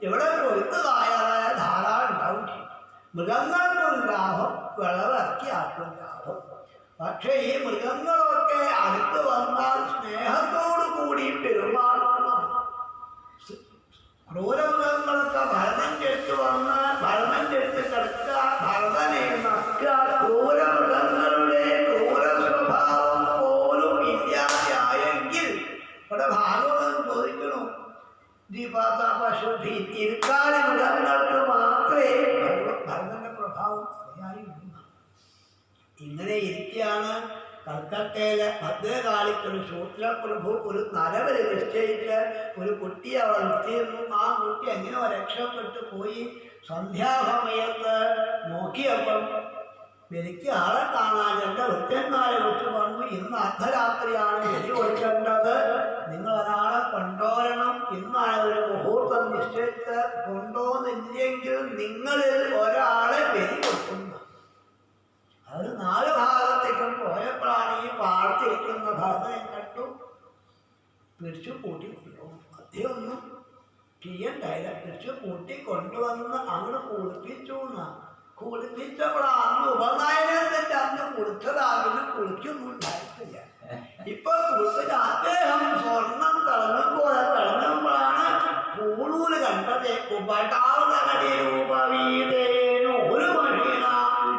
ഇവിടെ കൊഴുത്തതായതായ ധാരാളം ഉണ്ടാവും ചെയ്യും. മൃഗങ്ങൾക്കൊരു ലാഭം, വിളവിറക്കി ആക്കും ലാഭം. പക്ഷേ ഈ മൃഗങ്ങളൊക്കെ അടുത്ത് വന്നാൽ സ്നേഹത്തോടു കൂടി പെരുമാറണം. ക്രൂരമൃഗങ്ങളൊക്കെ ഭരണന്റെ അടുത്ത് വന്ന് ഭരണന്റെ അടുത്ത് കിടക്കുക, ഭരണനെ നക്കുക. ക്രൂരമൃഗങ്ങളുടെ ക്രൂര സ്വഭാവം പോലും ഇല്ലാതെയായെങ്കിൽ ഇവിടെ ഭാഗവതം ചോദിക്കണു. ദീപാത പശുഭി ഇരുക്കാലി മൃഗങ്ങൾക്ക് മാത്രമേ ഭരണന്റെ പ്രഭാവം അറിയായി. ഇങ്ങനെ ഇരിക്കുകയാണ് കൽക്കട്ടയിലെ ഭദ്രകാളിക്കൊരു ശൂദ്രപ്രഭു ഒരു നരബലി നിശ്ചയിച്ച് ഒരു കുട്ടിയെ അവിടെ നിർത്തിയിരുന്നു. ആ കുട്ടി എങ്ങനെയോ രക്ഷപ്പെട്ടു പോയി. സന്ധ്യാസമയത്ത് നോക്കിയപ്പം എനിക്ക് ആളെ കാണാൻ എൻ്റെ വൃത്യന്മാരെ വിട്ടു വന്നു. ഇന്ന് അർദ്ധരാത്രിയാണ് ബലി കൊടുക്കേണ്ടത്, നിങ്ങൾ ഒരാളെ കൊണ്ടുവരണം. ഇന്നാണ് ഒരു മുഹൂർത്തം നിശ്ചയിച്ച് കൊണ്ടുവന്നില്ലെങ്കിൽ നിങ്ങളിൽ ഒരാളെ ബലി കൊടുക്കുന്നു. അവർ 4 ഭാഗത്തേക്കും പോയപ്പോഴാണ് ഈ പാർത്തിരിക്കുന്ന ഭരതനെ കണ്ടു. പിടിച്ചു കൂട്ടിക്കൊണ്ടുപോകും. അദ്ദേഹമൊന്നും ചെയ്യണ്ടായില്ല. പിടിച്ചു കൂട്ടി കൊണ്ടുവന്ന് അങ്ങോട്ട് കുളിപ്പിച്ചു. കുളിപ്പിച്ചപ്പോഴാണ് ഉപനയനത്തിന്റെ അന്ന് കുളിച്ചതാകുന്നു. കുളിക്കൊന്നും ഉണ്ടായിട്ടില്ല. ഇപ്പൊ കുളിപ്പിച്ച അദ്ദേഹം സ്വർണം തിളങ്ങുമ്പോഴാണ് പൂളൂര് കണ്ടത്. ഉപടാവതകടിരൂപവീതേനു ഒരു മഹിള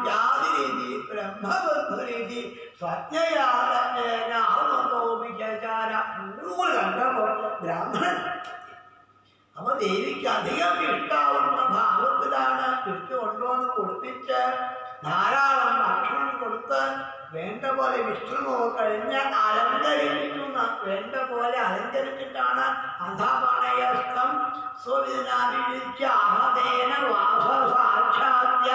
ജാതി രീതി ബ്രഹ്മബന്ധുരീതി സ്വജ്ഞയാതോപിച്ചാര പൂളൂര് കണ്ടപ്പോ ബ്രാഹ്മണൻ. അപ്പൊ ദേവിക്ക് അധികം ഇഷ്ടാവുന്ന ഭാഗത്തിലാണ് പിടിച്ചു കൊണ്ടുവന്ന് കുളിപ്പിച്ച് ധാരാളം ഭക്ഷണം കൊടുത്ത് വേണ്ട പോലെ വിശ്രമമോ കഴിഞ്ഞ് അലങ്കരിക്കുന്ന വേണ്ട പോലെ അലങ്കരിച്ചിട്ടാണ് അധപണയസ്ഥം സ്വവിനാഭിവിദ്യ അഹദേന വാസസാക്ഷാദ്യ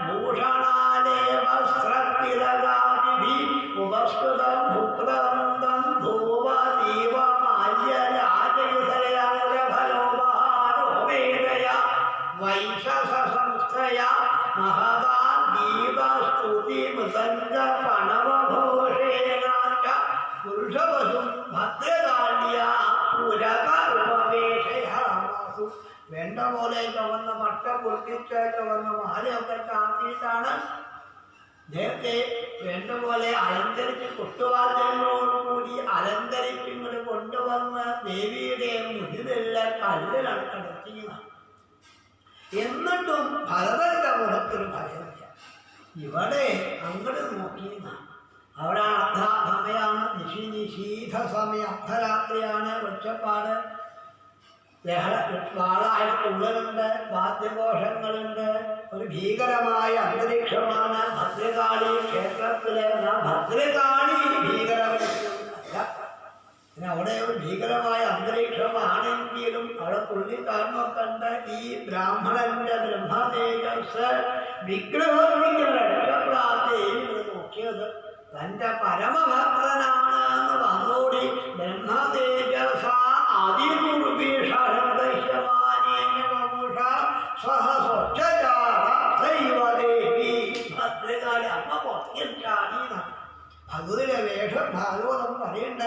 ഭൂഷണാലേ വസ്ത്രത്തിലകാദിഭി ഉപസ്കൃതം ഭുക്തവന്തം ധൂവ ദീപ മാല്യ വൈശസംസ്ഥയ മഹദാ ദീപസ്തുതി മൃദംഗ പണവഘോഷേണാച പുരുഷവസും ഭദ്രകാള്യ പുരക ഉപവേശയാമാസു. വേണ്ട പോലെ ചുവന്ന പട്ട പൊട്ടിച്ച് ചുവന്ന മാലയൊക്കെ ചാർത്തിയിട്ടാണ് നേരത്തെ വേണ്ട പോലെ അലങ്കരിച്ച് കുട്ടുവാദ്യങ്ങളോടുകൂടി അലങ്കരിച്ചിങ്ങോട്ട് കൊണ്ടുവന്ന് ദേവിയുടെ മുന്നിലെല്ലാം കല്ലിലാണ് കിടത്തിയത്. എന്നിട്ടും ഭരതന്റെ മുഖത്തൊരു ഭയമില്ല. ഇവിടെ അങ്ങോട്ട് നോക്കിയെന്നാണ്. അവിടെ സമയമാണ്, നിശീഥ സമയം, അർദ്ധരാത്രിയാണ്. വൃക്ഷപ്പാട് വാളായിട്ട് ഉള്ളതുണ്ട്, വാദ്യഘോഷങ്ങളുണ്ട്. ഒരു ഭീകരമായ അന്തരീക്ഷമാണ്. ഭദ്രകാളി ക്ഷേത്രത്തിലെ ഭദ്രകാളി ഭീകരമല്ല. പിന്നെ അവിടെ ഒരു ഭീകരമായ അന്തരീക്ഷമാണെങ്കിലും അവിടെ പുള്ളിക്കാരനൊക്കെ ഉണ്ട്. ഈ ബ്രാഹ്മണന്റെ ബ്രഹ്മതേജസ് വിഗ്രഹത്തിൻ്റെ നോക്കിയത് തൻ്റെ പരമഭക്തനാണ് എന്ന് വന്നോടി ബ്രഹ്മതേജസ ഭദ്രകാളി അമ്മ പൊത്തിയിൽ ചാടിയതാണ്. ഭഗവതിയുടെ വേഷം ഭാഗവതം പറയണ്ട.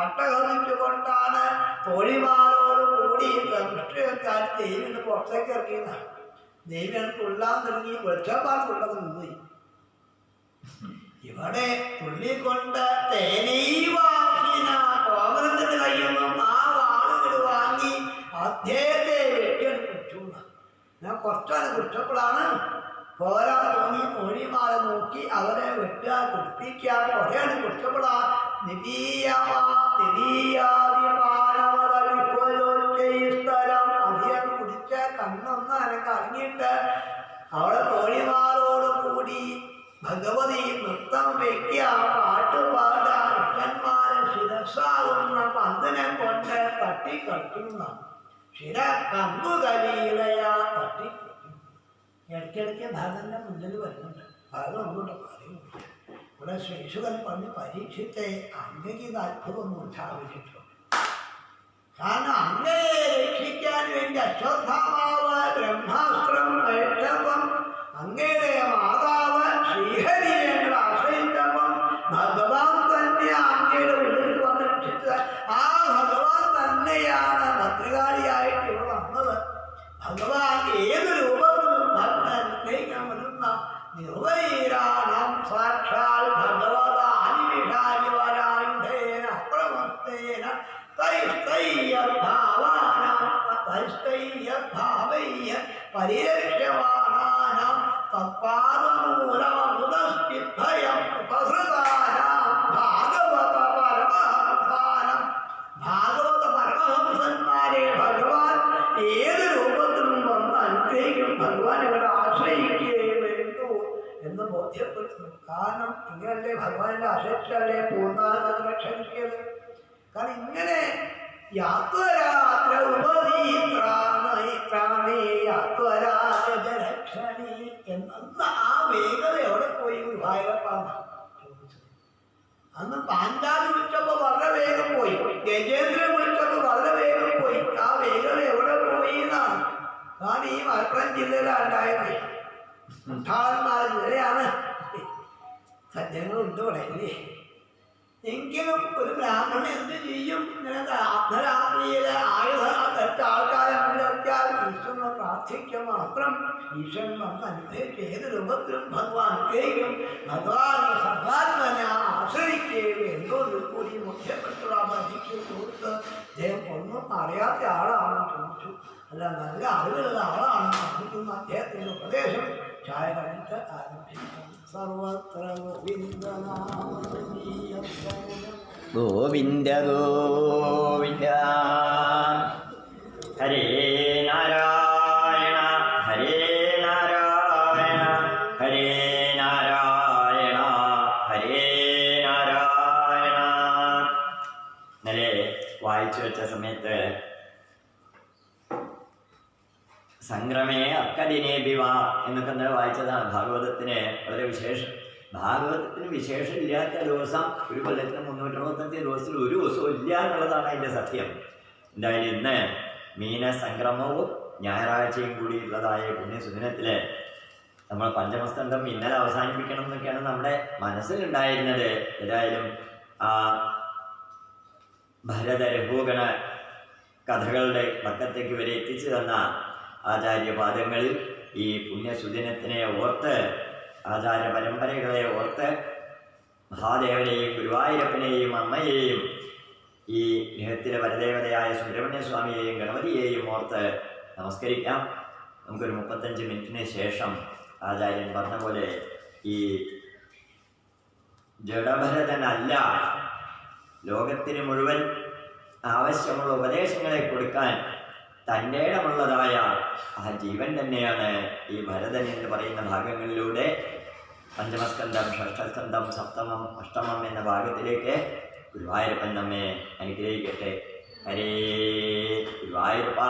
അട്ടഹസിച്ചുകൊണ്ടാണ് തോഴിമാരോടുകൂടി ദൃഷ്ടിവെക്കാൻ ദേവിയുടെ പുറത്തേക്ക് ഇറങ്ങിയതാണ്. ദേവി തുള്ളാൻ തുടങ്ങി. വെളിച്ചപ്പാടുള്ളത് പോയി. ഇവിടെ തുള്ളിക്കൊണ്ട് തേനീവാസിന കോമരത്തിന്റെ കയ്യിൽ നിന്നും ആ വാളുകൾ വാങ്ങി അദ്ദേഹത്തെ വെട്ടിയാണ് കുറിച്ചു. ഞാൻ കുറച്ചാണ് കുറിച്ചപ്പോഴാണ് പോരാ തോന്നി. തോഴിമാരെ നോക്കി അവരെ വെട്ടുക, കുടിപ്പിക്കുക. കുറേയാണ് കുറിച്ചപ്പോഴാ സ്ഥലം അധികം കുടിച്ച കണ്ണൊന്ന് അനക്ക് അറിഞ്ഞിട്ട് അവിടെ തോഴിമാരോട് കൂടി ഭഗവതി നൃത്തം വയ്ക്കുക, പാട്ടുപാട. കൃഷ്ണന്മാരെ ശിരസാകുന്ന പന്തിനെ കൊണ്ട് തട്ടിക്കളിക്കുന്ന ശിര കമ്പുകലീലയാ തട്ടിക്കളിക്കും. ഇടയ്ക്കിടയ്ക്ക് ഭഗവന്റെ മുന്നിൽ വരുന്നുണ്ട്. ഭഗവൻ ഒന്നുകൊണ്ട് പറയുന്നുണ്ട്. ഇവിടെ ശ്രീശുകൻ പറഞ്ഞ് പരീക്ഷത്തെ അങ്ങേക്ക് ഇത് അത്ഭുതമൊന്നും ഉണ്ടാവിച്ചിട്ടുണ്ട്. കാരണം അങ്ങയെ രക്ഷിക്കാൻ വേണ്ടി അശ്വത്ഥാമാവ് ബ്രഹ്മാസ്ത്രം ഏറ്റപ്പം അങ്ങയുടെ മാതാവ് ശ്രീഹരിയെ ആശ്രയിച്ചപ്പം ഭഗവാൻ തന്നെ അങ്ങയുടെ ഉള്ളിൽ വന്ന് രക്ഷിച്ചത്. ആ ഭഗവാൻ തന്നെയാണ് ഭദ്രകാളിയായിട്ട് ഇവിടെ വന്നത്. ഭഗവാൻ ഏത് രൂപത്തിലും ഭക്തനിലേക്ക് വരുന്ന നിർവൈരാണം സാക്ഷാൽ ഭഗവതാനിവിഷാരിവരായുധേന അപ്രമത്തേന പരിരക്ഷ്യമാനാം തത്പാദമൂലമൃതസ്ഥിഭയം ഉപസൃതായ ഇങ്ങനല്ലേ ഭഗവാന്റെ അശക്തല്ലേ പൂർണ്ണാനന്ദ ക്ഷമിക്കത്. കാരണം ഇങ്ങനെ യാത്വരാത്ര ഉപദീത്രാണി യാത്വരാജരക്ഷണി എന്ന ആ വേഗത എവിടെ പോയി ഗുരുവായൂരപ്പാണ് ചോദിച്ചത്. അന്ന് പാഞ്ചാലി വിളിച്ചപ്പോൾ വളരെ വേഗം പോയി, ഗജേന്ദ്രൻ വിളിച്ചപ്പോൾ വളരെ വേഗം പോയി. ആ വേഗത എവിടെ പോയി എന്നാണ്. കാരണം ഈ മലപ്പുറം ജില്ലയിലാണ് ഉണ്ടായത്. മുട്ടാളന്മാർ ജില്ലയാണ്. സജ്ജങ്ങളുണ്ട് ഇവിടെ ഇല്ലേ. എങ്കിലും ഒരു ബ്രാഹ്മണൻ എന്ത് ചെയ്യും? ഇങ്ങനെ അർദ്ധരാത്രിയിലെ തെറ്റ ആൾക്കാരെ മുന്നിലെത്തിയാൽ ഈശ്വരനെ പ്രാർത്ഥിക്കുക മാത്രം. ഈശ്വരൻ വന്ന് അനുഗ്രഹിച്ച് ഏത് രൂപത്തിലും ഭഗവാൻ അനുഗ്രഹിക്കും. ഭഗവാൻ സർവാത്മനെ ആശ്രയിക്കുകയും എന്തോരു കൂടി മുഖ്യപ്പെട്ടുള്ള ഭജിക്ക് കൊടുത്ത് അദ്ദേഹം ഒന്നും അറിയാത്ത ആളാണെന്ന് ചോദിച്ചു. അല്ല, നല്ല അറിവുള്ള ആളാണെന്ന് അറിയിക്കുന്ന അദ്ദേഹത്തിൻ്റെ ഉപദേശം ചായ കഴിഞ്ഞിട്ട് ആരംഭിക്കാം. സർവത്ര ഗോവിന്ദ ഗോവിന്ദ. ഹരേ നാരായണ ഹരേ നാരായണ ഹരേ നാരായണ ഹരേ നാരായണ. ഇന്നലെ വായിച്ചു വെച്ച സമയത്ത് സംക്രമേ അക്കദിനേ ബിവ എന്നൊക്കെ ഇന്നലെ വായിച്ചതാണ്. ഭാഗവതത്തിന് വളരെ വിശേഷം. ഭാഗവതത്തിന് വിശേഷമില്ലാത്ത ദിവസം ഒരു കൊല്ലത്തിന് 365 ദിവസത്തിൽ ഒരു ദിവസവും ഇല്ല എന്നുള്ളതാണ് അതിൻ്റെ സത്യം. എന്തായാലും ഇന്ന് മീനസംക്രമവും ഞായറാഴ്ചയും കൂടിയുള്ളതായ പുണ്യസുദിനത്തിൽ നമ്മൾ പഞ്ചമസ്കന്ധം ഇന്നലെ അവസാനിപ്പിക്കണം എന്നൊക്കെയാണ് നമ്മുടെ മനസ്സിലുണ്ടായിരുന്നത്. ഏതായാലും ആ ഭരത രഘുഗണ കഥകളുടെ പക്കത്തേക്ക് വരെ എത്തിച്ചു തന്ന ആചാര്യപാദങ്ങളിൽ ഈ പുണ്യസുദിനത്തിനെ ഓർത്ത്, ആചാര്യ പരമ്പരകളെ ഓർത്ത്, മഹാദേവനെയും ഗുരുവായൂരപ്പനെയും അമ്മയെയും ഈ ഗൃഹത്തിലെ പരദേവതയായ സുബ്രഹ്മണ്യ സ്വാമിയെയും ഗണപതിയെയും ഓർത്ത് നമസ്കരിക്കാം. നമുക്കൊരു 35 മിനിറ്റിന് ശേഷം ആചാര്യൻ പറഞ്ഞ പോലെ ഈ ജഡഭരതനല്ല, ലോകത്തിന് മുഴുവൻ ആവശ്യമുള്ള ഉപദേശങ്ങളെ കൊടുക്കാൻ തൻ്റെ ഇടമുള്ളതായ ആ ജീവൻ തന്നെയാണ് ഈ ഭരതൻ എന്ന് പറയുന്ന ഭാഗങ്ങളിലൂടെ പഞ്ചമസ്കന്ധം, ഷഷ്ഠസ്കന്ധം, സപ്തമം, അഷ്ടമം എന്ന ഭാഗത്തിലേക്ക് ഗുരുവായൂരപ്പൻ നമ്മെ അനുഗ്രഹിക്കട്ടെ. ഹരേ ഗുരുവായൂരപ്പ.